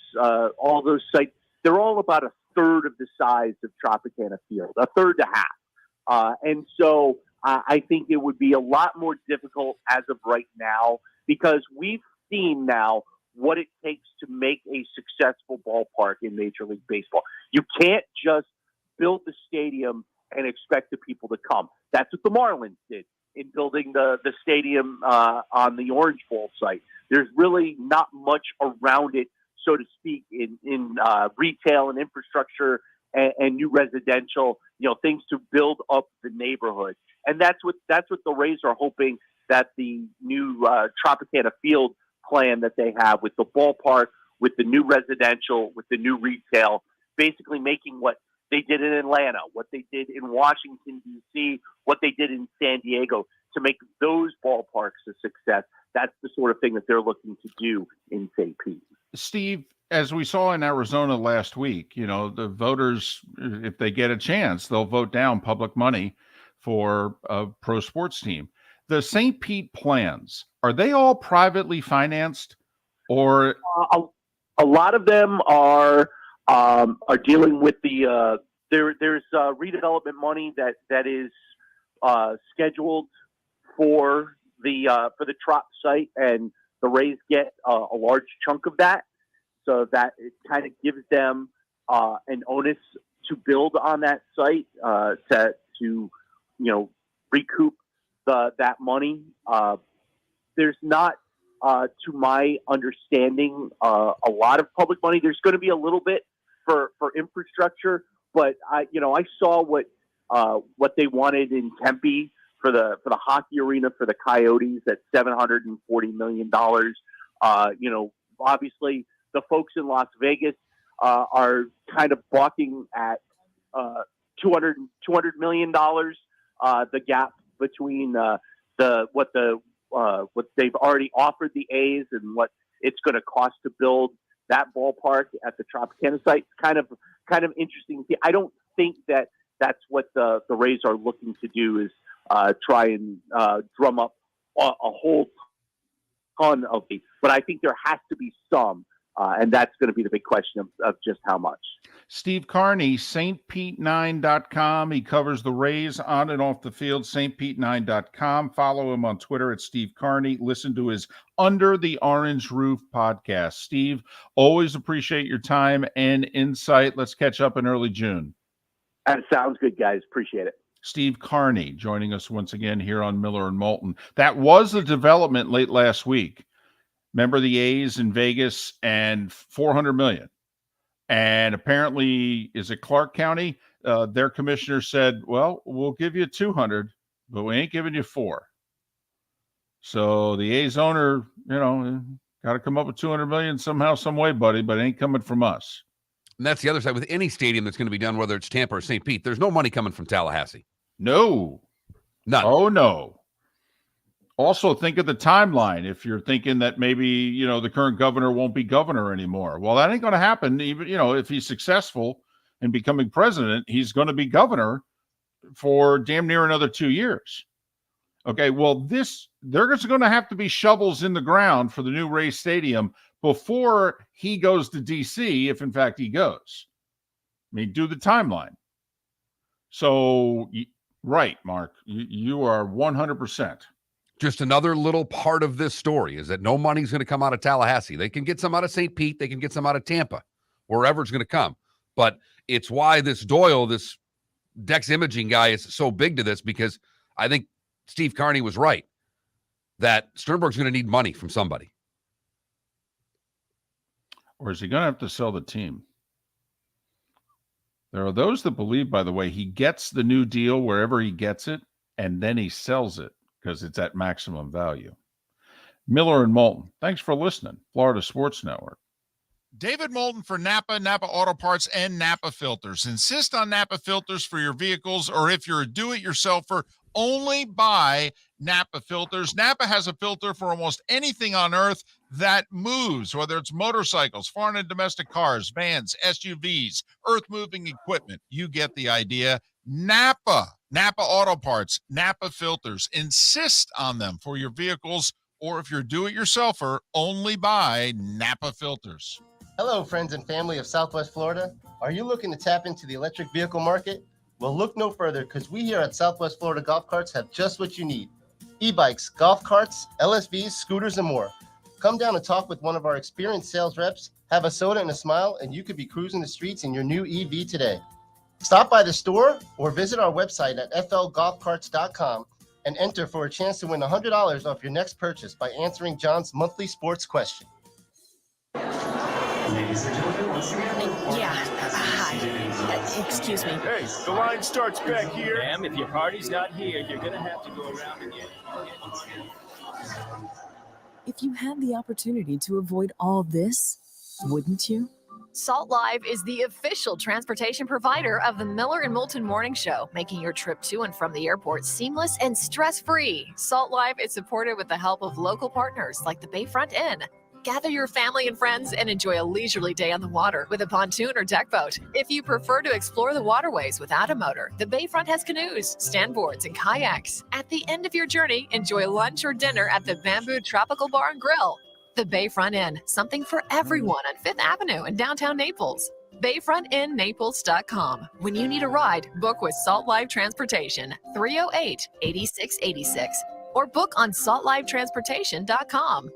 sites. They're all about a third of the size of Tropicana Field, a third to half. And so I think it would be a lot more difficult as of right now because we've seen now what it takes to make a successful ballpark in Major League Baseball. You can't just build the stadium and expect the people to come. That's what the Marlins did in building the stadium on the Orange Bowl site. There's really not much around it, so to speak, in retail and infrastructure and new residential, things to build up the neighborhood. And that's what the Rays are hoping that the new Tropicana Field plan that they have with the ballpark, with the new residential, with the new retail, basically making what they did in Atlanta, what they did in Washington, D.C., what they did in San Diego, to make those ballparks a success. That's the sort of thing that they're looking to do in St. Pete. Steve, as we saw in Arizona last week, the voters, if they get a chance, they'll vote down public money for a pro sports team. The St. Pete plans, are they all privately financed, or a lot of them are dealing with the there's redevelopment money that is scheduled for the Trop site, and the Rays get a large chunk of that, so that it kind of gives them an onus to build on that site to recoup that money. There's not, to my understanding, a lot of public money. There's going to be a little bit for infrastructure, but I saw what they wanted in Tempe for the hockey arena for the Coyotes at $740 million. Obviously the folks in Las Vegas are kind of balking at $200 million. The gap between what they've already offered the A's and what it's going to cost to build that ballpark at the Tropicana site. Kind of interesting. I don't think that's what the Rays are looking to do is try and drum up a whole ton of these. But I think there has to be some, and that's going to be the big question of just how much. Steve Carney, stpete9.com. He covers the Rays on and off the field, stpete9.com. Follow him on Twitter at Steve Carney. Listen to his Under the Orange Roof podcast. Steve, always appreciate your time and insight. Let's catch up in early June. That sounds good, guys. Appreciate it. Steve Carney joining us once again here on Miller and Moulton. That was a development late last week. Remember the A's in Vegas and $400 million. And apparently, is it Clark County? Their commissioner said, well, we'll give you 200, but we ain't giving you 4. So the A's owner, got to come up with 200 million somehow, some way, buddy, but it ain't coming from us. And that's the other side. With any stadium that's going to be done, whether it's Tampa or St. Pete, there's no money coming from Tallahassee. No. None. Oh, no. Also, think of the timeline. If you're thinking that maybe, the current governor won't be governor anymore. Well, that ain't going to happen. Even, if he's successful in becoming president, he's going to be governor for damn near another 2 years. Okay, well, there's going to have to be shovels in the ground for the new Rays Stadium before he goes to D.C., if in fact he goes. I mean, do the timeline. So, right, Mark, you are 100%. Just another little part of this story is that no money's going to come out of Tallahassee. They can get some out of St. Pete. They can get some out of Tampa, wherever it's going to come. But it's why this Doyle, this Dex Imaging guy, is so big to this, because I think Steve Carney was right that Sternberg's going to need money from somebody. Or is he going to have to sell the team? There are those that believe, by the way, he gets the new deal wherever he gets it, and then he sells it because it's at maximum value. Miller and Moulton, thanks for listening. Florida Sports Network. David Moulton for Napa, Napa Auto Parts, and Napa Filters. Insist on Napa filters for your vehicles, or if you're a do-it-yourselfer, only buy Napa filters. Napa has a filter for almost anything on earth that moves, whether it's motorcycles, foreign and domestic cars, vans, SUVs, earth-moving equipment. You get the idea. Napa Auto Parts, Napa filters. Insist on them for your vehicles, or if you're a do-it-yourselfer, only buy Napa filters. Hello, friends and family of Southwest Florida. Are you looking to tap into the electric vehicle market? Well, look no further, because we here at Southwest Florida Golf Carts have just what you need. E-bikes, golf carts, LSVs, scooters, and more. Come down and talk with one of our experienced sales reps, have a soda and a smile, and you could be cruising the streets in your new EV today. Stop by the store or visit our website at flgolfcarts.com and enter for a chance to win $100 off your next purchase by answering John's monthly sports question. Ladies and gentlemen, once again. Yeah. Hi. Excuse me. Hey, the line starts back here. Ma'am, if your party's not here, you're going to have to go around again. If you had the opportunity to avoid all this, wouldn't you? Salt Live is the official transportation provider of the Miller and Moulton Morning Show, making your trip to and from the airport seamless and stress-free. Salt Live is supported with the help of local partners like the Bayfront Inn. Gather your family and friends and enjoy a leisurely day on the water with a pontoon or deck boat. If you prefer to explore the waterways without a motor, the Bayfront has canoes, standboards, and kayaks. At the end of your journey, enjoy lunch or dinner at the Bamboo Tropical Bar and Grill. The Bayfront Inn, something for everyone on 5th Avenue in downtown Naples. BayfrontInNaples.com. When you need a ride, book with Salt Live Transportation, 308-8686, or book on saltlivetransportation.com.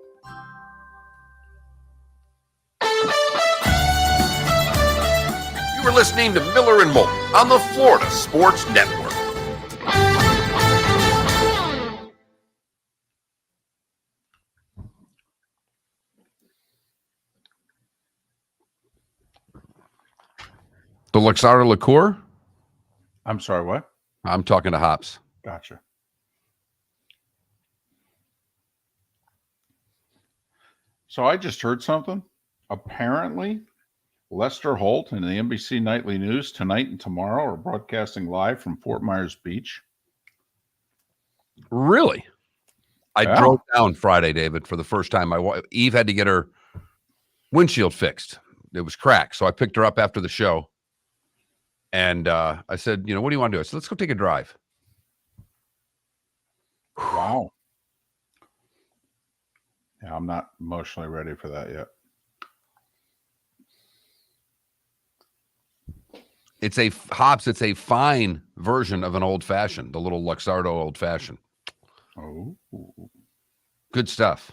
You were listening to Miller and Moulton on the Florida Sports Network. The Luxardo liqueur? I'm sorry, what? I'm talking to hops. Gotcha. So I just heard something. Apparently, Lester Holt and the NBC Nightly News tonight and tomorrow are broadcasting live from Fort Myers Beach. Really? I Yeah. drove down Friday, David, for the first time. Eve had to get her windshield fixed. It was cracked. So I picked her up after the show. And I said, what do you want to do? I said, let's go take a drive. Wow. Yeah, I'm not emotionally ready for that yet. It's a fine version of an old fashioned, the little Luxardo old fashioned. Oh, good stuff.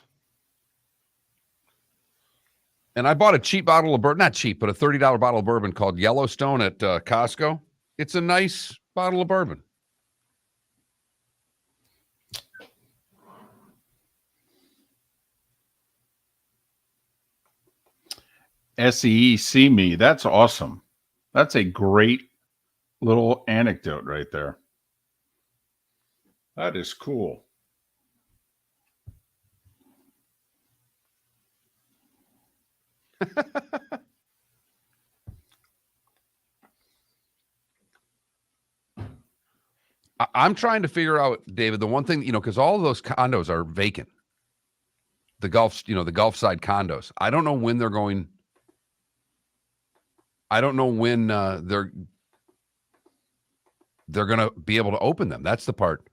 And I bought a cheap bottle of bourbon, not cheap, but a $30 bottle of bourbon called Yellowstone at Costco. It's a nice bottle of bourbon. SEC me. That's awesome. That's a great little anecdote right there. That is cool. I'm trying to figure out, David, the one thing, because all of those condos are vacant. The Gulf side condos. I don't know when they're going. I don't know when they're going to be able to open them. That's the part.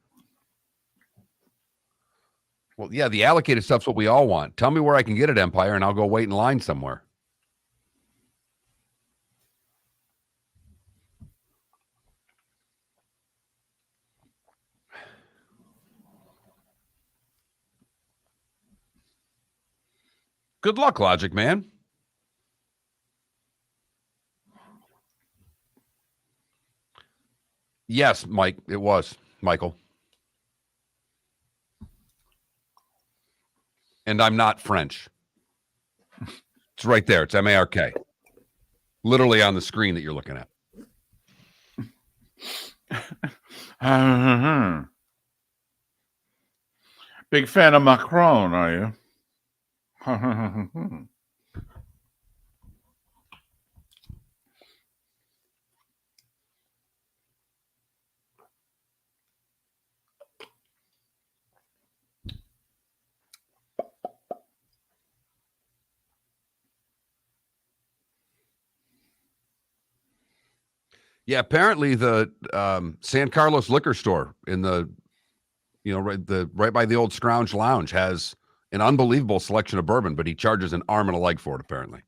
Well, yeah, the allocated stuff's what we all want. Tell me where I can get it, Empire, and I'll go wait in line somewhere. Good luck, Logic Man. Yes, Mike, it was, Michael. And I'm not French. It's right there. It's M-A-R-K. Literally on the screen that you're looking at. Big fan of Macron, are you? Yeah, apparently the San Carlos liquor store in the, right by the old Scrounge Lounge has an unbelievable selection of bourbon, but he charges an arm and a leg for it, apparently.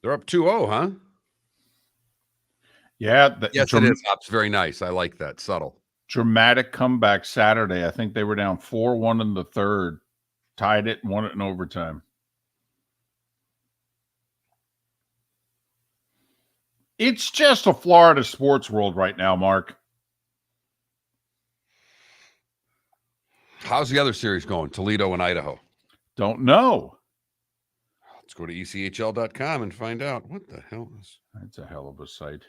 They're up 2-0, huh? Yeah. Yes, it is. It's very nice. I like that. Subtle. Dramatic comeback Saturday. I think they were down 4-1 in the third, tied it, and won it in overtime. It's just a Florida sports world right now, Mark. How's the other series going? Toledo and Idaho. Don't know. Let's go to ECHL.com and find out. What the hell is... That's a hell of a site.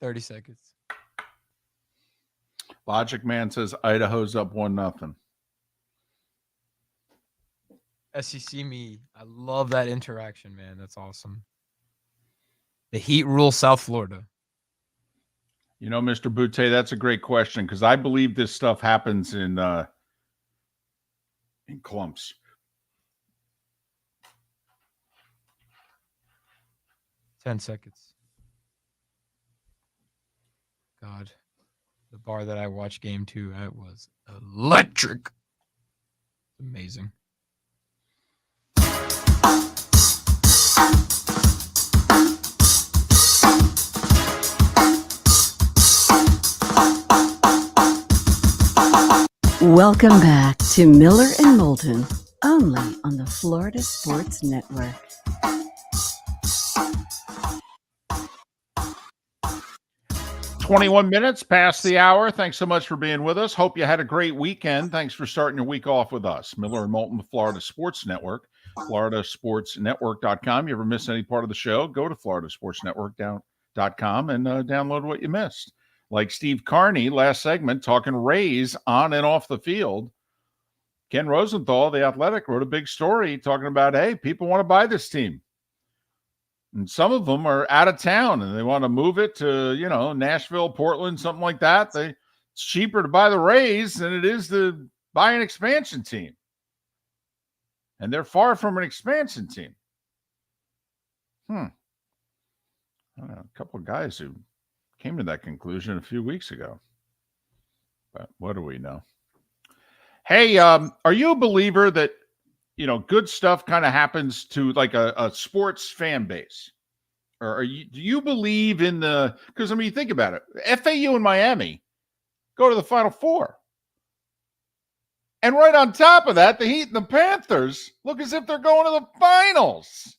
$30 seconds. Logic Man says Idaho's up 1-0. SEC me. I love that interaction, man. That's awesome. The Heat rule South Florida. Mr. Boutte, that's a great question because I believe this stuff happens in clumps. $10 seconds. God, the bar that I watched game 2 at was electric. Amazing. Welcome back to Miller and Moulton, only on the Florida Sports Network. 21 minutes past the hour. Thanks so much for being with us. Hope you had a great weekend. Thanks for starting your week off with us. Miller and Moulton, the Florida Sports Network, floridasportsnetwork.com. You ever miss any part of the show, go to floridasportsnetwork.com and download what you missed. Like Steve Carney, last segment, talking Rays on and off the field. Ken Rosenthal, The Athletic, wrote a big story talking about, hey, people want to buy this team. And some of them are out of town and they want to move it to, Nashville, Portland, something like that. It's cheaper to buy the Rays than it is to buy an expansion team. And they're far from an expansion team. I don't know, a couple of guys who came to that conclusion a few weeks ago. But what do we know? Hey, are you a believer that, good stuff kind of happens to like a sports fan base? Or do you believe in because you think about it, FAU and Miami go to the Final Four. And right on top of that, the Heat and the Panthers look as if they're going to the finals.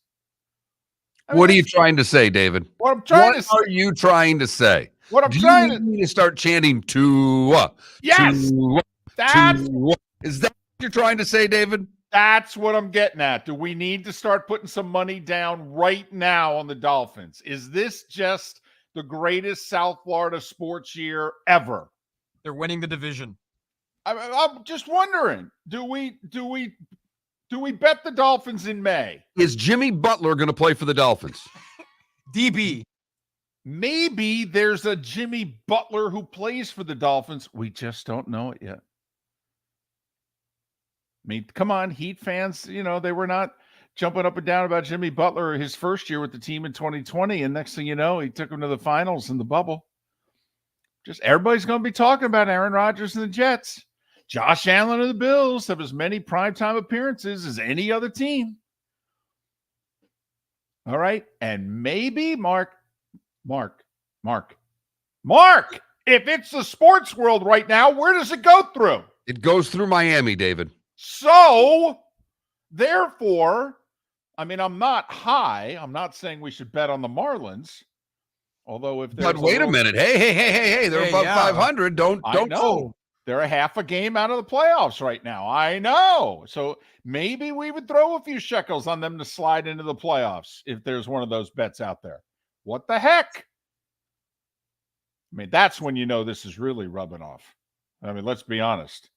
What are you trying to say, David? What I'm trying to say. What are you trying to say? What I'm Do trying you need to start chanting Tua? Yes. Tua, Tua. Is that what you're trying to say, David? That's what I'm getting at. Do we need to start putting some money down right now on the Dolphins? Is this just the greatest South Florida sports year ever? They're winning the division. I'm just wondering, do we bet the Dolphins in May? Is Jimmy Butler going to play for the Dolphins? DB. Maybe there's a Jimmy Butler who plays for the Dolphins. We just don't know it yet. I mean, come on, Heat fans, they were not jumping up and down about Jimmy Butler his first year with the team in 2020. And next thing you know, he took them to the finals in the bubble. Just everybody's going to be talking about Aaron Rodgers and the Jets. Josh Allen and the Bills have as many primetime appearances as any other team. All right. And maybe Mark, if it's the sports world right now, where does it go through? It goes through Miami, David. So, therefore, I'm not high. I'm not saying we should bet on the Marlins. Although if there's But wait a minute. Hey, they're above 500. Don't know. They're a half a game out of the playoffs right now. I know. So maybe we would throw a few shekels on them to slide into the playoffs if there's one of those bets out there. What the heck? That's when you know this is really rubbing off. Let's be honest.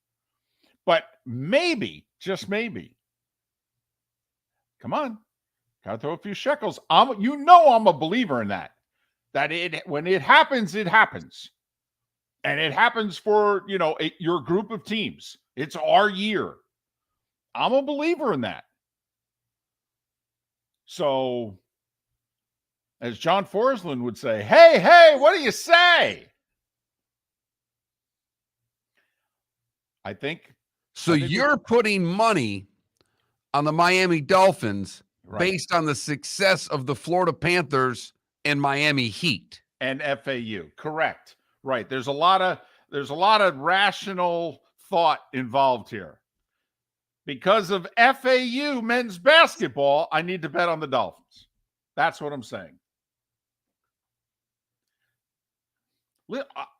But maybe, just maybe. Come on. Gotta throw a few shekels. I'm a believer in that. That when it happens, it happens. And it happens for, your group of teams. It's our year. I'm a believer in that. So, as John Forsland would say, hey, what do you say? I think. So you're putting money on the Miami Dolphins based on the success of the Florida Panthers and Miami Heat. And FAU. Correct. Right. There's a lot of rational thought involved here. Because of FAU men's basketball, I need to bet on the Dolphins. That's what I'm saying.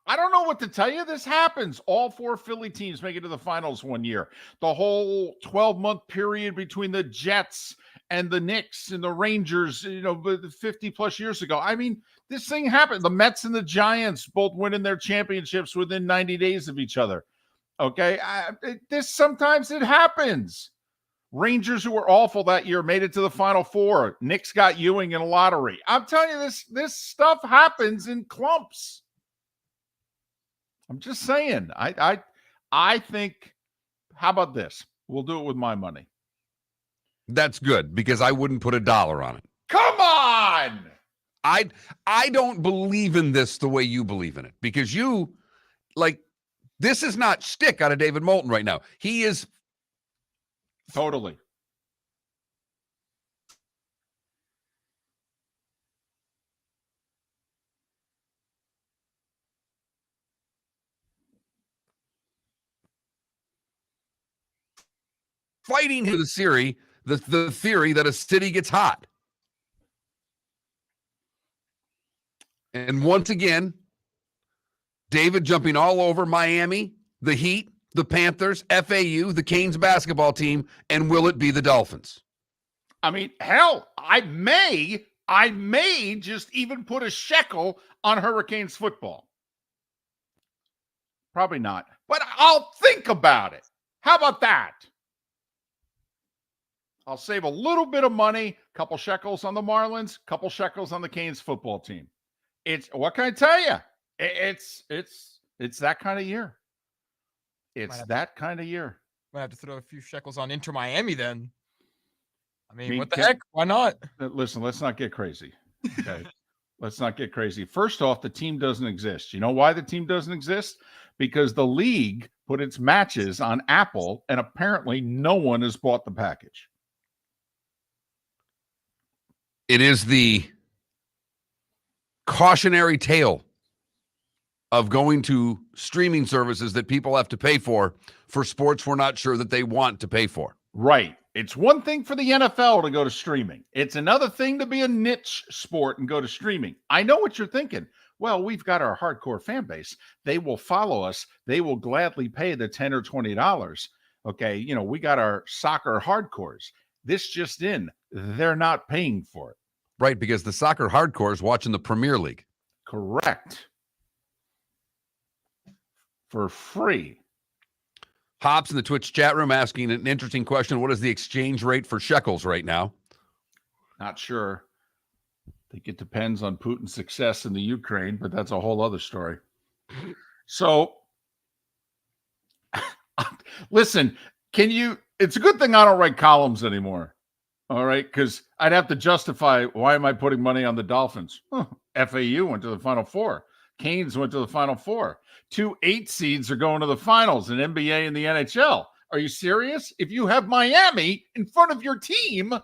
I don't know what to tell you. This happens. All four Philly teams make it to the finals one year. The whole 12-month period between the Jets and the Knicks and the Rangers, 50 plus years ago. This thing happened. The Mets and the Giants both winning their championships within 90 days of each other. Okay. Sometimes it happens. Rangers, who were awful that year, made it to the Final Four. Knicks got Ewing in a lottery. I'm telling you, this stuff happens in clumps. I'm just saying. I think, how about this? We'll do it with my money. That's good, because I wouldn't put $1 on it. Come on! I don't believe in this the way you believe in it, because this is not shtick out of David Moulton right now. He is totally. Fighting to the theory that a city gets hot. And once again, David jumping all over Miami, the Heat, the Panthers, FAU, the Canes basketball team, and will it be the Dolphins? I mean, hell, I may just even put a shekel on Hurricanes football. Probably not, but I'll think about it. How about that? I'll save a little bit of money, couple shekels on the Marlins, couple shekels on the Canes football team. It's, what can I tell you? It's that kind of year. It's that kind of year. Might have to throw a few shekels on Inter Miami then. I mean, what the heck? Why not? Listen, let's not get crazy. Okay. Let's not get crazy. First off, the team doesn't exist. You know why the team doesn't exist? Because the league put its matches on Apple, and apparently no one has bought the package. It is the cautionary tale of going to streaming services that people have to pay for sports we're not sure that they want to pay for. Right. It's one thing for the NFL to go to streaming. It's another thing to be a niche sport and go to streaming. I know what you're thinking. Well, we've got our hardcore fan base. They will follow us. They will gladly pay the $10 or $20. Okay. You know, we got our soccer hardcores. This just in, they're not paying for it. Right, because the soccer hardcore is watching the Premier League. Correct. For free. Hops in the Twitch chat room asking an interesting question. What is the exchange rate for shekels right now? Not sure. I think it depends on Putin's success in the Ukraine, but that's a whole other story. So, listen, it's a good thing I don't write columns anymore. All right, because I'd have to justify, why am I putting money on the Dolphins? FAU went to the Final Four. Canes went to the Final Four. 2 8 seeds are going to the finals in NBA and the NHL. Are you serious? If you have Miami in front of your team,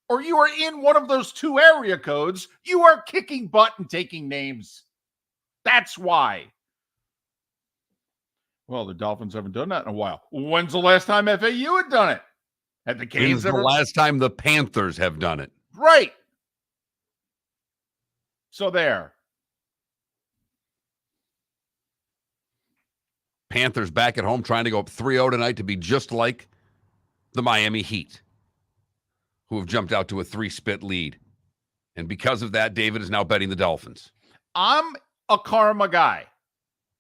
or you are in one of those 2 area codes, you are kicking butt and taking names. That's why. Well, the Dolphins haven't done that in a while. When's the last time FAU had done it? Had the Canes the last time the Panthers have done it? Right. So there. Panthers back at home trying to go up 3-0 tonight to be just like the Miami Heat, who have jumped out to a 3-spit lead. And because of that, David is now betting the Dolphins. I'm a karma guy.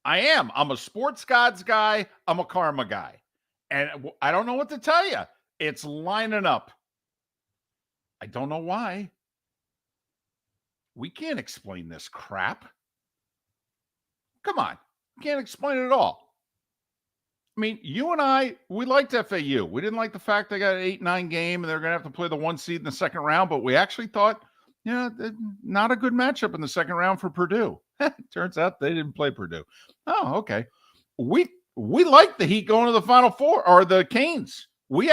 I am. I'm a sports gods guy. I'm a karma guy. And I don't know what to tell you. It's lining up. I don't know why. We can't explain this crap. Come on. We can't explain it at all. I mean, you and I, we liked FAU. We didn't like the fact they got an 8-9 game and they're going to have to play the 1 seed in the second round, but we actually thought, yeah, not a good matchup in the second round for Purdue. Turns out they didn't play Purdue. Oh, okay. We liked the Heat going to the Final Four, or the Canes. We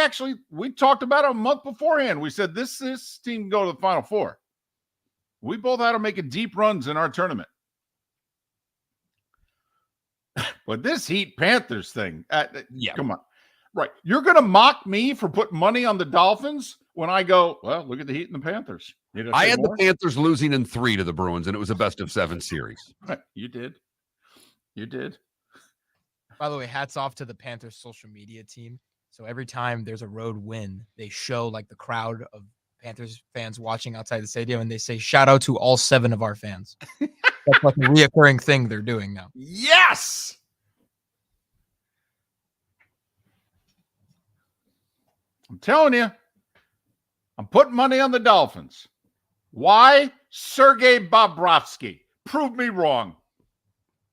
talked about it a month beforehand. We said this team can go to the Final Four. We both had to make deep runs in our tournament. But this Heat Panthers thing, come on. Right. You're going to mock me for putting money on the Dolphins when I go, well, look at the Heat and the Panthers. I had the Panthers losing in 3 to the Bruins, and it was a best-of-7 series. You did. You did. By the way, hats off to the Panthers social media team. So every time there's a road win, they show like the crowd of Panthers fans watching outside the stadium, and they say, shout out to all 7 of our fans. That's like a reoccurring thing they're doing now. Yes! I'm telling you, I'm putting money on the Dolphins. Why? Sergei Bobrovsky. Prove me wrong.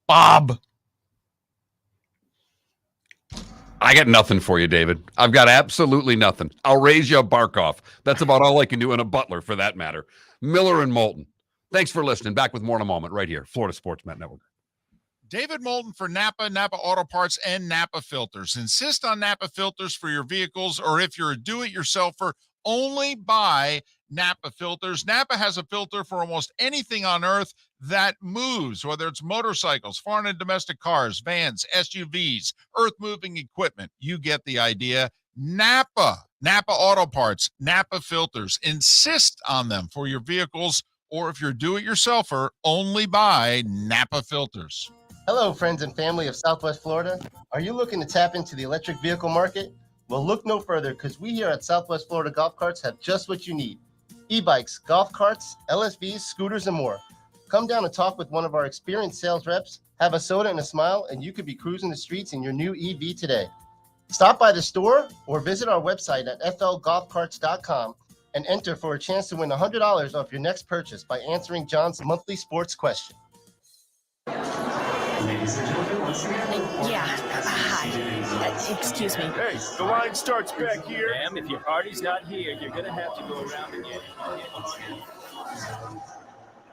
Bob. I got nothing for you, David. I've got absolutely nothing. I'll raise you a bark off. That's about all I can do in a butler, for that matter. Miller and Moulton. Thanks for listening. Back with more in a moment right here. Florida Sports Met Network. David Moulton for Napa, Napa Auto Parts, and Napa Filters. Insist on Napa filters for your vehicles, or if you're a do-it-yourselfer, only buy Napa filters. Napa has a filter for almost anything on earth that moves, whether it's motorcycles, foreign and domestic cars, vans, SUVs, earth-moving equipment. You get the idea. Napa Auto Parts, Napa filters. Insist on them for your vehicles, or if you're a do-it-yourselfer, only buy Napa filters. Hello, friends and family of Southwest Florida. Are you looking to tap into the electric vehicle market? Well, look no further because we here at Southwest Florida Golf Carts have just what you need. E-bikes, golf carts, LSVs, scooters, and more. Come down and talk with one of our experienced sales reps, have a soda and a smile, and you could be cruising the streets in your new EV today. Stop by the store or visit our website at flgolfcarts.com and enter for a chance to win $100 off your next purchase by answering John's monthly sports question. Ladies and gentlemen, once again. Hi. Excuse me. Hey, the line starts back here. Ma'am, if your party's not here, you're gonna have to go around again.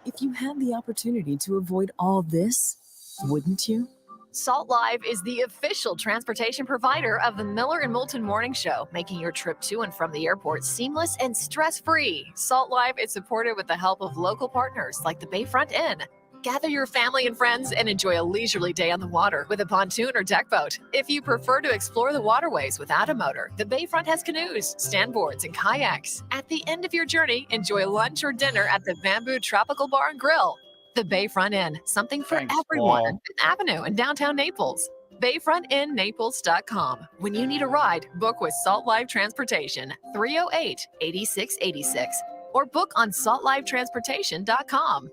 If you had the opportunity to avoid all this, wouldn't you? Salt Live is the official transportation provider of the Miller and Moulton Morning Show, making your trip to and from the airport seamless and stress-free. Salt Live is supported with the help of local partners like the Bayfront Inn. Gather your family and friends and enjoy a leisurely day on the water with a pontoon or deck boat. If you prefer to explore the waterways without a motor, the Bayfront has canoes, standboards, and kayaks. At the end of your journey, enjoy lunch or dinner at the Bamboo Tropical Bar and Grill. The Bayfront Inn, something for everyone on Fifth Avenue in downtown Naples. BayfrontInNaples.com. When you need a ride, book with Salt Live Transportation, 308-8686, or book on saltlivetransportation.com.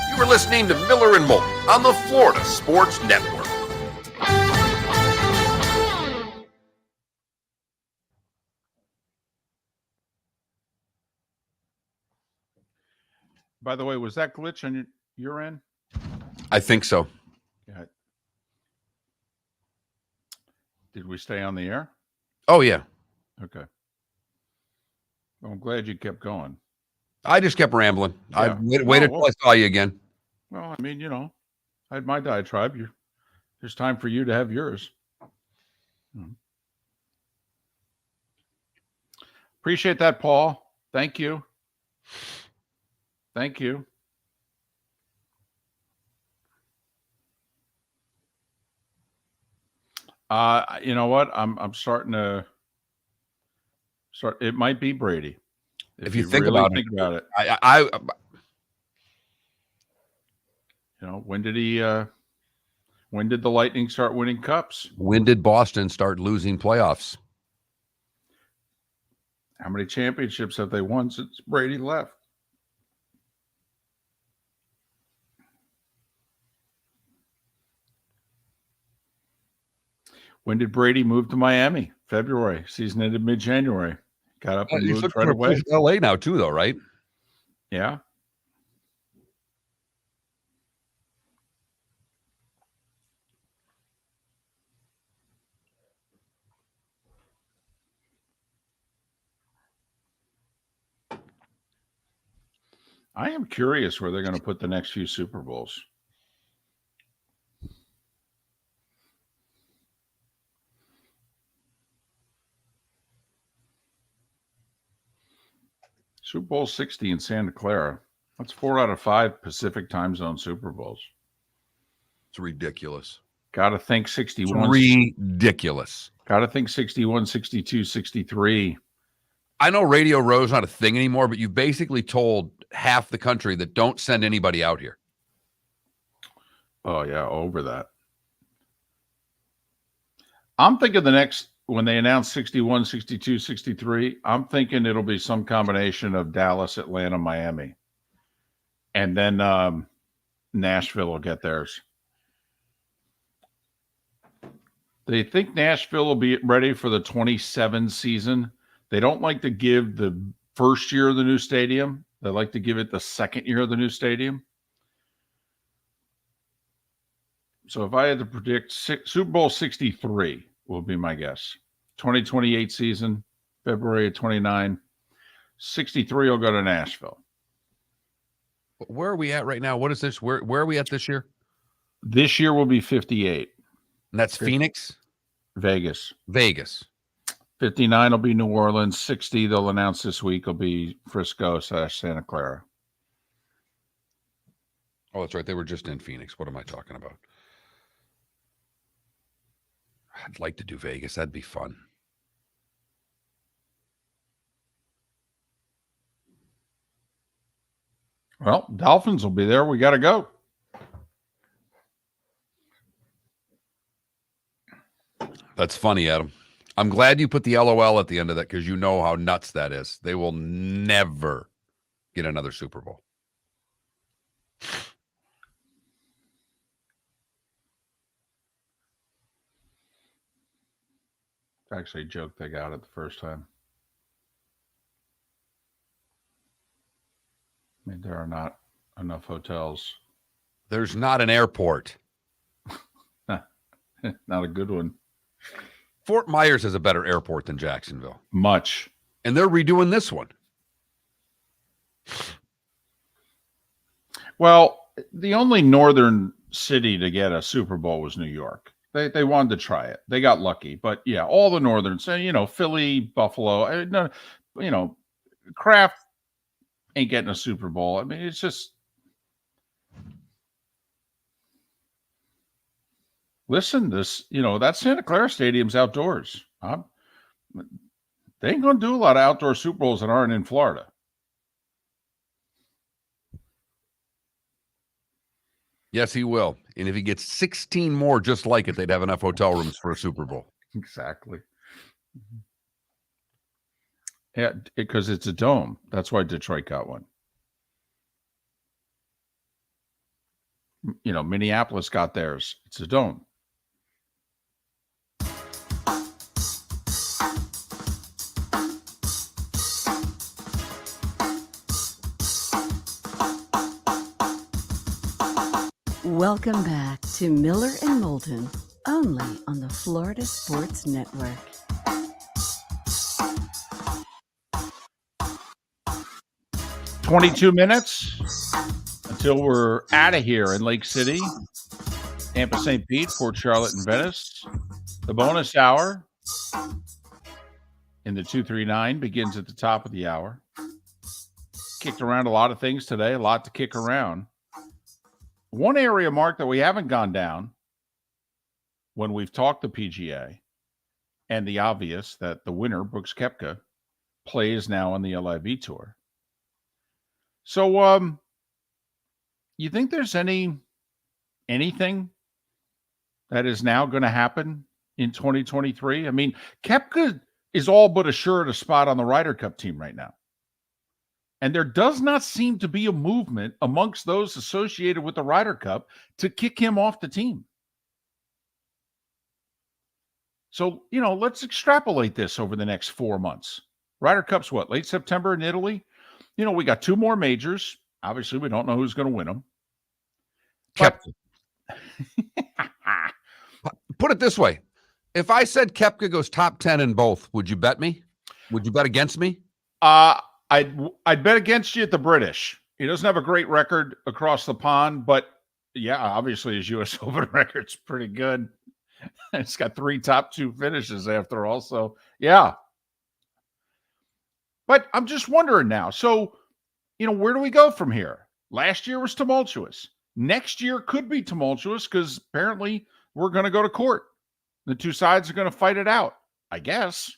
You were listening to Miller and Moulton on the Florida Sports Network. By the way, was that glitch on your end? I think so. Yeah. Did we stay on the air? Oh, yeah. Okay. Well, I'm glad you kept going. I just kept rambling. Yeah. I waited till I saw you again. Well, I mean, you know, I had my diatribe. There's time for you to have yours. Appreciate that, Paul. Thank you. Thank you. You know what? I'm starting to start. It might be Brady. If you really about it, I you know, when did the Lightning start winning cups? When did Boston start losing playoffs? How many championships have they won since Brady left? When did Brady move to Miami? February. Season ended mid-January. Got up and moved right away. LA now too, though, right? Yeah. I am curious where they're going to put the next few Super Bowls. Super Bowl 60 in Santa Clara. That's 4 out of 5 Pacific time zone Super Bowls. It's ridiculous. Got to think 61. Ridiculous. Got to think 61, 62, 63. I know Radio Row's not a thing anymore, but you basically told half the country that don't send anybody out here. Oh, yeah, over that. I'm thinking the next, when they announce 61, 62, 63, I'm thinking it'll be some combination of Dallas, Atlanta, Miami. And then Nashville will get theirs. They think Nashville will be ready for the 27 season. They don't like to give the first year of the new stadium. They like to give it the second year of the new stadium. So if I had to predict, Super Bowl 63 will be my guess. 2028 season, February of 29. 63 will go to Nashville. Where are we at right now? What is this? Where are we at this year? This year will be 58. And that's Phoenix? Vegas. 59 will be New Orleans. 60 they'll announce this week will be Frisco / Santa Clara. Oh, that's right. They were just in Phoenix. What am I talking about? I'd like to do Vegas. That'd be fun. Well, Dolphins will be there. We got to go. That's funny, Adam. I'm glad you put the LOL at the end of that because you know how nuts that is. They will never get another Super Bowl. It's actually a joke they got it the first time. I mean, there are not enough hotels. There's not an airport. Not a good one. Fort Myers is a better airport than Jacksonville. Much. And they're redoing this one. Well, the only northern city to get a Super Bowl was New York. They wanted to try it. They got lucky. But, yeah, all the northern, Philly, Buffalo, Kraft ain't getting a Super Bowl. I mean, it's just... Listen, that Santa Clara Stadium's outdoors. They ain't going to do a lot of outdoor Super Bowls that aren't in Florida. Yes, he will. And if he gets 16 more just like it, they'd have enough hotel rooms for a Super Bowl. Exactly. Yeah, because it's a dome. That's why Detroit got one. Minneapolis got theirs. It's a dome. Welcome back to Miller and Moulton, only on the Florida Sports Network. "22 minutes until we're out of here in Lake City, Tampa, St. Pete, Port Charlotte, and Venice. The bonus hour in the 239 begins at the top of the hour. Kicked around a lot of things today, a lot to kick around. One area, Mark, that we haven't gone down when we've talked the PGA, and the obvious that the winner, Brooks Koepka, plays now on the LIV Tour. So, you think there's anything that is now going to happen in 2023? I mean, Koepka is all but assured a spot on the Ryder Cup team right now. And there does not seem to be a movement amongst those associated with the Ryder Cup to kick him off the team. So, let's extrapolate this over the next 4 months. Ryder Cup's what, late September in Italy? We got 2 more majors. Obviously, we don't know who's going to win them. Koepka. Put it this way. If I said Koepka goes top 10 in both, would you bet me? Would you bet against me? I'd bet against you at the British. He doesn't have a great record across the pond, but yeah, obviously his U.S. Open record's pretty good. It's got 3 top 2 finishes after all. So yeah. But I'm just wondering now. So, where do we go from here? Last year was tumultuous. Next year could be tumultuous because apparently we're going to go to court. The 2 sides are going to fight it out, I guess.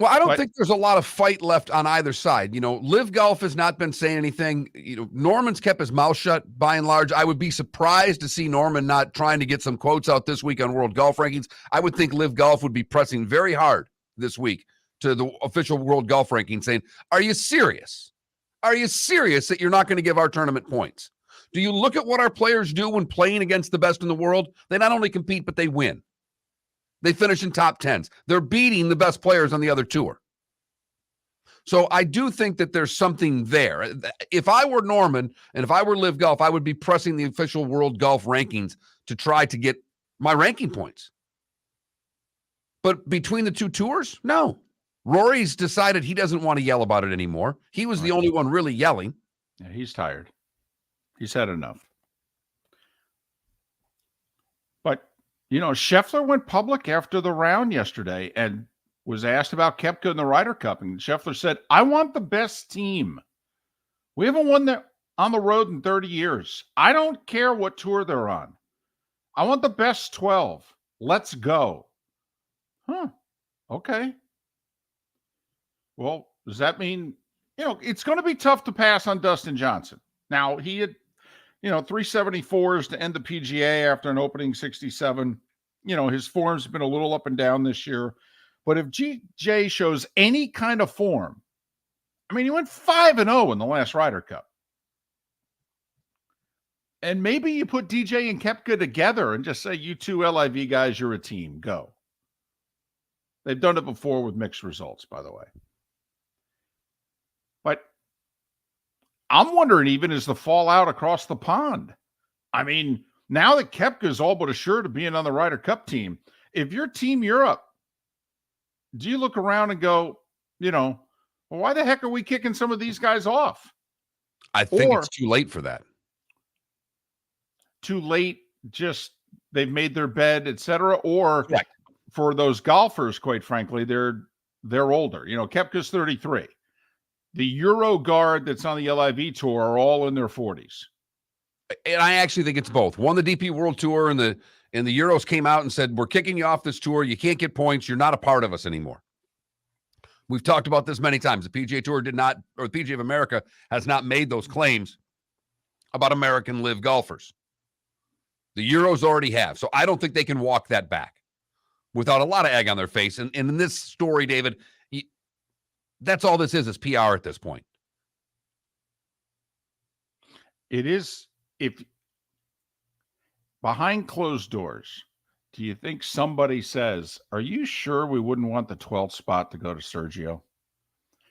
Well, I don't think there's a lot of fight left on either side. Live Golf has not been saying anything. Norman's kept his mouth shut by and large. I would be surprised to see Norman not trying to get some quotes out this week on World Golf Rankings. I would think Live Golf would be pressing very hard this week to the official World Golf Ranking saying, are you serious? Are you serious that you're not going to give our tournament points? Do you look at what our players do when playing against the best in the world? They not only compete, but they win. They finish in top 10s. They're beating the best players on the other tour. So I do think that there's something there. If I were Norman and if I were Live Golf, I would be pressing the official World Golf Rankings to try to get my ranking points. But between the 2 tours, no. Rory's decided he doesn't want to yell about it anymore. He was the only one really yelling. Yeah, he's tired. He's had enough. But, Scheffler went public after the round yesterday and was asked about Koepka in the Ryder Cup. And Scheffler said, I want the best team. We haven't won on the road in 30 years. I don't care what tour they're on. I want the best 12. Let's go. Okay. Well, does that mean, it's going to be tough to pass on Dustin Johnson. Now, he had, 374s to end the PGA after an opening 67. His form's been a little up and down this year. But if GJ shows any kind of form, he went 5-0 in the last Ryder Cup. And maybe you put DJ and Koepka together and just say, you two LIV guys, you're a team. Go. They've done it before with mixed results, by the way. But I'm wondering, even is the fallout across the pond? Now that Koepka is all but assured of being on the Ryder Cup team, if you're Team Europe, do you look around and go, well, why the heck are we kicking some of these guys off? I think it's too late for that. Too late, just they've made their bed, etc. Or Correct. For those golfers, quite frankly, they're older. Koepka's 33. The Euro guard that's on the LIV tour are all in their 40s. And I actually think it's both. Won the DP World Tour, and the Euros came out and said, we're kicking you off this tour. You can't get points. You're not a part of us anymore. We've talked about this many times. The PGA Tour the PGA of America has not made those claims about American live golfers. The Euros already have. So I don't think they can walk that back without a lot of egg on their face. And in this story, David, that's all this is PR at this point. It is. If behind closed doors, do you think somebody says, are you sure we wouldn't want the 12th spot to go to Sergio?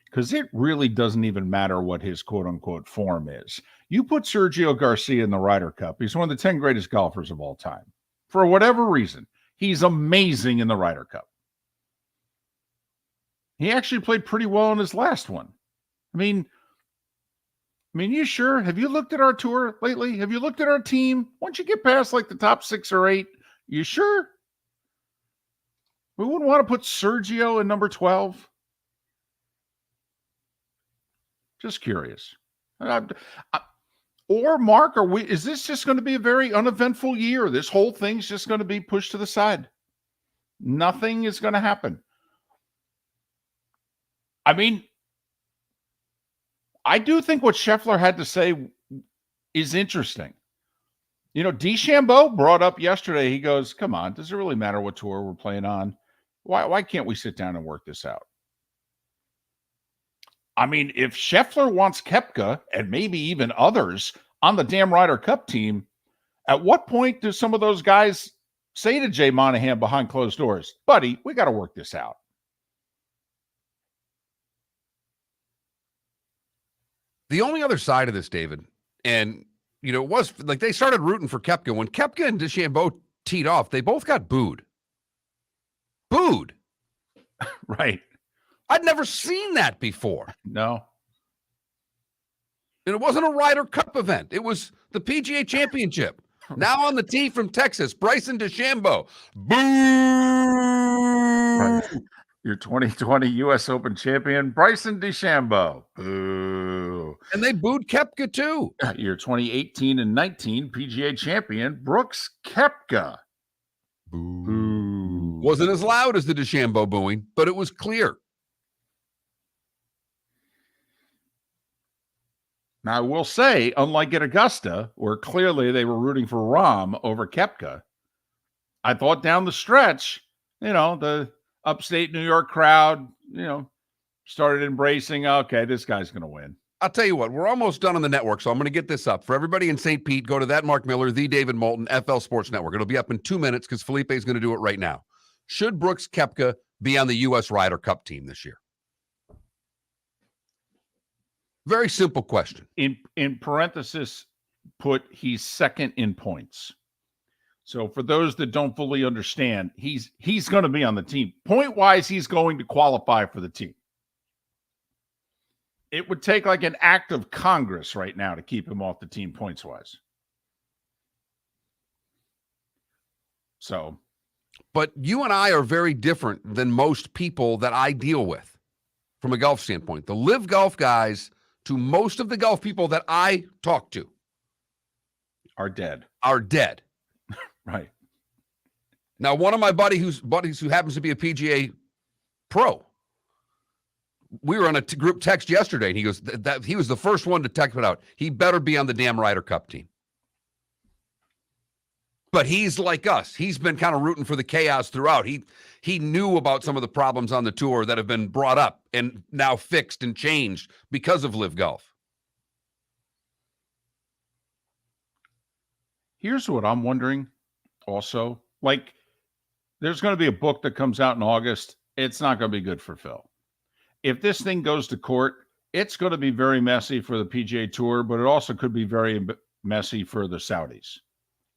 Because it really doesn't even matter what his quote-unquote form is. You put Sergio Garcia in the Ryder Cup. He's one of the 10 greatest golfers of all time. For whatever reason, he's amazing in the Ryder Cup. He actually played pretty well in his last one. You sure? Have you looked at our tour lately? Have you looked at our team? Once you get past like the top 6 or 8, you sure? We wouldn't want to put Sergio in number 12. Just curious. Or Mark, is this just going to be a very uneventful year? This whole thing's just going to be pushed to the side. Nothing is going to happen. I do think what Scheffler had to say is interesting. DeChambeau brought up yesterday, he goes, come on, does it really matter what tour we're playing on? Why can't we sit down and work this out? If Scheffler wants Koepka and maybe even others on the damn Ryder Cup team, at what point do some of those guys say to Jay Monahan behind closed doors, buddy, we got to work this out? The only other side of this, David, and it was like they started rooting for Koepka. When Koepka and DeChambeau teed off, they both got booed. Booed. Right. I'd never seen that before. No. And it wasn't a Ryder Cup event. It was the PGA Championship. Now on the tee from Texas, Bryson DeChambeau. Boo! Right. Your 2020 U.S. Open champion, Bryson DeChambeau. Boo. And they booed Koepka, too. Your 2018 and 19 PGA champion, Brooks Koepka. Boo. Wasn't as loud as the DeChambeau booing, but it was clear. Now, I will say, unlike at Augusta, where clearly they were rooting for Rahm over Koepka, I thought down the stretch, the upstate New York crowd, started embracing, okay, this guy's going to win. I'll tell you what, we're almost done on the network, so I'm going to get this up. For everybody in St. Pete, go to that Mark Miller, the David Moulton, FL Sports Network. It'll be up in 2 minutes because Felipe is going to do it right now. Should Brooks Koepka be on the U.S. Ryder Cup team this year? Very simple question. In parenthesis, put he's second in points. So for those that don't fully understand, he's going to be on the team. Point-wise, he's going to qualify for the team. It would take like an act of Congress right now to keep him off the team points-wise. So. But you and I are very different than most people that I deal with from a golf standpoint. The live golf guys, to most of the golf people that I talk to, are dead. Right. Now, one of my buddies who happens to be a PGA pro, we were on a group text yesterday, and he goes, that he was the first one to text it out. He better be on the damn Ryder Cup team. But he's like us. He's been kind of rooting for the chaos throughout. He knew about some of the problems on the tour that have been brought up and now fixed and changed because of Live Golf. Here's what I'm wondering also. Like, there's going to be a book that comes out in August. It's not going to be good for Phil. If this thing goes to court, it's going to be very messy for the PGA Tour, but it also could be very messy for the Saudis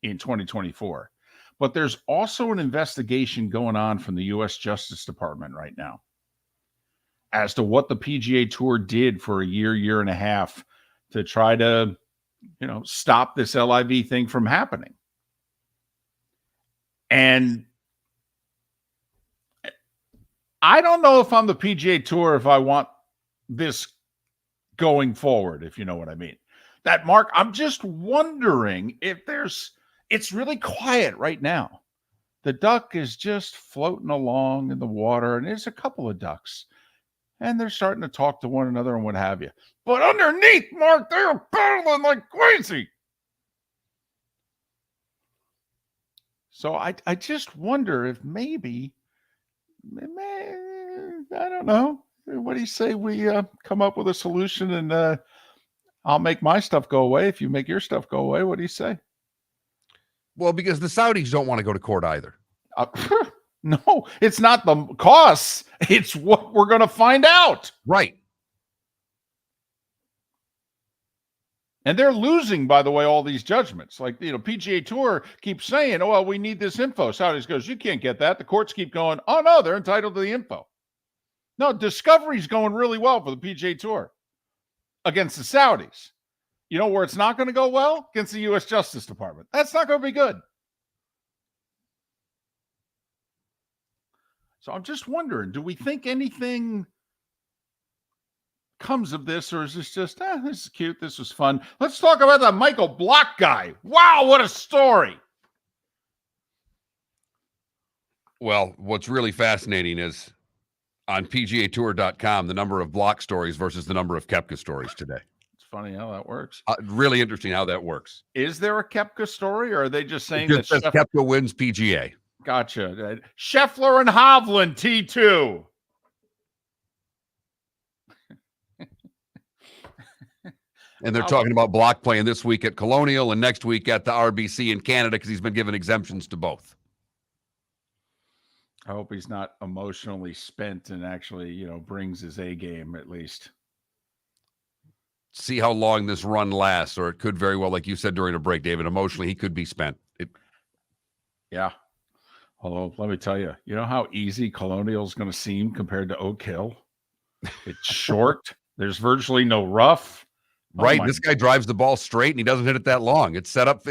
in 2024. But there's also an investigation going on from the U.S. Justice Department right now as to what the PGA Tour did for a year and a half to try to, stop this LIV thing from happening. And I don't know if I'm the PGA Tour, if I want this going forward, if you know what I mean. That, Mark, I'm just wondering if it's really quiet right now. The duck is just floating along in the water, and there's a couple of ducks, and they're starting to talk to one another and what have you. But underneath, Mark, they're battling like crazy. So I just wonder if maybe, I don't know. What do you say we come up with a solution, and I'll make my stuff go away if you make your stuff go away? What do you say? Well, because the Saudis don't want to go to court either. No, it's not the costs. It's what we're going to find out. Right. And they're losing, by the way, all these judgments. Like, PGA Tour keeps saying, oh, well, we need this info. Saudis goes, you can't get that. The courts keep going, oh, no, they're entitled to the info. No, discovery's going really well for the PGA Tour against the Saudis. You know where it's not going to go well? Against the U.S. Justice Department. That's not going to be good. So I'm just wondering, do we think anything comes of this, or is this just, this is cute, this was fun? Let's talk about the Michael Block guy. Wow, what a story. Well, what's really fascinating is on PGAtour.com, the number of Block stories versus the number of Koepka stories today. It's funny how that works. Really interesting how that works. Is there a Koepka story, or are they just saying it just says Koepka wins PGA? Gotcha. Scheffler and Hovland, T2. And they're talking about Block playing this week at Colonial and next week at the RBC in Canada because he's been given exemptions to both. I hope he's not emotionally spent and actually, brings his A game at least. See how long this run lasts, or it could very well, like you said during a break, David, emotionally, he could be spent. Yeah. Although, let me tell you, you know how easy Colonial is going to seem compared to Oak Hill? It's short. There's virtually no rough. Right. This guy drives the ball straight and he doesn't hit it that long. It's set up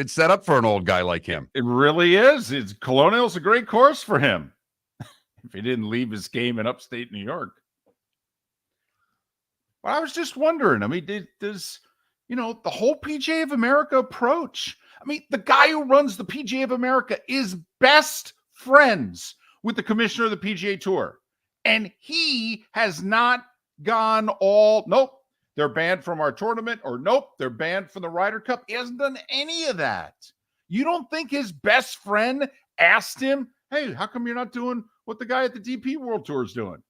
for an old guy like him. It really is. Colonial's a great course for him. If he didn't leave his game in upstate New York. But I was just wondering, does the whole PGA of America approach? The guy who runs the PGA of America is best friends with the commissioner of the PGA Tour. And he has not gone nope, they're banned from our tournament, or nope, they're banned from the Ryder Cup. He hasn't done any of that. You don't think his best friend asked him, hey, how come you're not doing what the guy at the DP World Tour is doing?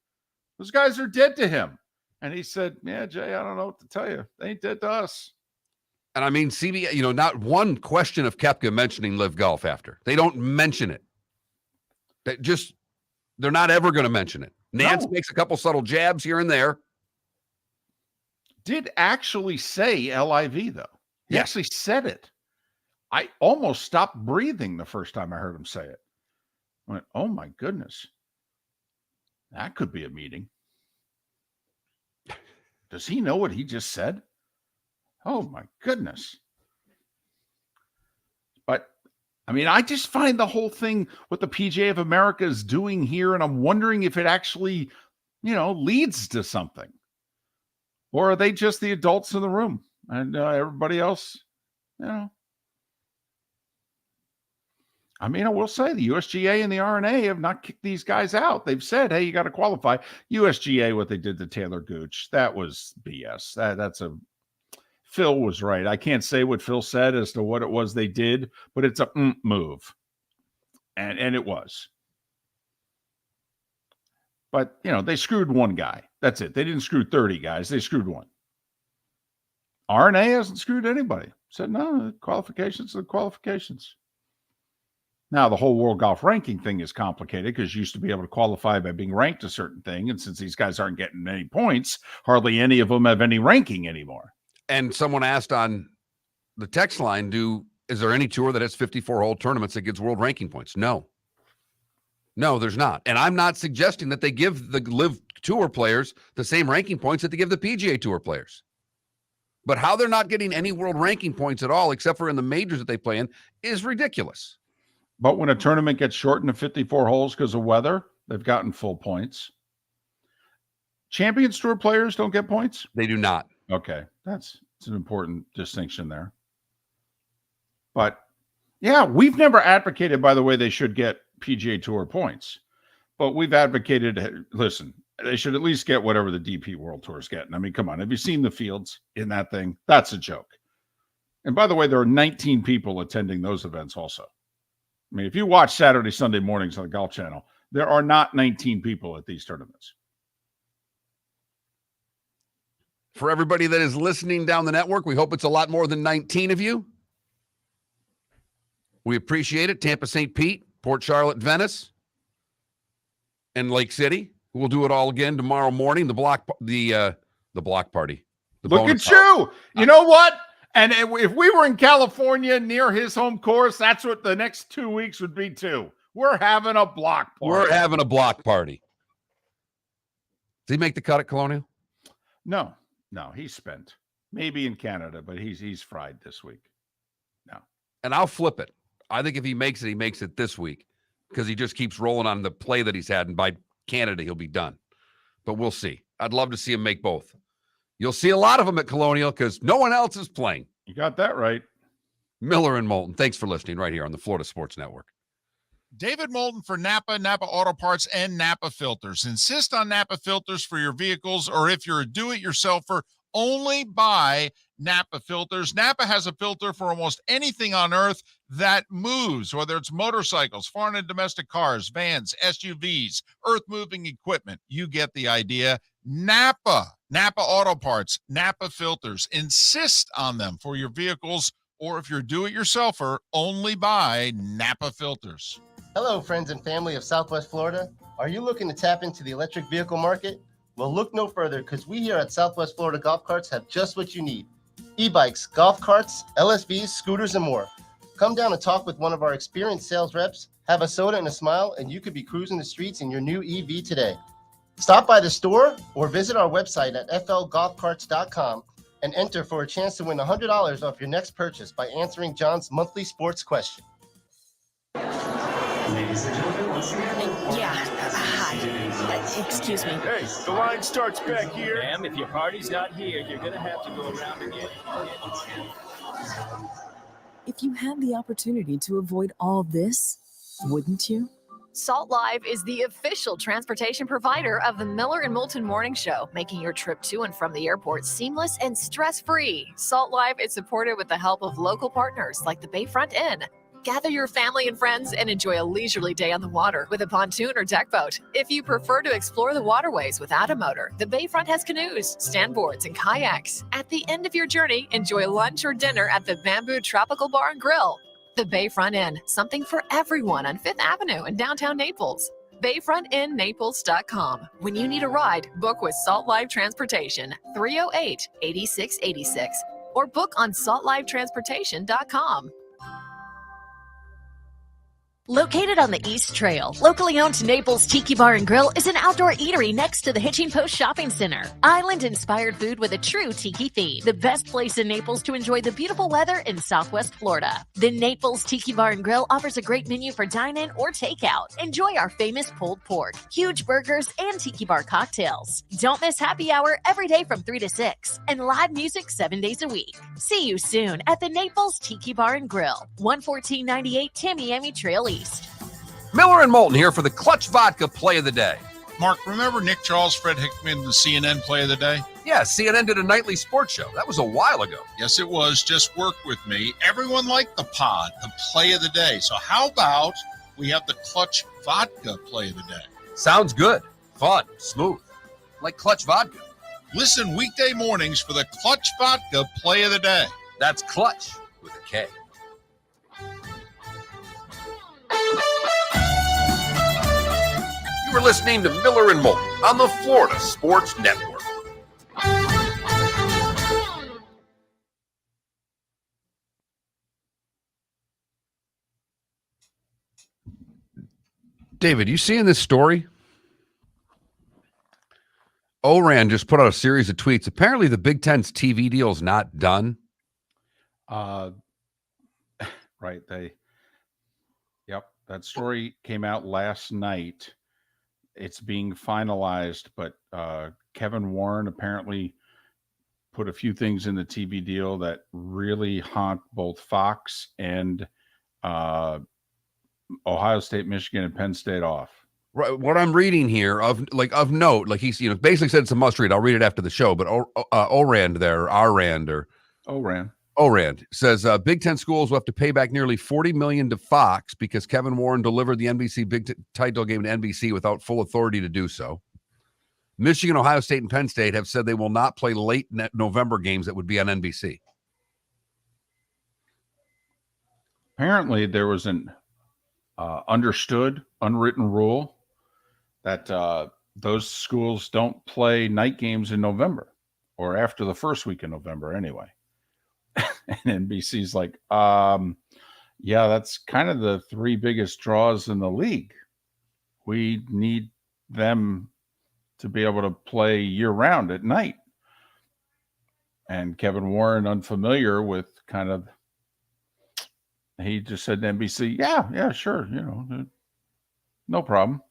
Those guys are dead to him. And he said, yeah, Jay, I don't know what to tell you. They ain't dead to us. And CBS, not one question of Koepka mentioning Live Golf after. They don't mention it. They're not ever going to mention it. Nance makes a couple subtle jabs here and there. Did actually say LIV, though. He actually said it. I almost stopped breathing the first time I heard him say it. I went, oh, my goodness. That could be a meeting. Does he know what he just said? Oh, my goodness. But, I just find the whole thing what the PGA of America is doing here, and I'm wondering if it actually, leads to something. Or are they just the adults in the room and everybody else, I I mean, I will say the USGA and the RNA have not kicked these guys out. They've said, hey, you got to qualify. USGA, what they did to Taylor Gooch, that was BS. Phil was right. I can't say what Phil said as to what it was they did, but it's a move. And it was. But, they screwed one guy. That's it. They didn't screw 30 guys. They screwed one. RNA hasn't screwed anybody. Said, no, qualifications are qualifications. Now, the whole world golf ranking thing is complicated because you used to be able to qualify by being ranked a certain thing. And since these guys aren't getting any points, hardly any of them have any ranking anymore. And someone asked on the text line, is there any tour that has 54-hole tournaments that gives world ranking points? No, there's not. And I'm not suggesting that they give the LIV Tour players the same ranking points that they give the PGA Tour players. But how they're not getting any world ranking points at all, except for in the majors that they play in, is ridiculous. But when a tournament gets shortened to 54 holes because of weather, they've gotten full points. Champions Tour players don't get points? They do not. Okay. It's an important distinction there. But, yeah, we've never advocated, by the way, they should get PGA Tour points. But we've advocated, listen, they should at least get whatever the DP World Tour is getting. I mean, come on. Have you seen the fields in that thing? That's a joke. And by the way, there are 19 people attending those events also. I mean, if you watch Saturday, Sunday mornings on the Golf Channel, there are not 19 people at these tournaments. For everybody that is listening down the network, we hope it's a lot more than 19 of you. We appreciate it. Tampa, St. Pete, Port Charlotte, Venice, and Lake City. We'll do it all again tomorrow morning. The block party. Look at you. You know what? And if we were in California near his home course, that's what the next 2 weeks would be too. We're having a block party. We're having a block party. Did he make the cut at Colonial? No, he's spent. Maybe in Canada, but he's fried this week. No. And I'll flip it. I think if he makes it this week because he just keeps rolling on the play that he's had, and by Canada he'll be done. But we'll see. I'd love to see him make both. You'll see a lot of them at Colonial because no one else is playing. You got that right. Miller and Moulton, thanks for listening right here on the Florida Sports Network. David Moulton for Napa Auto Parts, and Napa Filters. Insist on Napa filters for your vehicles, or if you're a do-it-yourselfer, only buy Napa filters. Napa has a filter for almost anything on earth that moves, whether it's motorcycles, foreign and domestic cars, vans, SUVs, earth-moving equipment. You get the idea. Napa Auto Parts, Napa filters. Insist on them for your vehicles, or if you're a do-it-yourselfer, only buy Napa filters. Hello, friends and family of Southwest Florida. Are you looking to tap into the electric vehicle market? Well, look no further, because we here at Southwest Florida Golf Carts have just what you need. E-bikes, golf carts, LSVs, scooters, and more. Come down and talk with one of our experienced sales reps, have a soda and a smile, and you could be cruising the streets in your new EV today. Stop by the store or visit our website at flgolfcarts.com and enter for a chance to win $100 off your next purchase by answering John's monthly sports question. Ladies and gentlemen, once again. Hi. Excuse me. Hey, the line starts back here. Ma'am, if your party's not here, you're going to have to go around again. If you had the opportunity to avoid all this, wouldn't you? Salt Live is the official transportation provider of the Miller and Moulton Morning Show, making your trip to and from the airport seamless and stress-free. Salt Live is supported with the help of local partners like the Bayfront Inn. Gather your family and friends and enjoy a leisurely day on the water with a pontoon or deck boat. If you prefer to explore the waterways without a motor, the Bayfront has canoes, standboards, and kayaks. At the end of your journey, enjoy lunch or dinner at the Bamboo Tropical Bar and Grill. The Bayfront Inn, something for everyone on 5th Avenue in downtown Naples. BayfrontInNaples.com. When you need a ride, book with Salt Live Transportation, 308-8686, or book on saltlivetransportation.com. Located on the East Trail, locally owned Naples Tiki Bar and Grill is an outdoor eatery next to the Hitching Post Shopping Center. Island-inspired food with a true tiki theme. The best place in Naples to enjoy the beautiful weather in Southwest Florida. The Naples Tiki Bar and Grill offers a great menu for dine-in or takeout. Enjoy our famous pulled pork, huge burgers, and tiki bar cocktails. Don't miss happy hour every day from 3 to 6 and live music 7 days a week. See you soon at the Naples Tiki Bar and Grill, 11498 Tamiami Trail East. East. Miller and Moulton here for the Clutch Vodka Play of the Day. Mark, remember Nick Charles, Fred Hickman, the CNN Play of the Day? Yeah, CNN did a nightly sports show. That was a while ago. Yes, it was. Just work with me. Everyone liked the pod, the Play of the Day. So how about we have the Clutch Vodka Play of the Day? Sounds good. Fun. Smooth. Like Clutch Vodka. Listen weekday mornings for the Clutch Vodka Play of the Day. That's Clutch with a K. You were listening to Miller and Moulton on the Florida Sports Network. David, you seeing this story? Oran just put out a series of tweets. Apparently the Big Ten's TV deal is not done. Right. Yep. That story came out last night. It's being finalized, but Kevin Warren apparently put a few things in the TV deal that really haunt both Fox and Ohio State, Michigan, and Penn State off. Right. What I'm reading here of note, like he's basically said it's a must read. I'll read it after the show, but Orand says Big Ten schools will have to pay back nearly $40 million to Fox because Kevin Warren delivered the NBC Big title game to NBC without full authority to do so. Michigan, Ohio State, and Penn State have said they will not play late November games that would be on NBC. Apparently, there was an understood, unwritten rule that those schools don't play night games in November or after the first week in November anyway. And NBC's like, yeah, that's kind of the three biggest draws in the league. We need them to be able to play year round at night. And Kevin Warren, unfamiliar with kind of, he just said to NBC, yeah, sure. No problem.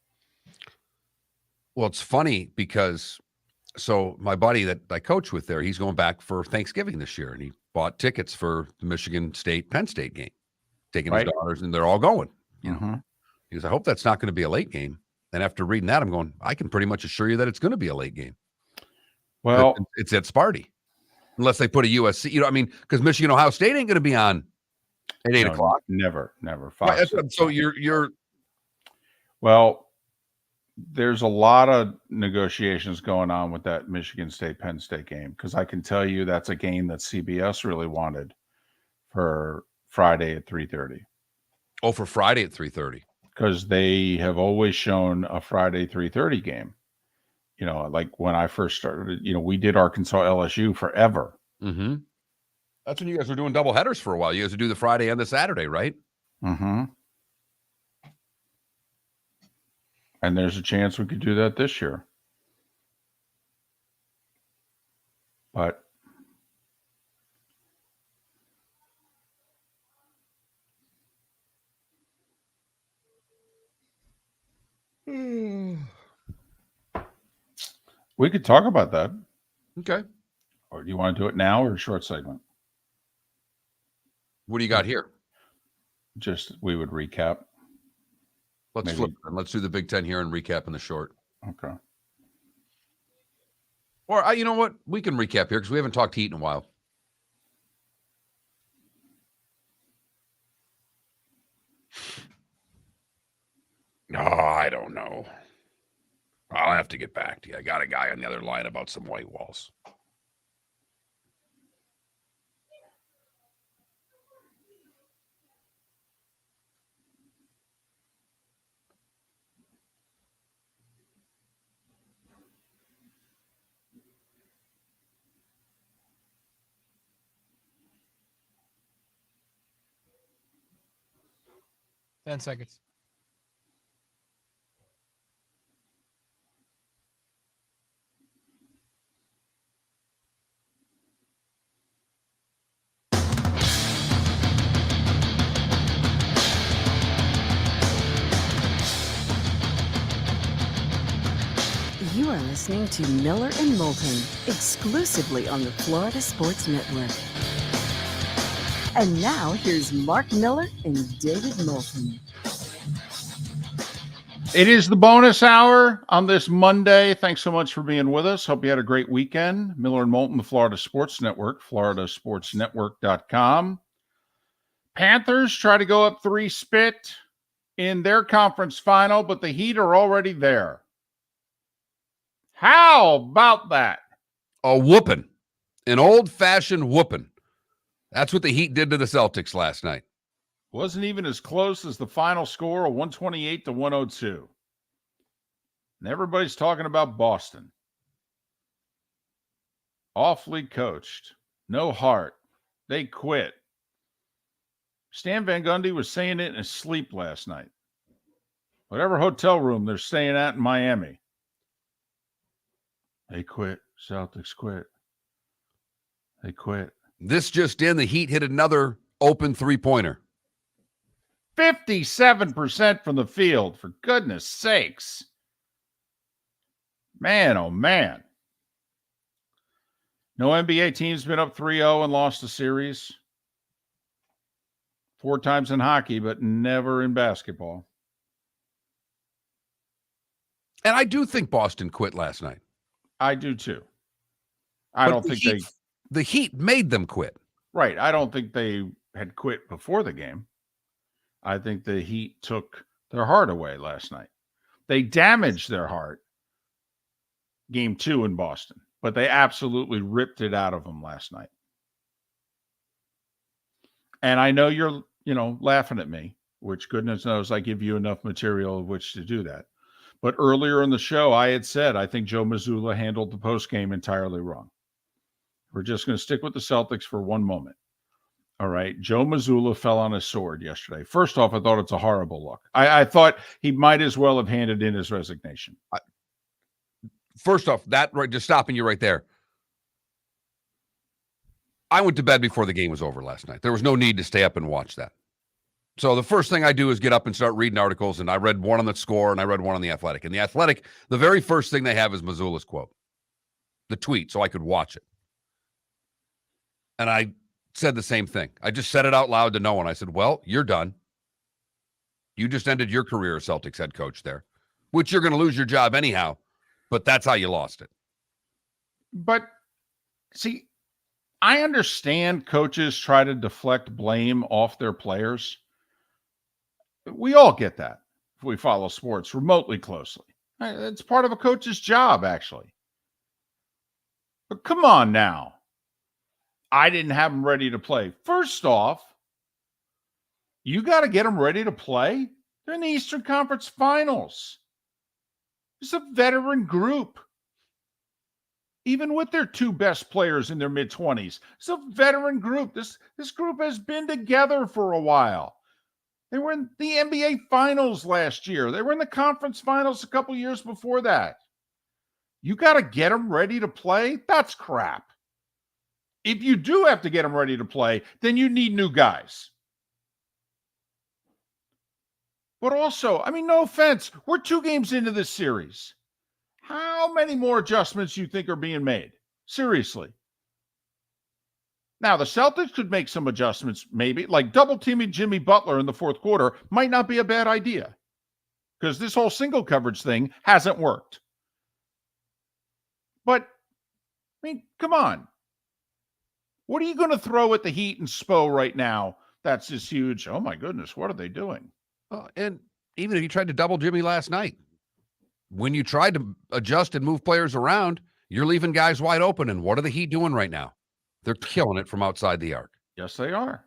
Well, it's funny because so my buddy that I coach with there, he's going back for Thanksgiving this year, and he bought tickets for the Michigan State Penn State game, taking his daughters, and they're all going. You know, he goes, I hope that's not going to be a late game. And after reading that, I'm going, I can pretty much assure you that it's going to be a late game. Well, it's at Sparty, unless they put a USC. Because Michigan Ohio State ain't going to be on at 8 o'clock. Never. Right, so you're. Well, there's a lot of negotiations going on with that Michigan State Penn State game, because I can tell you that's a game that CBS really wanted for Friday at 3:30. Oh, for Friday at 3:30. Because they have always shown a Friday 3:30 game. Like when I first started, we did Arkansas LSU forever. Mm-hmm. That's when you guys were doing double headers for a while. You guys would do the Friday and the Saturday, right? Mm-hmm. And there's a chance we could do that this year. But we could talk about that. Okay. Or do you want to do it now or a short segment? What do you got here? Just we would recap. Let's flip it. Let's do the Big Ten here and recap in the short. Okay. Or you know what? We can recap here because we haven't talked Heat in a while. Oh, I don't know. I'll have to get back to you. I got a guy on the other line about some white walls. Ten seconds. You are listening to Miller and Moulton, exclusively on the Florida Sports Network. And now, here's Mark Miller and David Moulton. It is the bonus hour on this Monday. Thanks so much for being with us. Hope you had a great weekend. Miller and Moulton, the Florida Sports Network, floridasportsnetwork.com. Panthers try to go up 3 spit in their conference final, but the Heat are already there. How about that? A whooping. An old-fashioned whooping. That's what the Heat did to the Celtics last night. Wasn't even as close as the final score of 128 to 102. And everybody's talking about Boston. Awfully coached. No heart. They quit. Stan Van Gundy was saying it in his sleep last night. Whatever hotel room they're staying at in Miami. They quit. Celtics quit. They quit. This just in, the Heat hit another open three-pointer. 57% from the field, for goodness sakes. Man, oh man. No NBA team's been up 3-0 and lost a series. 4 times in hockey, but never in basketball. And I do think Boston quit last night. I do too. I don't think the Heat made them quit. Right. I don't think they had quit before the game. I think the Heat took their heart away last night. They damaged their heart game 2 in Boston, but they absolutely ripped it out of them last night. And I know you're, laughing at me, which goodness knows I give you enough material of which to do that. But earlier in the show, I had said I think Joe Mazzulla handled the postgame entirely wrong. We're just going to stick with the Celtics for one moment. All right. Joe Mazzulla fell on his sword yesterday. First off, I thought it's a horrible look. I thought he might as well have handed in his resignation. First off, just stopping you right there. I went to bed before the game was over last night. There was no need to stay up and watch that. So the first thing I do is get up and start reading articles, and I read one on the Score, and I read one on The Athletic. And The Athletic, the very first thing they have is Mazzulla's quote, the tweet, so I could watch it. And I said the same thing. I just said it out loud to no one. I said, well, you're done. You just ended your career as Celtics head coach there, which you're going to lose your job anyhow, but that's how you lost it. But, see, I understand coaches try to deflect blame off their players. We all get that if we follow sports remotely closely. It's part of a coach's job, actually. But come on now. I didn't have them ready to play. First off, you got to get them ready to play. They're in the Eastern Conference Finals. It's a veteran group. Even with their 2 best players in their mid-20s. It's a veteran group. This group has been together for a while. They were in the NBA Finals last year. They were in the conference finals a couple years before that. You got to get them ready to play? That's crap. If you do have to get them ready to play, then you need new guys. But also, no offense, we're 2 games into this series. How many more adjustments do you think are being made? Seriously. Now, the Celtics could make some adjustments, maybe, like double teaming Jimmy Butler in the fourth quarter might not be a bad idea because this whole single coverage thing hasn't worked. But, come on. What are you going to throw at the Heat and Spo right now? That's just huge. Oh, my goodness. What are they doing? And even if you tried to double Jimmy last night, when you tried to adjust and move players around, you're leaving guys wide open. And what are the Heat doing right now? They're killing it from outside the arc. Yes, they are.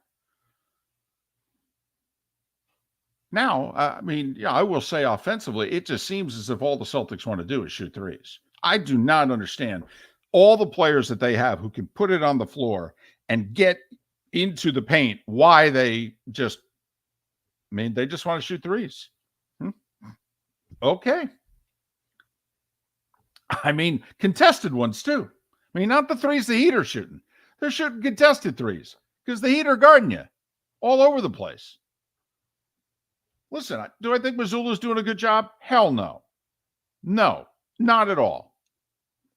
Now, I will say offensively, it just seems as if all the Celtics want to do is shoot threes. I do not understand all the players that they have who can put it on the floor and get into the paint, why they just want to shoot threes. Okay. Contested ones too. Not the threes the Heat are shooting. They're shooting contested threes because the Heat are guarding you all over the place. Listen, do I think Mazzulla's doing a good job? Hell no. No, not at all.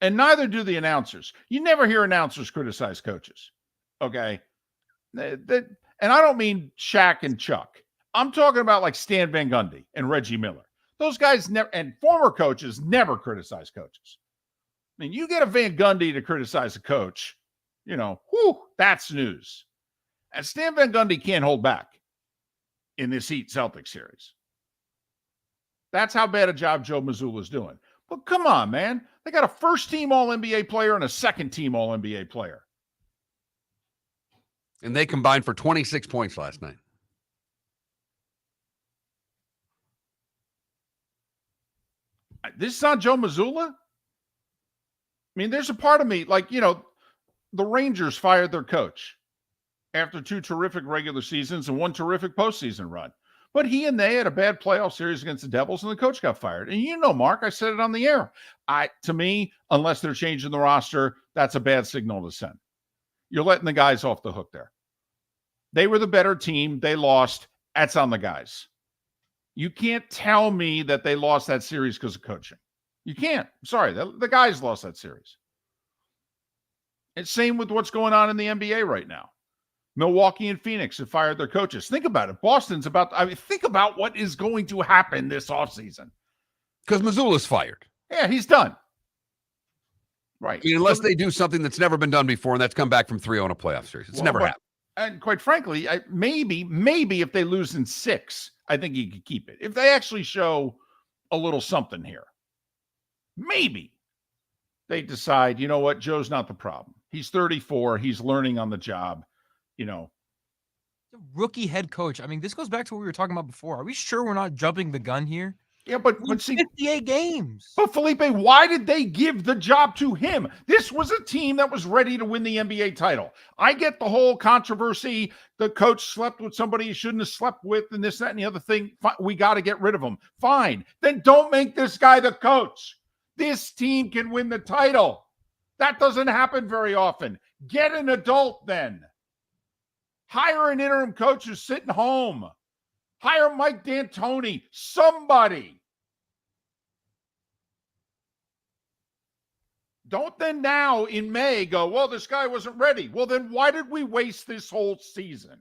And neither do the announcers. You never hear announcers criticize coaches. Okay? And I don't mean Shaq and Chuck. I'm talking about like Stan Van Gundy and Reggie Miller. Those guys never, and former coaches never criticize coaches. I mean, you get a Van Gundy to criticize a coach, whew, that's news. And Stan Van Gundy can't hold back in this Heat Celtics series. That's how bad a job Joe Mazzulla's doing. But come on, man. They got a first-team All-NBA player and a second-team All-NBA player. And they combined for 26 points last night. This is not Joe Mazzulla? I mean, there's a part of me, the Rangers fired their coach after 2 terrific regular seasons and 1 terrific postseason run. But he and they had a bad playoff series against the Devils, and the coach got fired. And Mark, I said it on the air. To me, unless they're changing the roster, that's a bad signal to send. You're letting the guys off the hook there. They were the better team. They lost. That's on the guys. You can't tell me that they lost that series because of coaching. You can't. I'm sorry. The guys lost that series. It's same with what's going on in the NBA right now. Milwaukee and Phoenix have fired their coaches. Think about it. Think about what is going to happen this offseason. Because Mazzulla's fired. Yeah, he's done. Right. I mean, unless they do something that's never been done before, and that's come back from 3-0 in a playoff series. It's never happened. And quite frankly, maybe if they lose in 6, I think he could keep it. If they actually show a little something here, maybe they decide, you know what, Joe's not the problem. He's 34. He's learning on the job. Rookie head coach. I mean, this goes back to what we were talking about before. Are we sure we're not jumping the gun here? Yeah, but see, 58 games. But Felipe, why did they give the job to him? This was a team that was ready to win the NBA title. I get the whole controversy. The coach slept with somebody he shouldn't have slept with, and this, that, and the other thing. We got to get rid of him. Fine. Then don't make this guy the coach. This team can win the title. That doesn't happen very often. Get an adult then. Hire an interim coach who's sitting home. Hire Mike D'Antoni. Somebody. Don't then now in May go, well, this guy wasn't ready. Well, then why did we waste this whole season?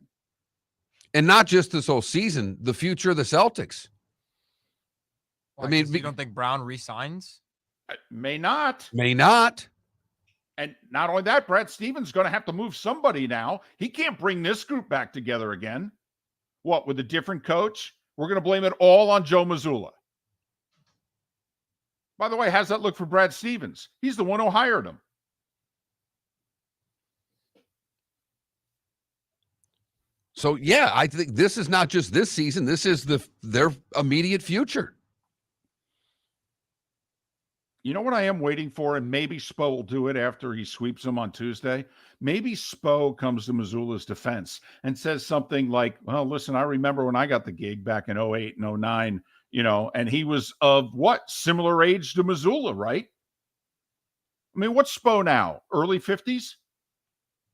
And not just this whole season, the future of the Celtics. Why, you don't think Brown resigns? May not. May not. And not only that, Brad Stevens is going to have to move somebody now. He can't bring this group back together again. What, with a different coach? We're going to blame it all on Joe Mazzulla. By the way, how's that look for Brad Stevens? He's the one who hired him. So, yeah, I think this is not just this season. This is their immediate future. You know what I am waiting for? And maybe Spo will do it after he sweeps him on Tuesday. Maybe Spo comes to Mazzulla's defense and says something like, well, listen, I remember when I got the gig back in 08 and 09, and he was of what? Similar age to Mazzulla, right? I mean, what's Spo now? Early 50s?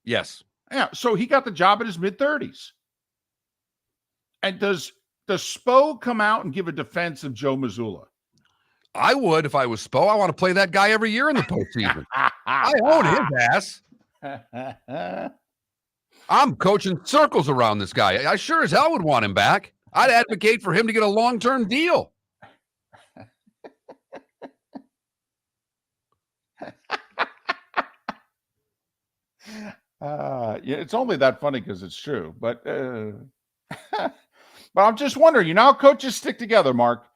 Yes. Yeah. So he got the job at his mid-30s. And does Spo come out and give a defense of Joe Mazzulla? I would if I was Spo. I want to play that guy every year in the postseason. I own his ass. I'm coaching circles around this guy. I sure as hell would want him back. I'd advocate for him to get a long-term deal. Yeah, it's only that funny because it's true. But but I'm just wondering, how coaches stick together, Mark.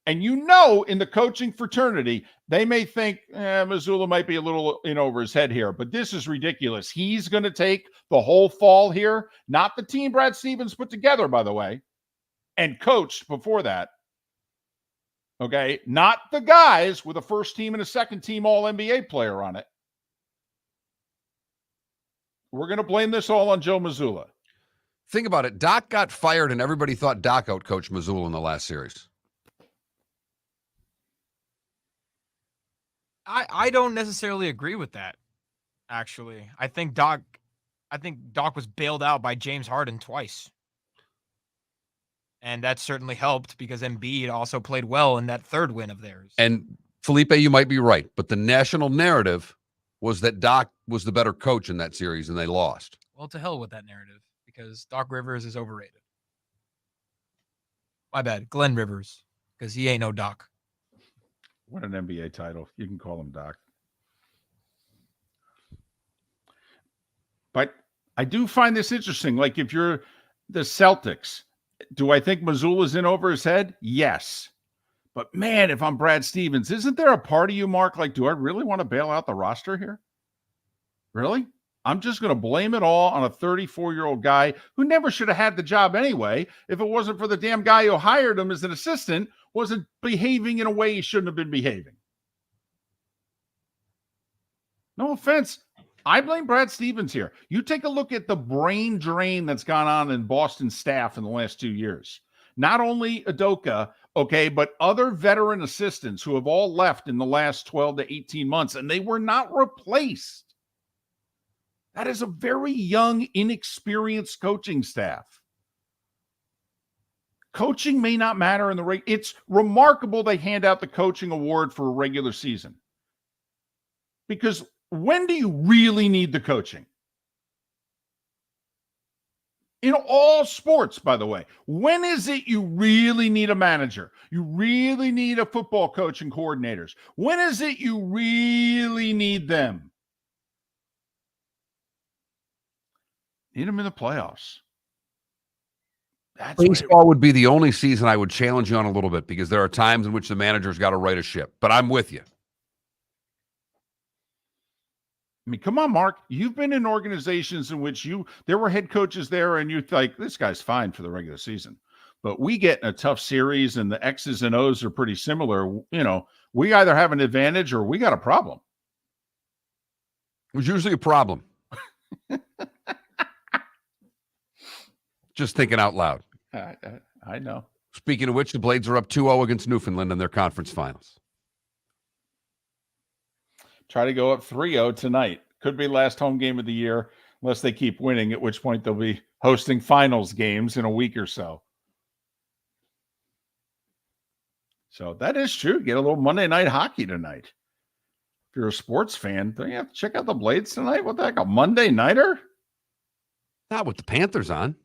And in the coaching fraternity, they may think Mazzulla might be a little over his head here, but this is ridiculous. He's going to take the whole fall here, not the team Brad Stevens put together, by the way, and coached before that. Okay, not the guys with a first team and a second team All-NBA player on it. We're going to blame this all on Joe Mazzulla. Think about it. Doc got fired, and everybody thought Doc outcoached Mazzulla in the last series. I don't necessarily agree with that, actually. I think Doc was bailed out by James Harden twice. And that certainly helped because Embiid also played well in that third win of theirs. And Felipe, you might be right, but the national narrative was that Doc was the better coach in that series and they lost. Well, to hell with that narrative because Doc Rivers is overrated. My bad. Glenn Rivers. because he ain't no Doc. What an NBA title. You can call him Doc. But I do find this interesting. Like, if you're the Celtics, do I think Missoula's in over his head? Yes. But, man, if I'm Brad Stevens, isn't there a part of you, Mark, like, do I really want to bail out the roster here? Really? I'm just going to blame it all on a 34-year-old guy who never should have had the job anyway if it wasn't for the damn guy who hired him as an assistant wasn't behaving in a way he shouldn't have been behaving. No offense. I blame Brad Stevens here. You take a look at the brain drain that's gone on in Boston staff in the last 2 years. Not only Udoka, okay, but other veteran assistants who have all left in the last 12 to 18 months, and they were not replaced. That is a very young, inexperienced coaching staff. Coaching may not matter in the it's remarkable they hand out the coaching award for a regular season. Because when do you really need the coaching? In all sports, by the way. When is it you really need a manager? You really need a football coach and coordinators. When is it you really need them? Need them in the playoffs. Baseball would be the only season I would challenge you on a little bit, because there are times in which the manager's got to right a ship. But I'm with you. I mean, come on, Mark. You've been in organizations in which there were head coaches there and you think, this guy's fine for the regular season. But we get in a tough series and the X's and O's are pretty similar. You know, we either have an advantage or we got a problem. It was usually a problem. Just thinking out loud. I know. Speaking of which, the Blades are up 2-0 against Newfoundland in their conference finals. Try to go up 3-0 tonight. Could be last home game of the year, unless they keep winning, at which point they'll be hosting finals games in a week or so. So that is true. Get a little Monday night hockey tonight. If you're a sports fan, don't you have to check out the Blades tonight? What the heck, a Monday nighter? Not with the Panthers on.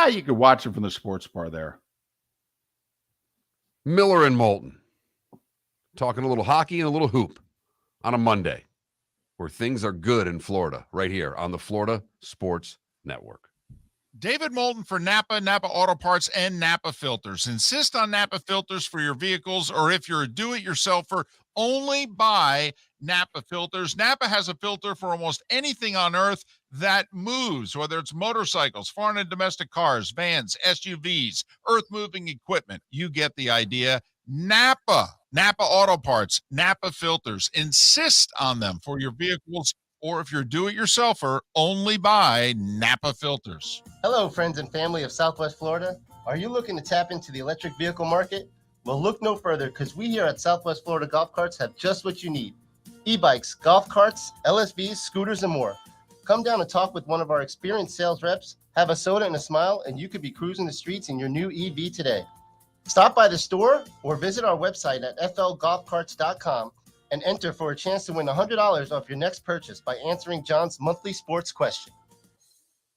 You could watch it from the sports bar there. Miller and Moulton. Talking a little hockey and a little hoop on a Monday, where things are good in Florida, right here on the Florida Sports Network. David Moulton for Napa, Napa Auto Parts, and Napa Filters. Insist on Napa filters for your vehicles, or if you're a do-it-yourselfer, only buy Napa filters. Napa has a filter for almost anything on earth that moves, whether it's motorcycles, foreign and domestic cars, vans, SUVs, earth-moving equipment. You get the idea. Napa Auto Parts, Napa filters. Insist on them for your vehicles, or if you're do-it-yourselfer, only buy Napa filters. Hello, friends and family of Southwest Florida. Are you looking to tap into the electric vehicle market? Well, look no further, because we here at Southwest Florida Golf Carts have just what you need. E-bikes, golf carts, LSVs, scooters, and more. Come down and talk with one of our experienced sales reps, have a soda and a smile, and you could be cruising the streets in your new EV today. Stop by the store or visit our website at flgolfcarts.com and enter for a chance to win $100 off your next purchase by answering John's monthly sports question.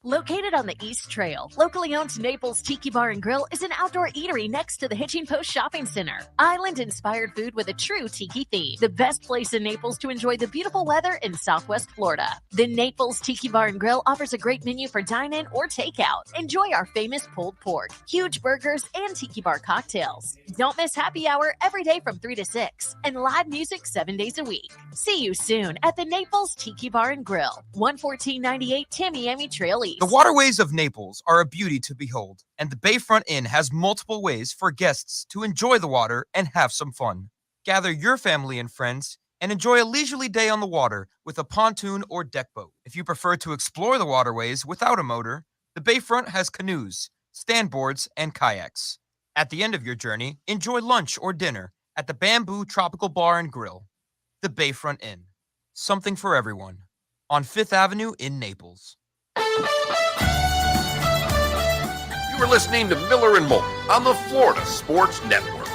Located on the East Trail, locally owned Naples Tiki Bar and Grill is an outdoor eatery next to the Hitching Post Shopping Center. Island-inspired food with a true tiki theme. The best place in Naples to enjoy the beautiful weather in Southwest Florida. The Naples Tiki Bar and Grill offers a great menu for dine-in or takeout. Enjoy our famous pulled pork, huge burgers, and tiki bar cocktails. Don't miss happy hour every day from 3 to 6 and live music 7 days a week. See you soon at the Naples Tiki Bar and Grill, 11498 Tamiami Trail East. The waterways of Naples are a beauty to behold, and the Bayfront Inn has multiple ways for guests to enjoy the water and have some fun. Gather your family and friends and enjoy a leisurely day on the water with a pontoon or deck boat. If you prefer to explore the waterways without a motor, the Bayfront has canoes, standboards, and kayaks. At the end of your journey, enjoy lunch or dinner at the Bamboo Tropical Bar and Grill. The Bayfront Inn. Something for everyone. On 5th Avenue in Naples. You were listening to Miller and Moulton on the Florida Sports Network.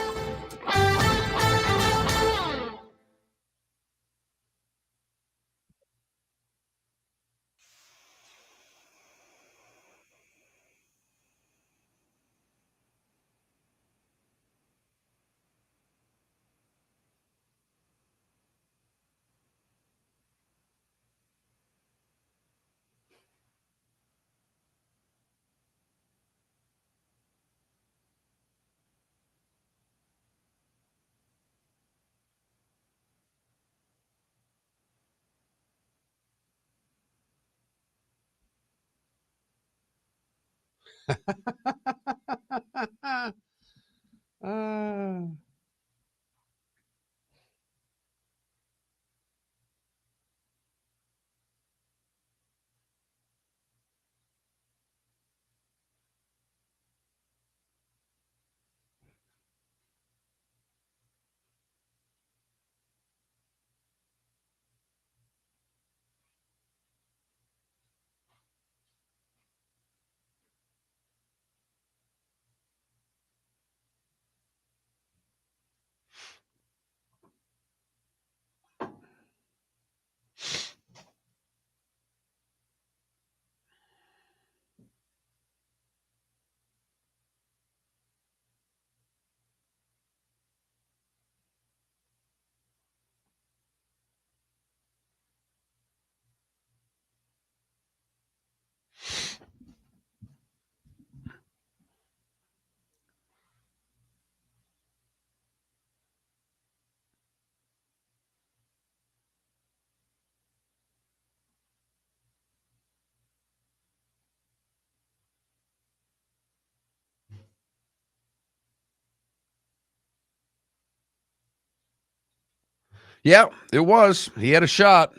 Yeah, it was. He had a shot.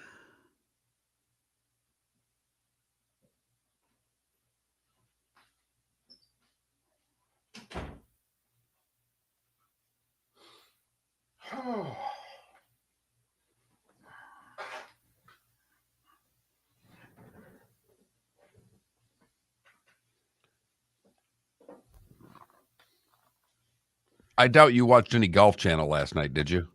I doubt you watched any Golf Channel last night, did you?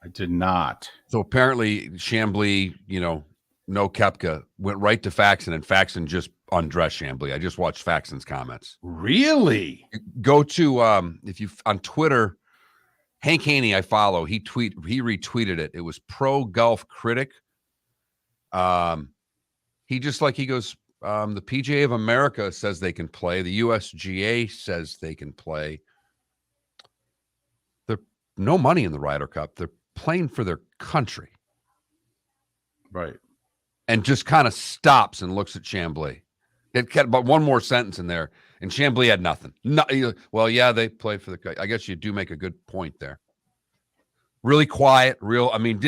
I did not. So apparently Chambly, no Koepka, went right to Faxon, and Faxon just undressed Chambly. I just watched Faxon's comments. Really? Go to if you on Twitter, Hank Haney, I follow. He retweeted it. It was Pro Golf Critic. He goes, the PGA of America says they can play. The USGA says they can play. There's no money in the Ryder Cup. They're playing for their country. Right. And just kind of stops and looks at Chambly. It got about one more sentence in there, and Chambly had nothing. Well, yeah, they play for the. I guess you do make a good point there. Really quiet, real. I mean,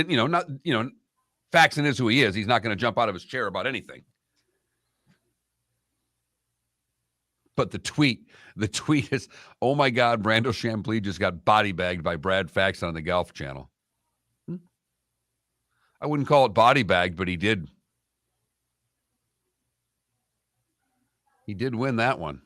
Faxon is who he is. He's not going to jump out of his chair about anything. But the tweet is, oh my God, Brando Chambly just got body bagged by Brad Faxon on the Golf Channel. I wouldn't call it body bagged, but he did. He did win that one.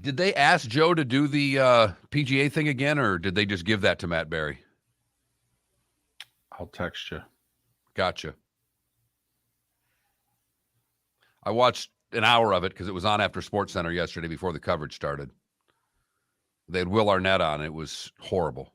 Did they ask Joe to do the PGA thing again, or did they just give that to Matt Berry? I'll text you. Gotcha. I watched an hour of it because it was on after SportsCenter yesterday before the coverage started. They had Will Arnett on. It was horrible.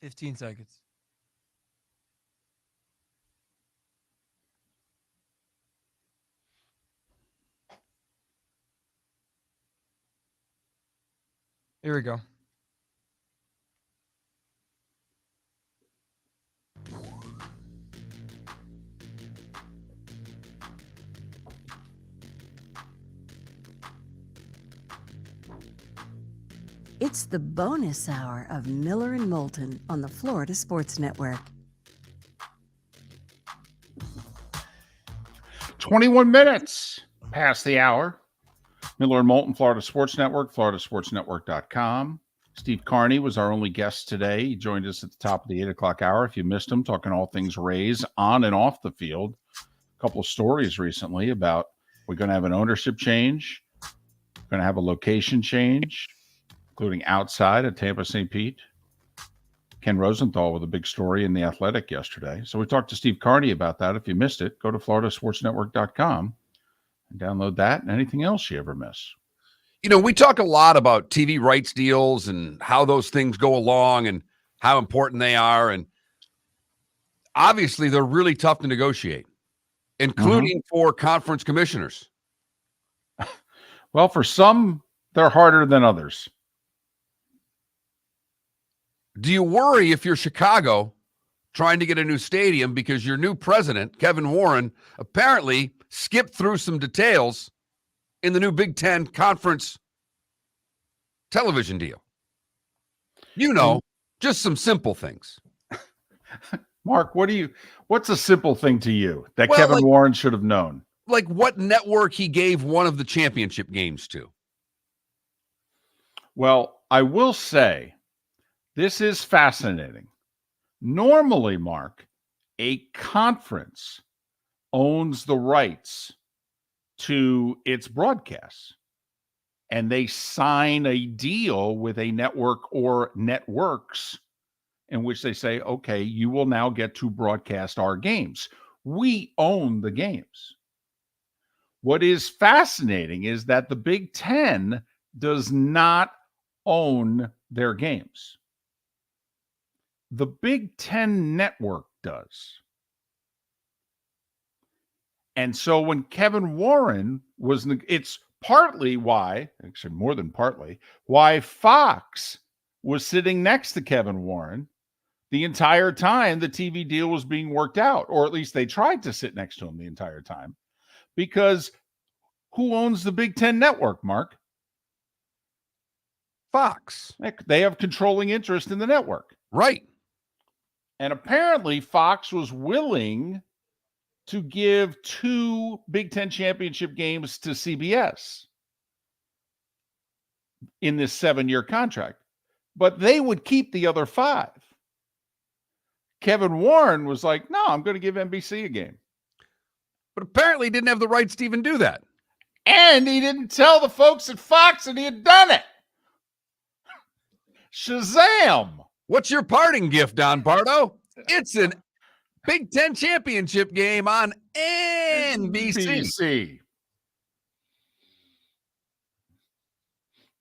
$15 seconds. Here we go. It's the bonus hour of Miller and Moulton on the Florida Sports Network. 21 minutes past the hour. Miller and Moulton, Florida Sports Network, floridasportsnetwork.com. Steve Carney was our only guest today. He joined us at the top of the 8 o'clock hour. If you missed him, talking all things Rays on and off the field. A couple of stories recently about we're going to have an ownership change, going to have a location change, including outside at Tampa St. Pete. Ken Rosenthal with a big story in The Athletic yesterday. So we talked to Steve Carney about that. If you missed it, go to floridasportsnetwork.com and download that and anything else you ever miss. You know, we talk a lot about TV rights deals and how those things go along and how important they are. And obviously, they're really tough to negotiate, including for conference commissioners. Well, for some, they're harder than others. Do you worry if you're Chicago trying to get a new stadium because your new president, Kevin Warren, apparently skipped through some details in the new Big Ten conference television deal? You know, just some simple things. Mark, what's a simple thing to you that Kevin Warren should have known? Like what network he gave one of the championship games to? Well, I will say this is fascinating. Normally, Mark, a conference owns the rights to its broadcasts, and they sign a deal with a network or networks in which they say, okay, you will now get to broadcast our games. We own the games. What is fascinating is that the Big Ten does not own their games. The Big Ten network does. And so when Kevin Warren it's partly why, actually more than partly, why Fox was sitting next to Kevin Warren the entire time the TV deal was being worked out, or at least they tried to sit next to him the entire time. Because who owns the Big Ten network, Mark? Fox. They have controlling interest in the network. Right. And apparently Fox was willing to give 2 Big Ten championship games to CBS in this 7-year contract, but they would keep the other 5. Kevin Warren was like, no, I'm going to give NBC a game. But apparently he didn't have the rights to even do that. And he didn't tell the folks at Fox that he had done it. Shazam! What's your parting gift, Don Pardo? It's an Big Ten championship game on NBC.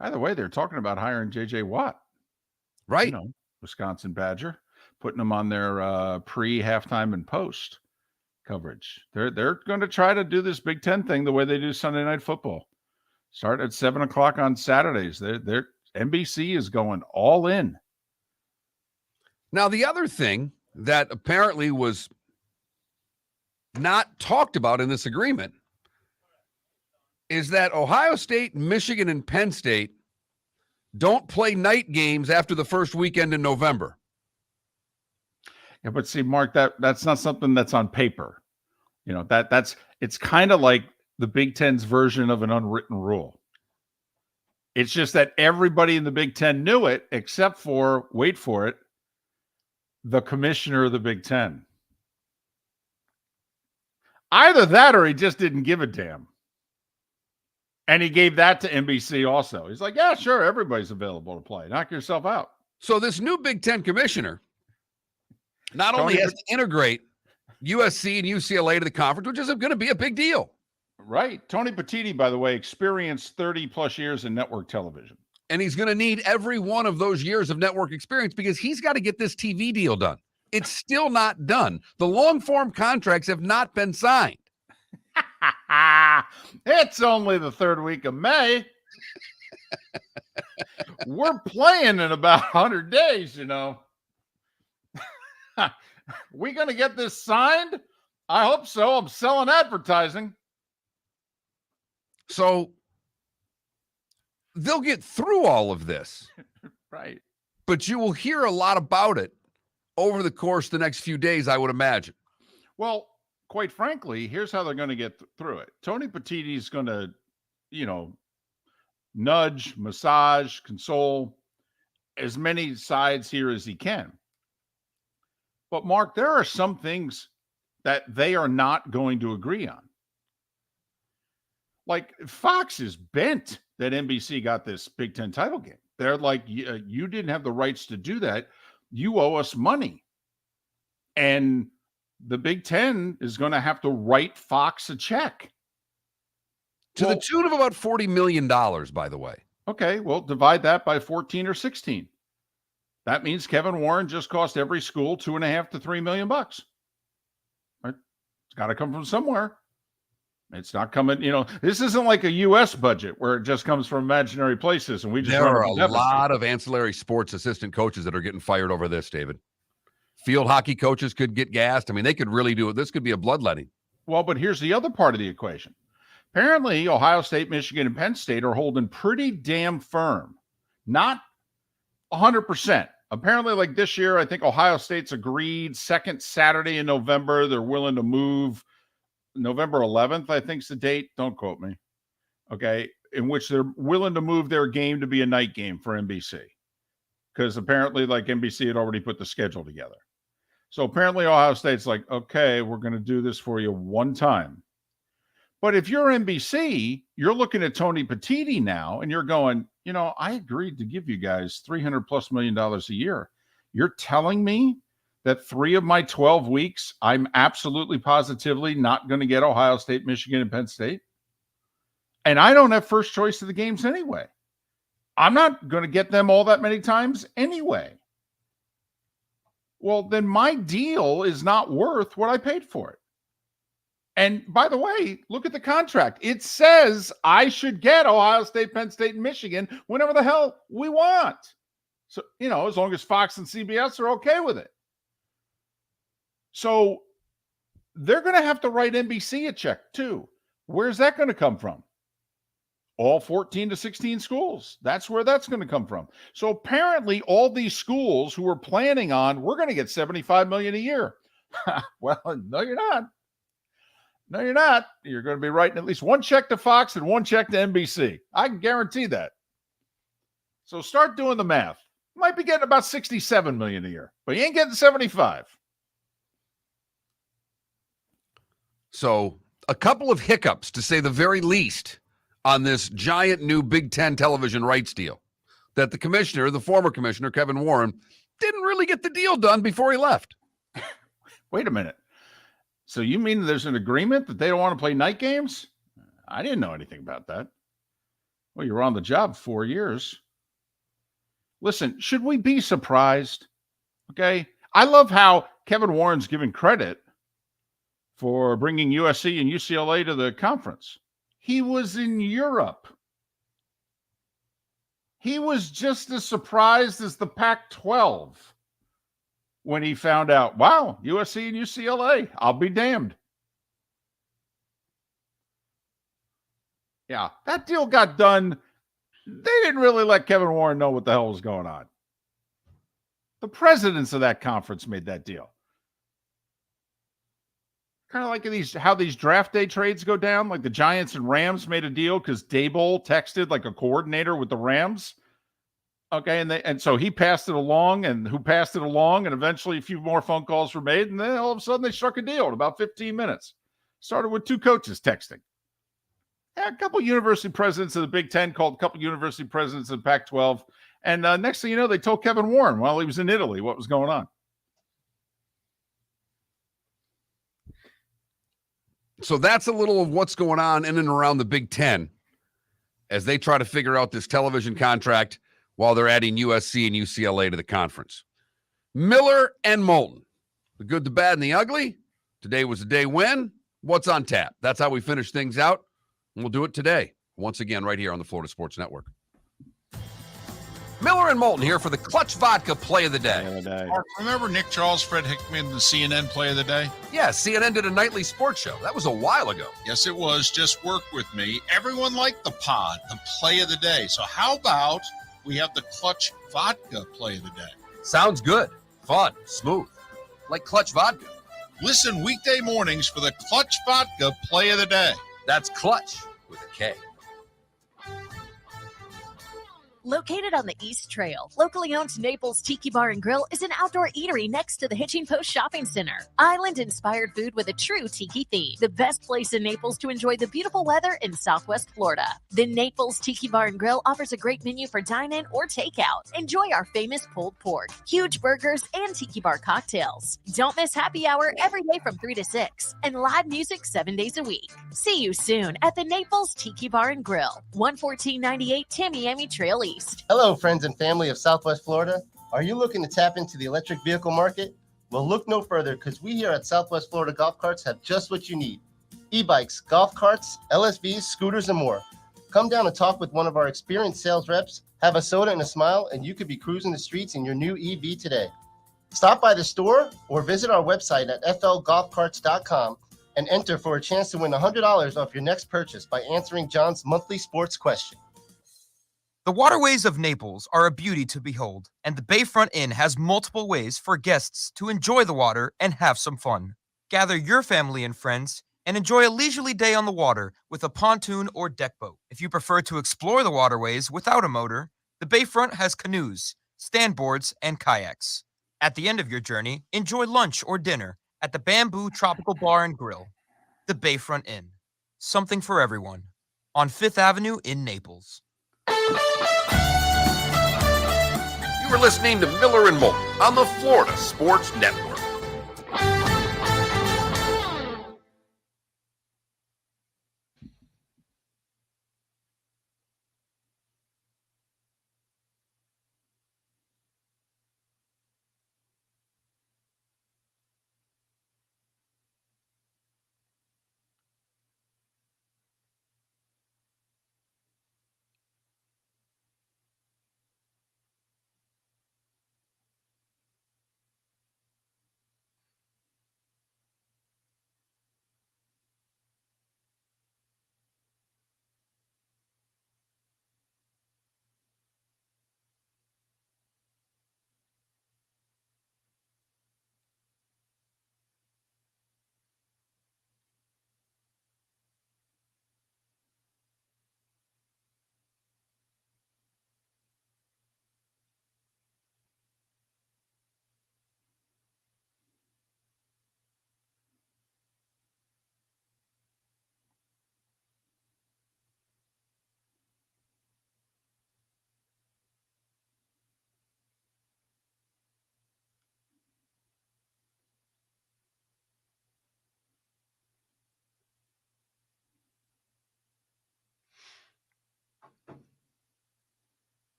By the way, they're talking about hiring J.J. Watt. Right. You know, Wisconsin Badger, putting them on their pre-halftime and post coverage. They're going to try to do this Big Ten thing the way they do Sunday Night Football. Start at 7:00 on Saturdays. They're NBC is going all in. Now, the other thing that apparently was not talked about in this agreement is that Ohio State, Michigan, and Penn State don't play night games after the first weekend in November. Yeah, but see, Mark, that's not something that's on paper. You know, it's kind of like the Big Ten's version of an unwritten rule. It's just that everybody in the Big Ten knew it, except for, wait for it, the commissioner of the Big Ten. Either that or he just didn't give a damn. And he gave that to NBC also. He's like, yeah, sure, everybody's available to play. Knock yourself out. So this new Big Ten commissioner not only has to integrate USC and UCLA to the conference, which is going to be a big deal. Right. Tony Petitti, by the way, experienced 30-plus years in network television. And he's going to need every one of those years of network experience because he's got to get this TV deal done. It's still not done. The long-form contracts have not been signed. It's only the 3rd week of May. We're playing in about 100 days, you know. We going to get this signed? I hope so. I'm selling advertising. So they'll get through all of this. Right. But you will hear a lot about it over the course of the next few days, I would imagine. Well, quite frankly, here's how they're going to get through it. Tony Petitti's going to, nudge, massage, console as many sides here as he can. But, Mark, there are some things that they are not going to agree on. Like, Fox is bent that NBC got this Big Ten title game. They're like, you didn't have the rights to do that. You owe us money. And the Big Ten is going to have to write Fox a check. To the tune of about $40 million, by the way. Okay, well, divide that by 14 or 16. That means Kevin Warren just cost every school $2.5 to $3 million. Right? It's got to come from somewhere. It's not coming, this isn't like a U.S. budget where it just comes from imaginary places and we just There run are up a deficit. lot of ancillary sports assistant coaches that are getting fired over this, David. Field hockey coaches could get gassed. I mean, they could really do it. This could be a bloodletting. Well, but here's the other part of the equation. Apparently, Ohio State, Michigan, and Penn State are holding pretty damn firm. Not 100%. Apparently, like this year, I think Ohio State's agreed second Saturday in November. They're willing to move November 11th, I think is the date. Don't quote me. Okay. In which they're willing to move their game to be a night game for NBC. Because apparently, like NBC had already put the schedule together. So apparently Ohio State's like, okay, we're going to do this for you one time. But if you're NBC, you're looking at Tony Petitti now and you're going, I agreed to give you guys $300+ million a year. You're telling me that 3 of my 12 weeks, I'm absolutely positively not going to get Ohio State, Michigan, and Penn State. And I don't have first choice of the games anyway. I'm not going to get them all that many times anyway. Well, then my deal is not worth what I paid for it. And by the way, look at the contract. It says I should get Ohio State, Penn State, and Michigan whenever the hell we want. So, as long as Fox and CBS are okay with it. So they're going to have to write NBC a check too. Where's that going to come from? All 14 to 16 schools. That's where that's going to come from. So apparently all these schools who are planning on, we're going to get $75 million a year. Well, no, you're not. No, you're not. You're going to be writing at least one check to Fox and one check to NBC. I can guarantee that. So start doing the math. You might be getting about $67 million a year, but you ain't getting 75. So a couple of hiccups, to say the very least, on this giant new Big Ten television rights deal that the commissioner, the former commissioner, Kevin Warren, didn't really get the deal done before he left. Wait a minute. So you mean there's an agreement that they don't want to play night games? I didn't know anything about that. Well, you were on the job 4 years. Listen, should we be surprised? Okay. I love how Kevin Warren's given credit for bringing USC and UCLA to the conference. He was in Europe. He was just as surprised as the Pac-12 when he found out, wow, USC and UCLA, I'll be damned. Yeah, that deal got done. They didn't really let Kevin Warren know what the hell was going on. The presidents of that conference made that deal. Kind of like how these draft day trades go down. Like the Giants and Rams made a deal because Daboll texted like a coordinator with the Rams. Okay, and so he passed it along, and who passed it along, and eventually a few more phone calls were made, and then all of a sudden they struck a deal in about 15 minutes. Started with 2 coaches texting. Yeah, a couple university presidents of the Big Ten called a couple university presidents of the Pac-12, and next thing you know, they told Kevin Warren while he was in Italy what was going on. So that's a little of what's going on in and around the Big Ten as they try to figure out this television contract while they're adding USC and UCLA to the conference. Miller and Moulton, the good, the bad, and the ugly. Today was the day when. What's on tap? That's how we finish things out, and we'll do it today, once again, right here on the Florida Sports Network. Miller and Moulton here for the Clutch Vodka Play of the Day. Mark, remember Nick Charles, Fred Hickman, the CNN Play of the Day? Yeah, CNN did a nightly sports show. That was a while ago. Yes, it was. Just work with me. Everyone liked the pod, the Play of the Day. So how about we have the Clutch Vodka Play of the Day? Sounds good. Fun. Smooth. Like Clutch Vodka. Listen weekday mornings for the Clutch Vodka Play of the Day. That's Clutch with a K. Located on the East Trail, locally owned Naples Tiki Bar and Grill is an outdoor eatery next to the Hitching Post Shopping Center. Island-inspired food with a true tiki theme. The best place in Naples to enjoy the beautiful weather in Southwest Florida. The Naples Tiki Bar and Grill offers a great menu for dine-in or takeout. Enjoy our famous pulled pork, huge burgers, and tiki bar cocktails. Don't miss happy hour every day from 3 to 6 and live music 7 days a week. See you soon at the Naples Tiki Bar and Grill, 11498 Tamiami Trail East. Hello, friends and family of Southwest Florida. Are you looking to tap into the electric vehicle market? Well, look no further, because we here at Southwest Florida Golf Carts have just what you need. E-bikes, golf carts, LSVs, scooters, and more. Come down and talk with one of our experienced sales reps, have a soda and a smile, and you could be cruising the streets in your new EV today. Stop by the store or visit our website at flgolfcarts.com and enter for a chance to win $100 off your next purchase by answering John's monthly sports question. The waterways of Naples are a beauty to behold, and the Bayfront Inn has multiple ways for guests to enjoy the water and have some fun. Gather your family and friends and enjoy a leisurely day on the water with a pontoon or deck boat. If you prefer to explore the waterways without a motor, the Bayfront has canoes, standboards, and kayaks. At the end of your journey, enjoy lunch or dinner at the Bamboo Tropical Bar and Grill. The Bayfront Inn. Something for everyone. On 5th Avenue in Naples. You were listening to Miller and Moulton on the Florida Sports Network.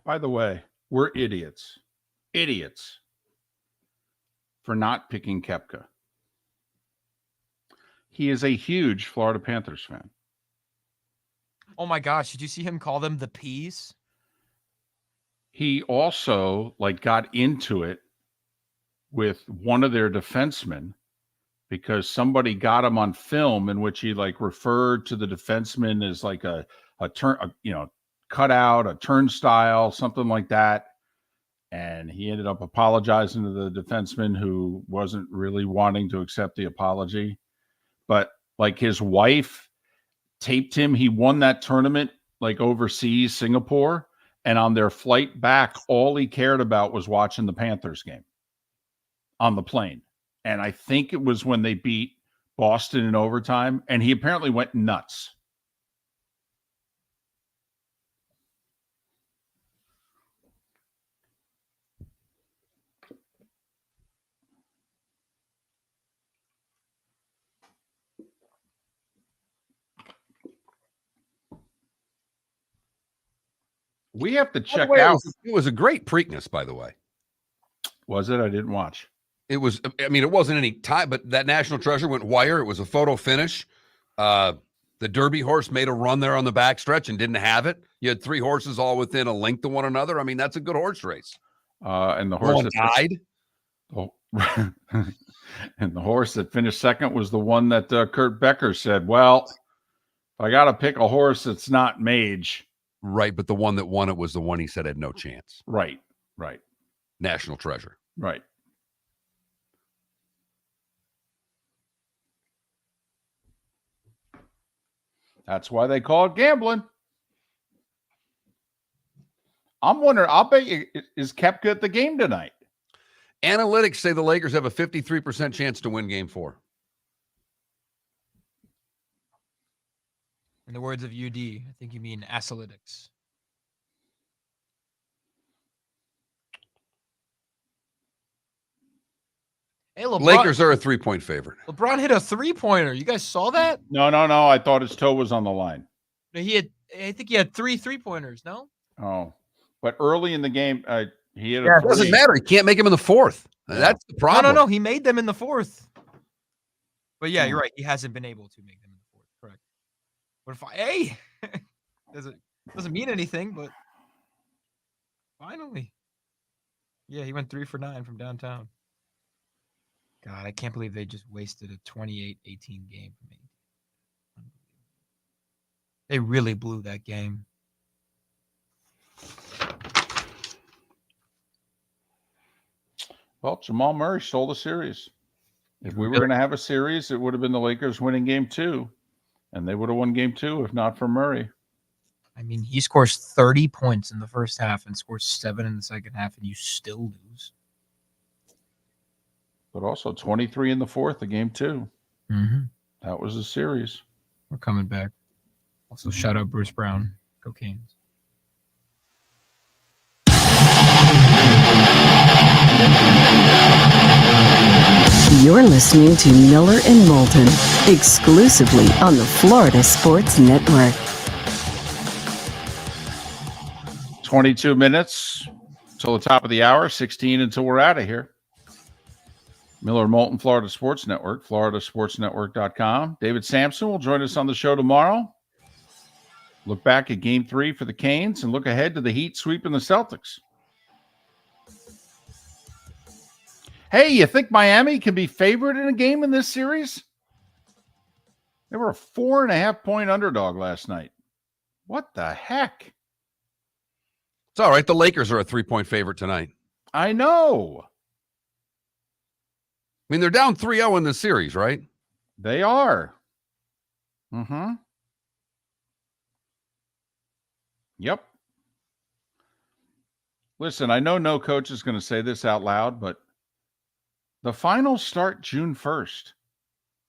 By the way, we're idiots. Idiots for not picking Koepka. He is a huge Florida Panthers fan. Oh my gosh, did you see him call them the Peas? He also got into it with one of their defensemen because somebody got him on film in which he referred to the defenseman as a turn, cut out, a turnstile, something like that. And he ended up apologizing to the defenseman who wasn't really wanting to accept the apology. But his wife taped him. He won that tournament overseas, Singapore. And on their flight back, all he cared about was watching the Panthers game on the plane. And I think it was when they beat Boston in overtime. And he apparently went nuts. We have to check out. It was a great Preakness, by the way. Was it? I didn't watch. It was. I mean, it wasn't any time, but that National Treasure went wire. It was a photo finish. The Derby horse made a run there on the backstretch and didn't have it. You had 3 horses all within a length of one another. I mean, that's a good horse race. And the horse that died. Oh, and the horse that finished second was the one that Kurt Becker said, "Well, if I got to pick a horse that's not Mage." Right, but the one that won it was the one he said had no chance. Right. National Treasure. Right. That's why they call it gambling. I'm wondering, I'll bet you, is Koepka at the game tonight? Analytics say the Lakers have a 53% chance to win game 4. In the words of UD, I think you mean Asalytics. Hey, LeBron, Lakers are a 3-point favorite. LeBron hit a 3-pointer. You guys saw that? No. I thought his toe was on the line. I think he had 3 3-pointers, no? Oh, but early in the game, he hit It doesn't matter. He can't make him in the 4th. Yeah. That's the problem. No. He made them in the 4th. But yeah, you're right. He hasn't been able to make them in the 4th. Correct. But doesn't mean anything, but finally. Yeah, he went 3 for 9 from downtown. God, I can't believe they just wasted a 28-18 game for me. They really blew that game. Well, Jamal Murray stole the series. If we were going to have a series, it would have been the Lakers winning game 2, and they would have won game 2 if not for Murray. I mean, he scores 30 points in the first half and scores 7 in the second half, and you still lose. But also 23 in the 4th of game 2. Mm-hmm. That was a series. We're coming back. Also, shout out Bruce Brown. Go Canes. You're listening to Miller and Moulton, exclusively on the Florida Sports Network. 22 minutes till the top of the hour, 16 until we're out of here. Miller and Moulton, Florida Sports Network, floridasportsnetwork.com. David Sampson will join us on the show tomorrow. Look back at game 3 for the Canes and look ahead to the Heat sweeping the Celtics. Hey, you think Miami can be favored in a game in this series? They were a 4.5-point underdog last night. What the heck? It's all right. The Lakers are a 3-point favorite tonight. I know. I mean, they're down 3-0 in this series, right? They are. Mm-hmm. Yep. Listen, I know no coach is going to say this out loud, but the finals start June 1st.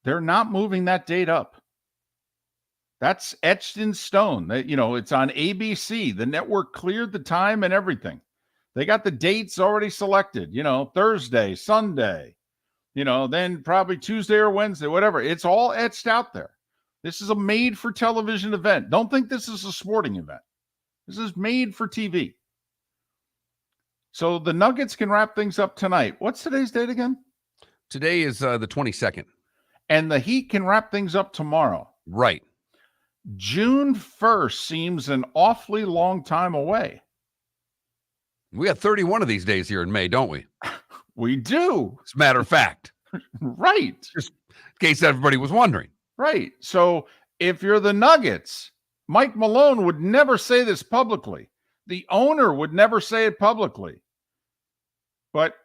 They're not moving that date up. That's etched in stone. It's on ABC. The network cleared the time and everything. They got the dates already selected, Thursday, Sunday, then probably Tuesday or Wednesday, whatever. It's all etched out there. This is a made-for-television event. Don't think this is a sporting event. This is made for TV. So the Nuggets can wrap things up tonight. What's today's date again? Today is the 22nd. And the Heat can wrap things up tomorrow. Right. June 1st seems an awfully long time away. We got 31 of these days here in May, don't we? We do. As a matter of fact. Right. Just in case everybody was wondering. Right. So if you're the Nuggets, Mike Malone would never say this publicly. The owner would never say it publicly. But,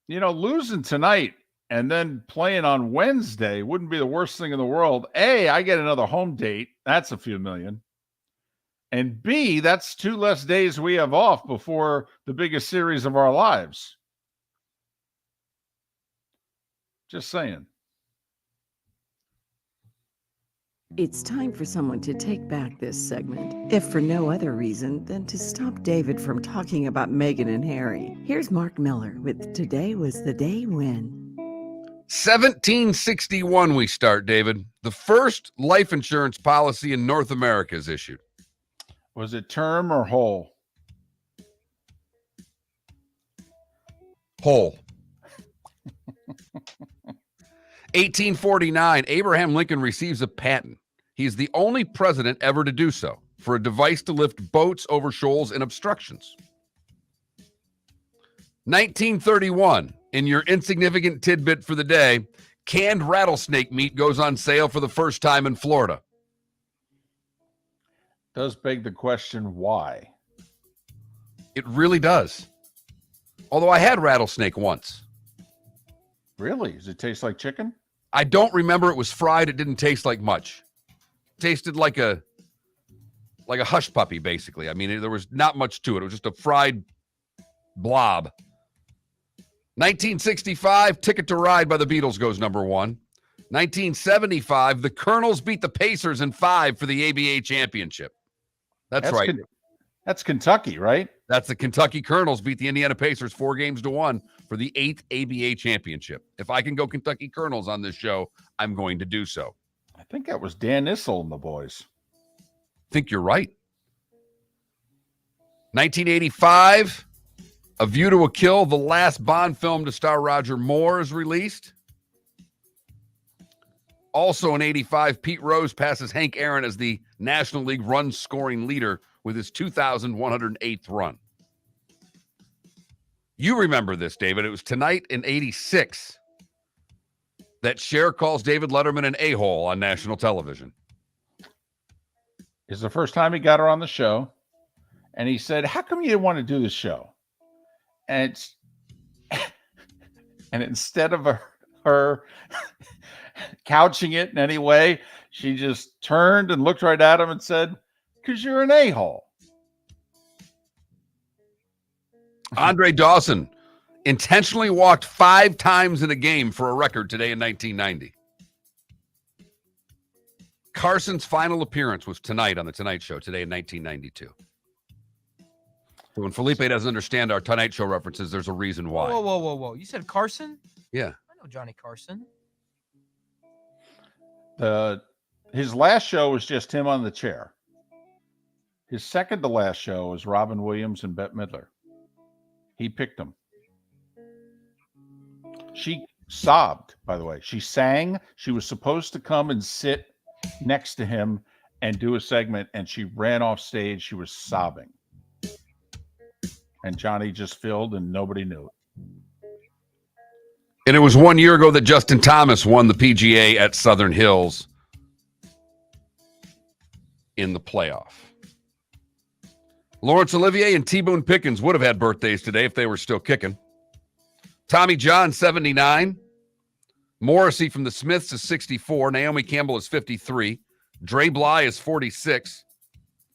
losing tonight and then playing on Wednesday wouldn't be the worst thing in the world. A, I get another home date. That's a few million. And B, that's 2 less days we have off before the biggest series of our lives. Just saying. It's time for someone to take back this segment, if for no other reason than to stop David from talking about Meghan and Harry. Here's Mark Miller with Today Was the Day When. 1761 we start, David. The first life insurance policy in North America is issued. Was it term or whole? Whole. 1849, Abraham Lincoln receives a patent. He's the only president ever to do so, for a device to lift boats over shoals and obstructions. 1931, in your insignificant tidbit for the day, canned rattlesnake meat goes on sale for the first time in Florida. Does beg the question, why? It really does. Although I had rattlesnake once. Really? Does it taste like chicken? I don't remember. It was fried. It didn't taste like much. tasted like a hush puppy, basically. I mean, there was not much to it. It was just a fried blob. 1965, Ticket to Ride by the Beatles goes number 1. 1975, the Colonels beat the Pacers in 5 for the ABA championship. That's right. That's Kentucky, right? That's the Kentucky Colonels beat the Indiana Pacers 4-1 for the 8th ABA championship. If I can go Kentucky Colonels on this show, I'm going to do so. I think that was Dan Issel and the boys. Think you're right. 1985, A View to a Kill, the last Bond film to star Roger Moore, is released. Also in 85, Pete Rose passes Hank Aaron as the National League run scoring leader with his 2,108th run. You remember this, David. It was tonight in 86 that Cher calls David Letterman an a-hole on national television. It's the first time he got her on the show. And he said, how come you didn't want to do this show? And it's and instead of her couching it in any way, she just turned and looked right at him and said, because you're an a-hole. Andre Dawson intentionally walked 5 times in a game for a record today in 1990. Carson's final appearance was tonight on The Tonight Show, today in 1992. So when Felipe doesn't understand our Tonight Show references, there's a reason why. Whoa. You said Carson? Yeah. I know Johnny Carson. His last show was just him on the chair. His second to last show was Robin Williams and Bette Midler. He picked them. She sobbed, by the way. She sang. She was supposed to come and sit next to him and do a segment, and she ran off stage. She was sobbing. And Johnny just filled, and nobody knew it. And it was 1 year ago that Justin Thomas won the PGA at Southern Hills in the playoff. Laurence Olivier and T. Boone Pickens would have had birthdays today if they were still kicking. Tommy John, 79. Morrissey from the Smiths is 64. Naomi Campbell is 53. Dre Bly is 46.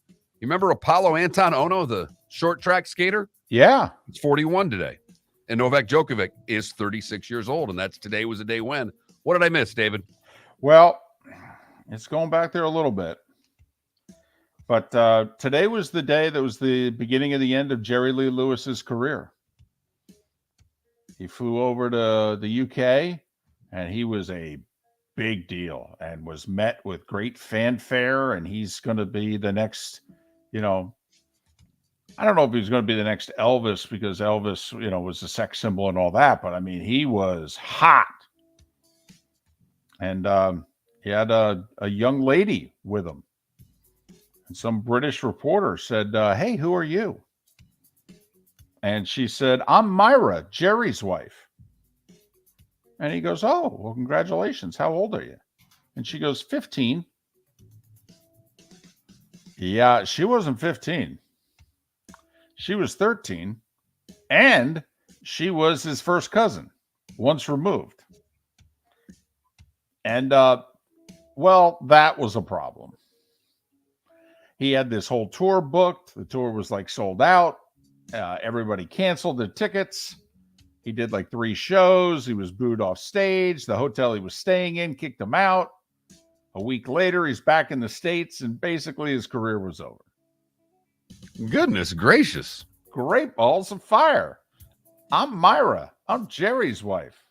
You remember Apollo Anton Ono, the short track skater? Yeah. It's 41 today. And Novak Djokovic is 36 years old, and that's today was a day when. What did I miss, David? Well, it's going back there a little bit. But today was the day that was the beginning of the end of Jerry Lee Lewis's career. He flew over to the UK, and he was a big deal and was met with great fanfare, and he's going to be the next, I don't know if he's going to be the next Elvis, because Elvis, was a sex symbol and all that, but I mean, he was hot. And he had a young lady with him. And some British reporter said, hey, who are you? And she said, I'm Myra, Jerry's wife. And he goes, oh, well, congratulations. How old are you? And she goes, 15. Yeah, she wasn't 15. She was 13. And she was his first cousin, once removed. And, well, that was a problem. He had this whole tour booked. The tour was like sold out. Everybody canceled their tickets. He did like 3 shows. He was booed off stage. The hotel he was staying in kicked him out. A week later, he's back in the States, and basically his career was over. Goodness gracious. Great balls of fire. I'm Myra. I'm Jerry's wife.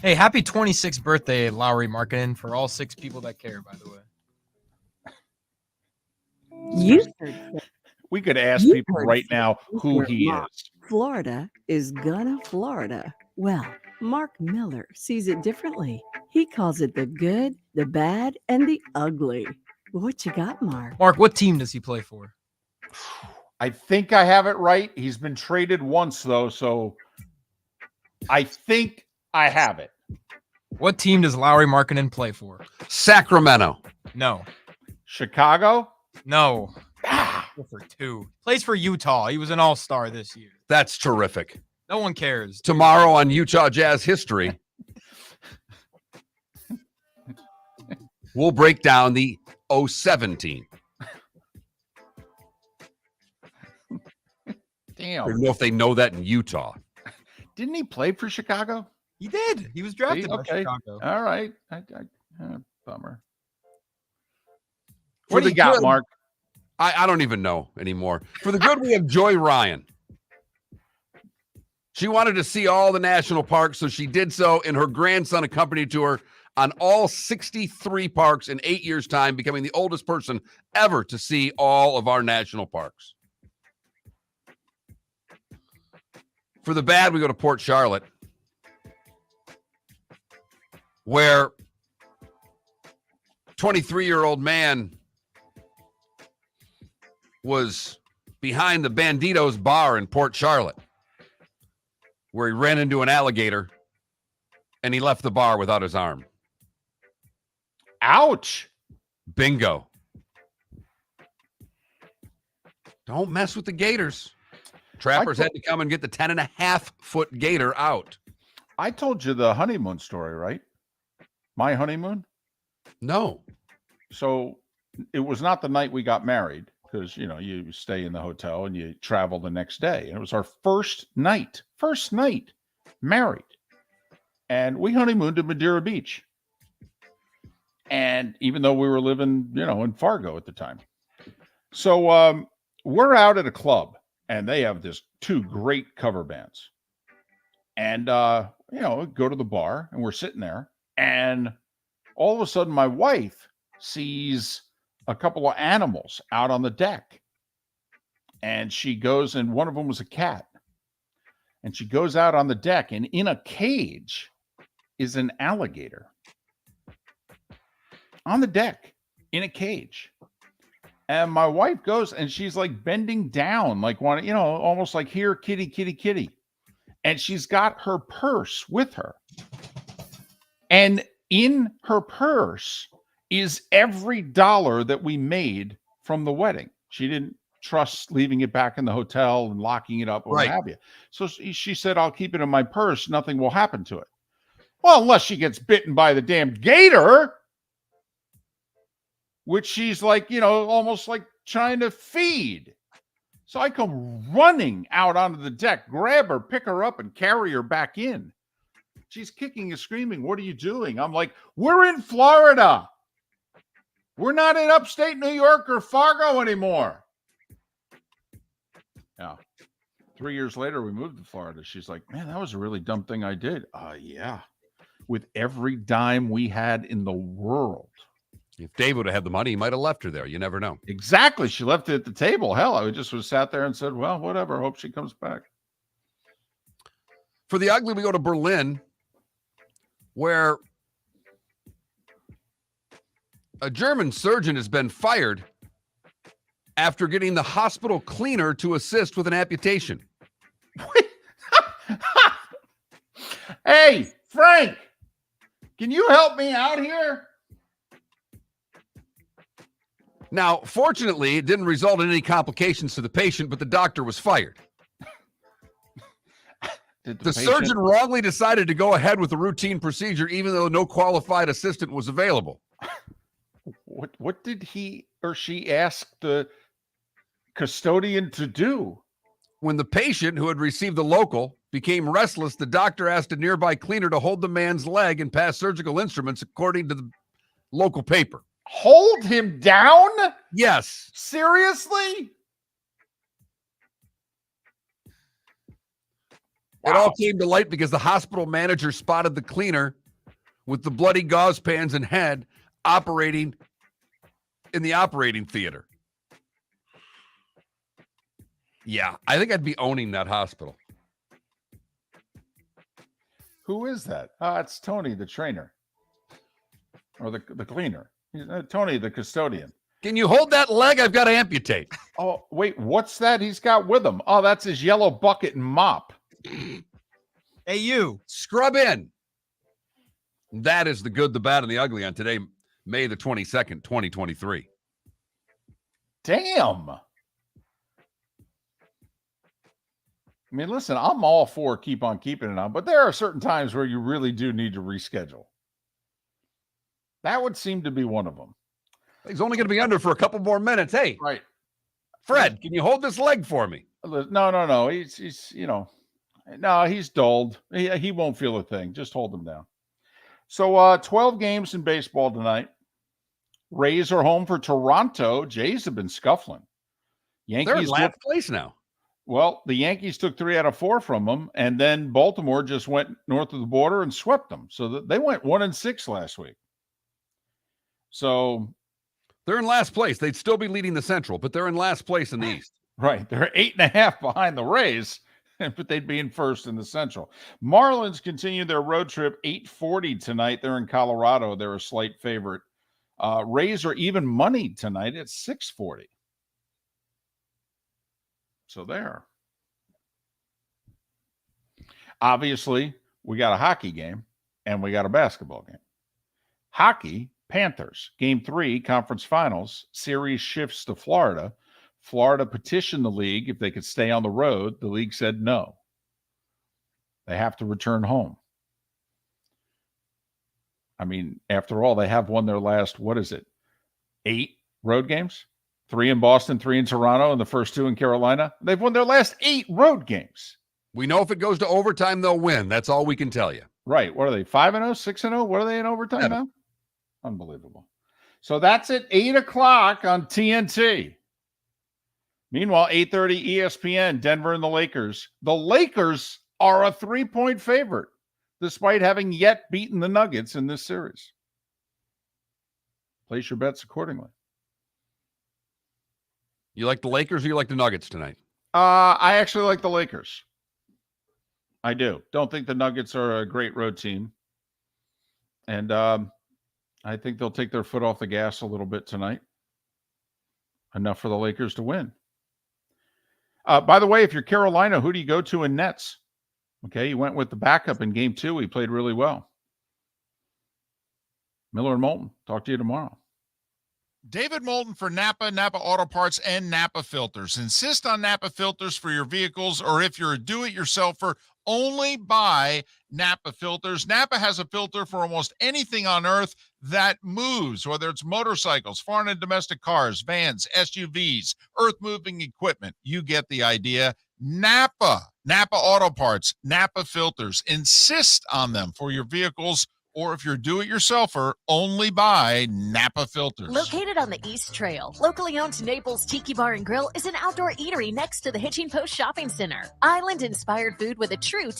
Hey, happy 26th birthday, Lowry Markkinen, for all 6 people that care, by the way. We could ask people right now who he is. Florida is gonna Florida. Well, Mark Miller sees it differently. He calls it the good, the bad, and the ugly. What you got, Mark? Mark, what team does he play for? I think I have it right. He's been traded once, though, so I think I have it. What team does Lowry Markkinen play for? Sacramento. No. Chicago? No. For 2. Plays for Utah. He was an all-star this year. That's terrific. No one cares. Tomorrow on Utah Jazz History, we'll break down the 017. Damn. I don't know if they know that in Utah. Didn't he play for Chicago? He did. He was drafted by Okay. Chicago. All right. Bummer. For What do the you got, good- Mark? I don't even know anymore. For the good, we have Joy Ryan. She wanted to see all the national parks, so she did so, and her grandson accompanied her on all 63 parks in 8 years' time, becoming the oldest person ever to see all of our national parks. For the bad, we go to Port Charlotte, where 23-year-old man was behind the Banditos bar in Port Charlotte, where he ran into an alligator and he left the bar without his arm. Ouch. Bingo. Don't mess with the gators. Trappers had to come and get the 10.5-foot gator out. I told you the honeymoon story, right? My honeymoon? No. So it was not the night we got married, because, you know, you stay in the hotel and you travel the next day. And it was our first night married. And we honeymooned at Madeira Beach. And even though we were living, you know, in Fargo at the time. So we're out at a club and they have this 2 great cover bands. And, you know, go to the bar and we're sitting there. And all of a sudden my wife sees a couple of animals out on the deck. And she goes, and one of them was a cat. And she goes out on the deck, and in a cage is an alligator. On the deck, in a cage. And my wife goes, and she's like bending down, like wanting, you know, almost like, here, kitty, kitty, kitty. And she's got her purse with her. And in her purse is every dollar that we made from the wedding. She didn't trust leaving it back in the hotel and locking it up or what have you. So she said, I'll keep it in my purse. Nothing will happen to it. Well, unless she gets bitten by the damn gator, which she's like, you know, almost like trying to feed. So I come running out onto the deck, grab her, pick her up, and carry her back in. She's kicking and screaming. What are you doing? I'm like, we're in Florida. We're not in upstate New York or Fargo anymore. Yeah. 3 years later, we moved to Florida. She's like, man, that was a really dumb thing I did. Yeah. With every dime we had in the world. If Dave would have had the money, he might have left her there. You never know. Exactly. She left it at the table. Hell, I just was sat there and said, well, whatever. Hope she comes back. For the ugly, we go to Berlin, where a German surgeon has been fired after getting the hospital cleaner to assist with an amputation. Hey, Frank, can you help me out here? Now, fortunately, it didn't result in any complications to the patient, but the doctor was fired. The surgeon wrongly decided to go ahead with the routine procedure, even though no qualified assistant was available. What did he or she ask the custodian to do? When the patient, who had received the local, became restless, the doctor asked a nearby cleaner to hold the man's leg and pass surgical instruments according to the local paper. Hold him down? Yes. Seriously? It all came to light because the hospital manager spotted the cleaner with the bloody gauze pans and head operating in the operating theater. Yeah, I think I'd be owning that hospital. Who is that? It's Tony, the trainer. Or the cleaner. Tony, the custodian. Can you hold that leg? I've got to amputate. Oh, wait, what's that he's got with him? Oh, that's his yellow bucket and mop. Hey, you. Scrub in. That is the good, the bad, and the ugly on today, May the 22nd, 2023. Damn. I mean, listen, I'm all for keep on keeping it on, but there are certain times where you really do need to reschedule. That would seem to be one of them. He's only going to be under for a couple more minutes. Hey, right, Fred, can you hold this leg for me? No. He's no, he's dulled. He won't feel a thing. Just hold him down. So 12 games in baseball tonight. Rays are home for Toronto. Jays have been scuffling. Yankees They're in last place now. Well, the Yankees took 3 out of 4 from them, and then Baltimore just went north of the border and swept them. So they went 1-6 last week. So they're in last place. They'd still be leading the Central, but they're in last place in the East. Right. They're 8.5 behind the Rays, but they'd be in first in the Central. Marlins continue their road trip, 8:40 tonight. They're in Colorado. They're a slight favorite. Rays are even money tonight at 6:40. So there. Obviously, we got a hockey game and we got a basketball game. Hockey, Panthers, Game 3, conference finals. Series shifts to Florida. Florida petitioned the league if they could stay on the road. The league said no. They have to return home. I mean, after all, they have won their last, 8 road games? 3 in Boston, 3 in Toronto, and the first 2 in Carolina. They've won their last 8 road games. We know if it goes to overtime, they'll win. That's all we can tell you. Right. What are they, 5-0, 6-0? What are they in overtime now? Unbelievable. So that's at 8 o'clock on TNT. Meanwhile, 8:30 ESPN, Denver and the Lakers. The Lakers are a 3-point favorite, despite having yet beaten the Nuggets in this series. Place your bets accordingly. You like the Lakers or you like the Nuggets tonight? I actually like the Lakers. I do. Don't think the Nuggets are a great road team. And I think they'll take their foot off the gas a little bit tonight. Enough for the Lakers to win. By the way, if you're Carolina, who do you go to in nets? Okay, you went with the backup in Game 2. He played really well. Miller and Moulton. Talk to you tomorrow. David Moulton for Napa Auto Parts, and Napa Filters. Insist on Napa filters for your vehicles, or if you're a do-it-yourselfer, only buy Napa filters. Napa has a filter for almost anything on earth that moves, whether it's motorcycles, foreign and domestic cars, vans, SUVs, earth-moving equipment. You get the idea. Napa Auto Parts, Napa filters. Insist on them for your vehicles, or if you're do-it-yourselfer, only buy Napa filters. Located on the East Trail, locally owned Naples Tiki Bar and Grill is an outdoor eatery next to the Hitching Post Shopping Center. Island-inspired food with a true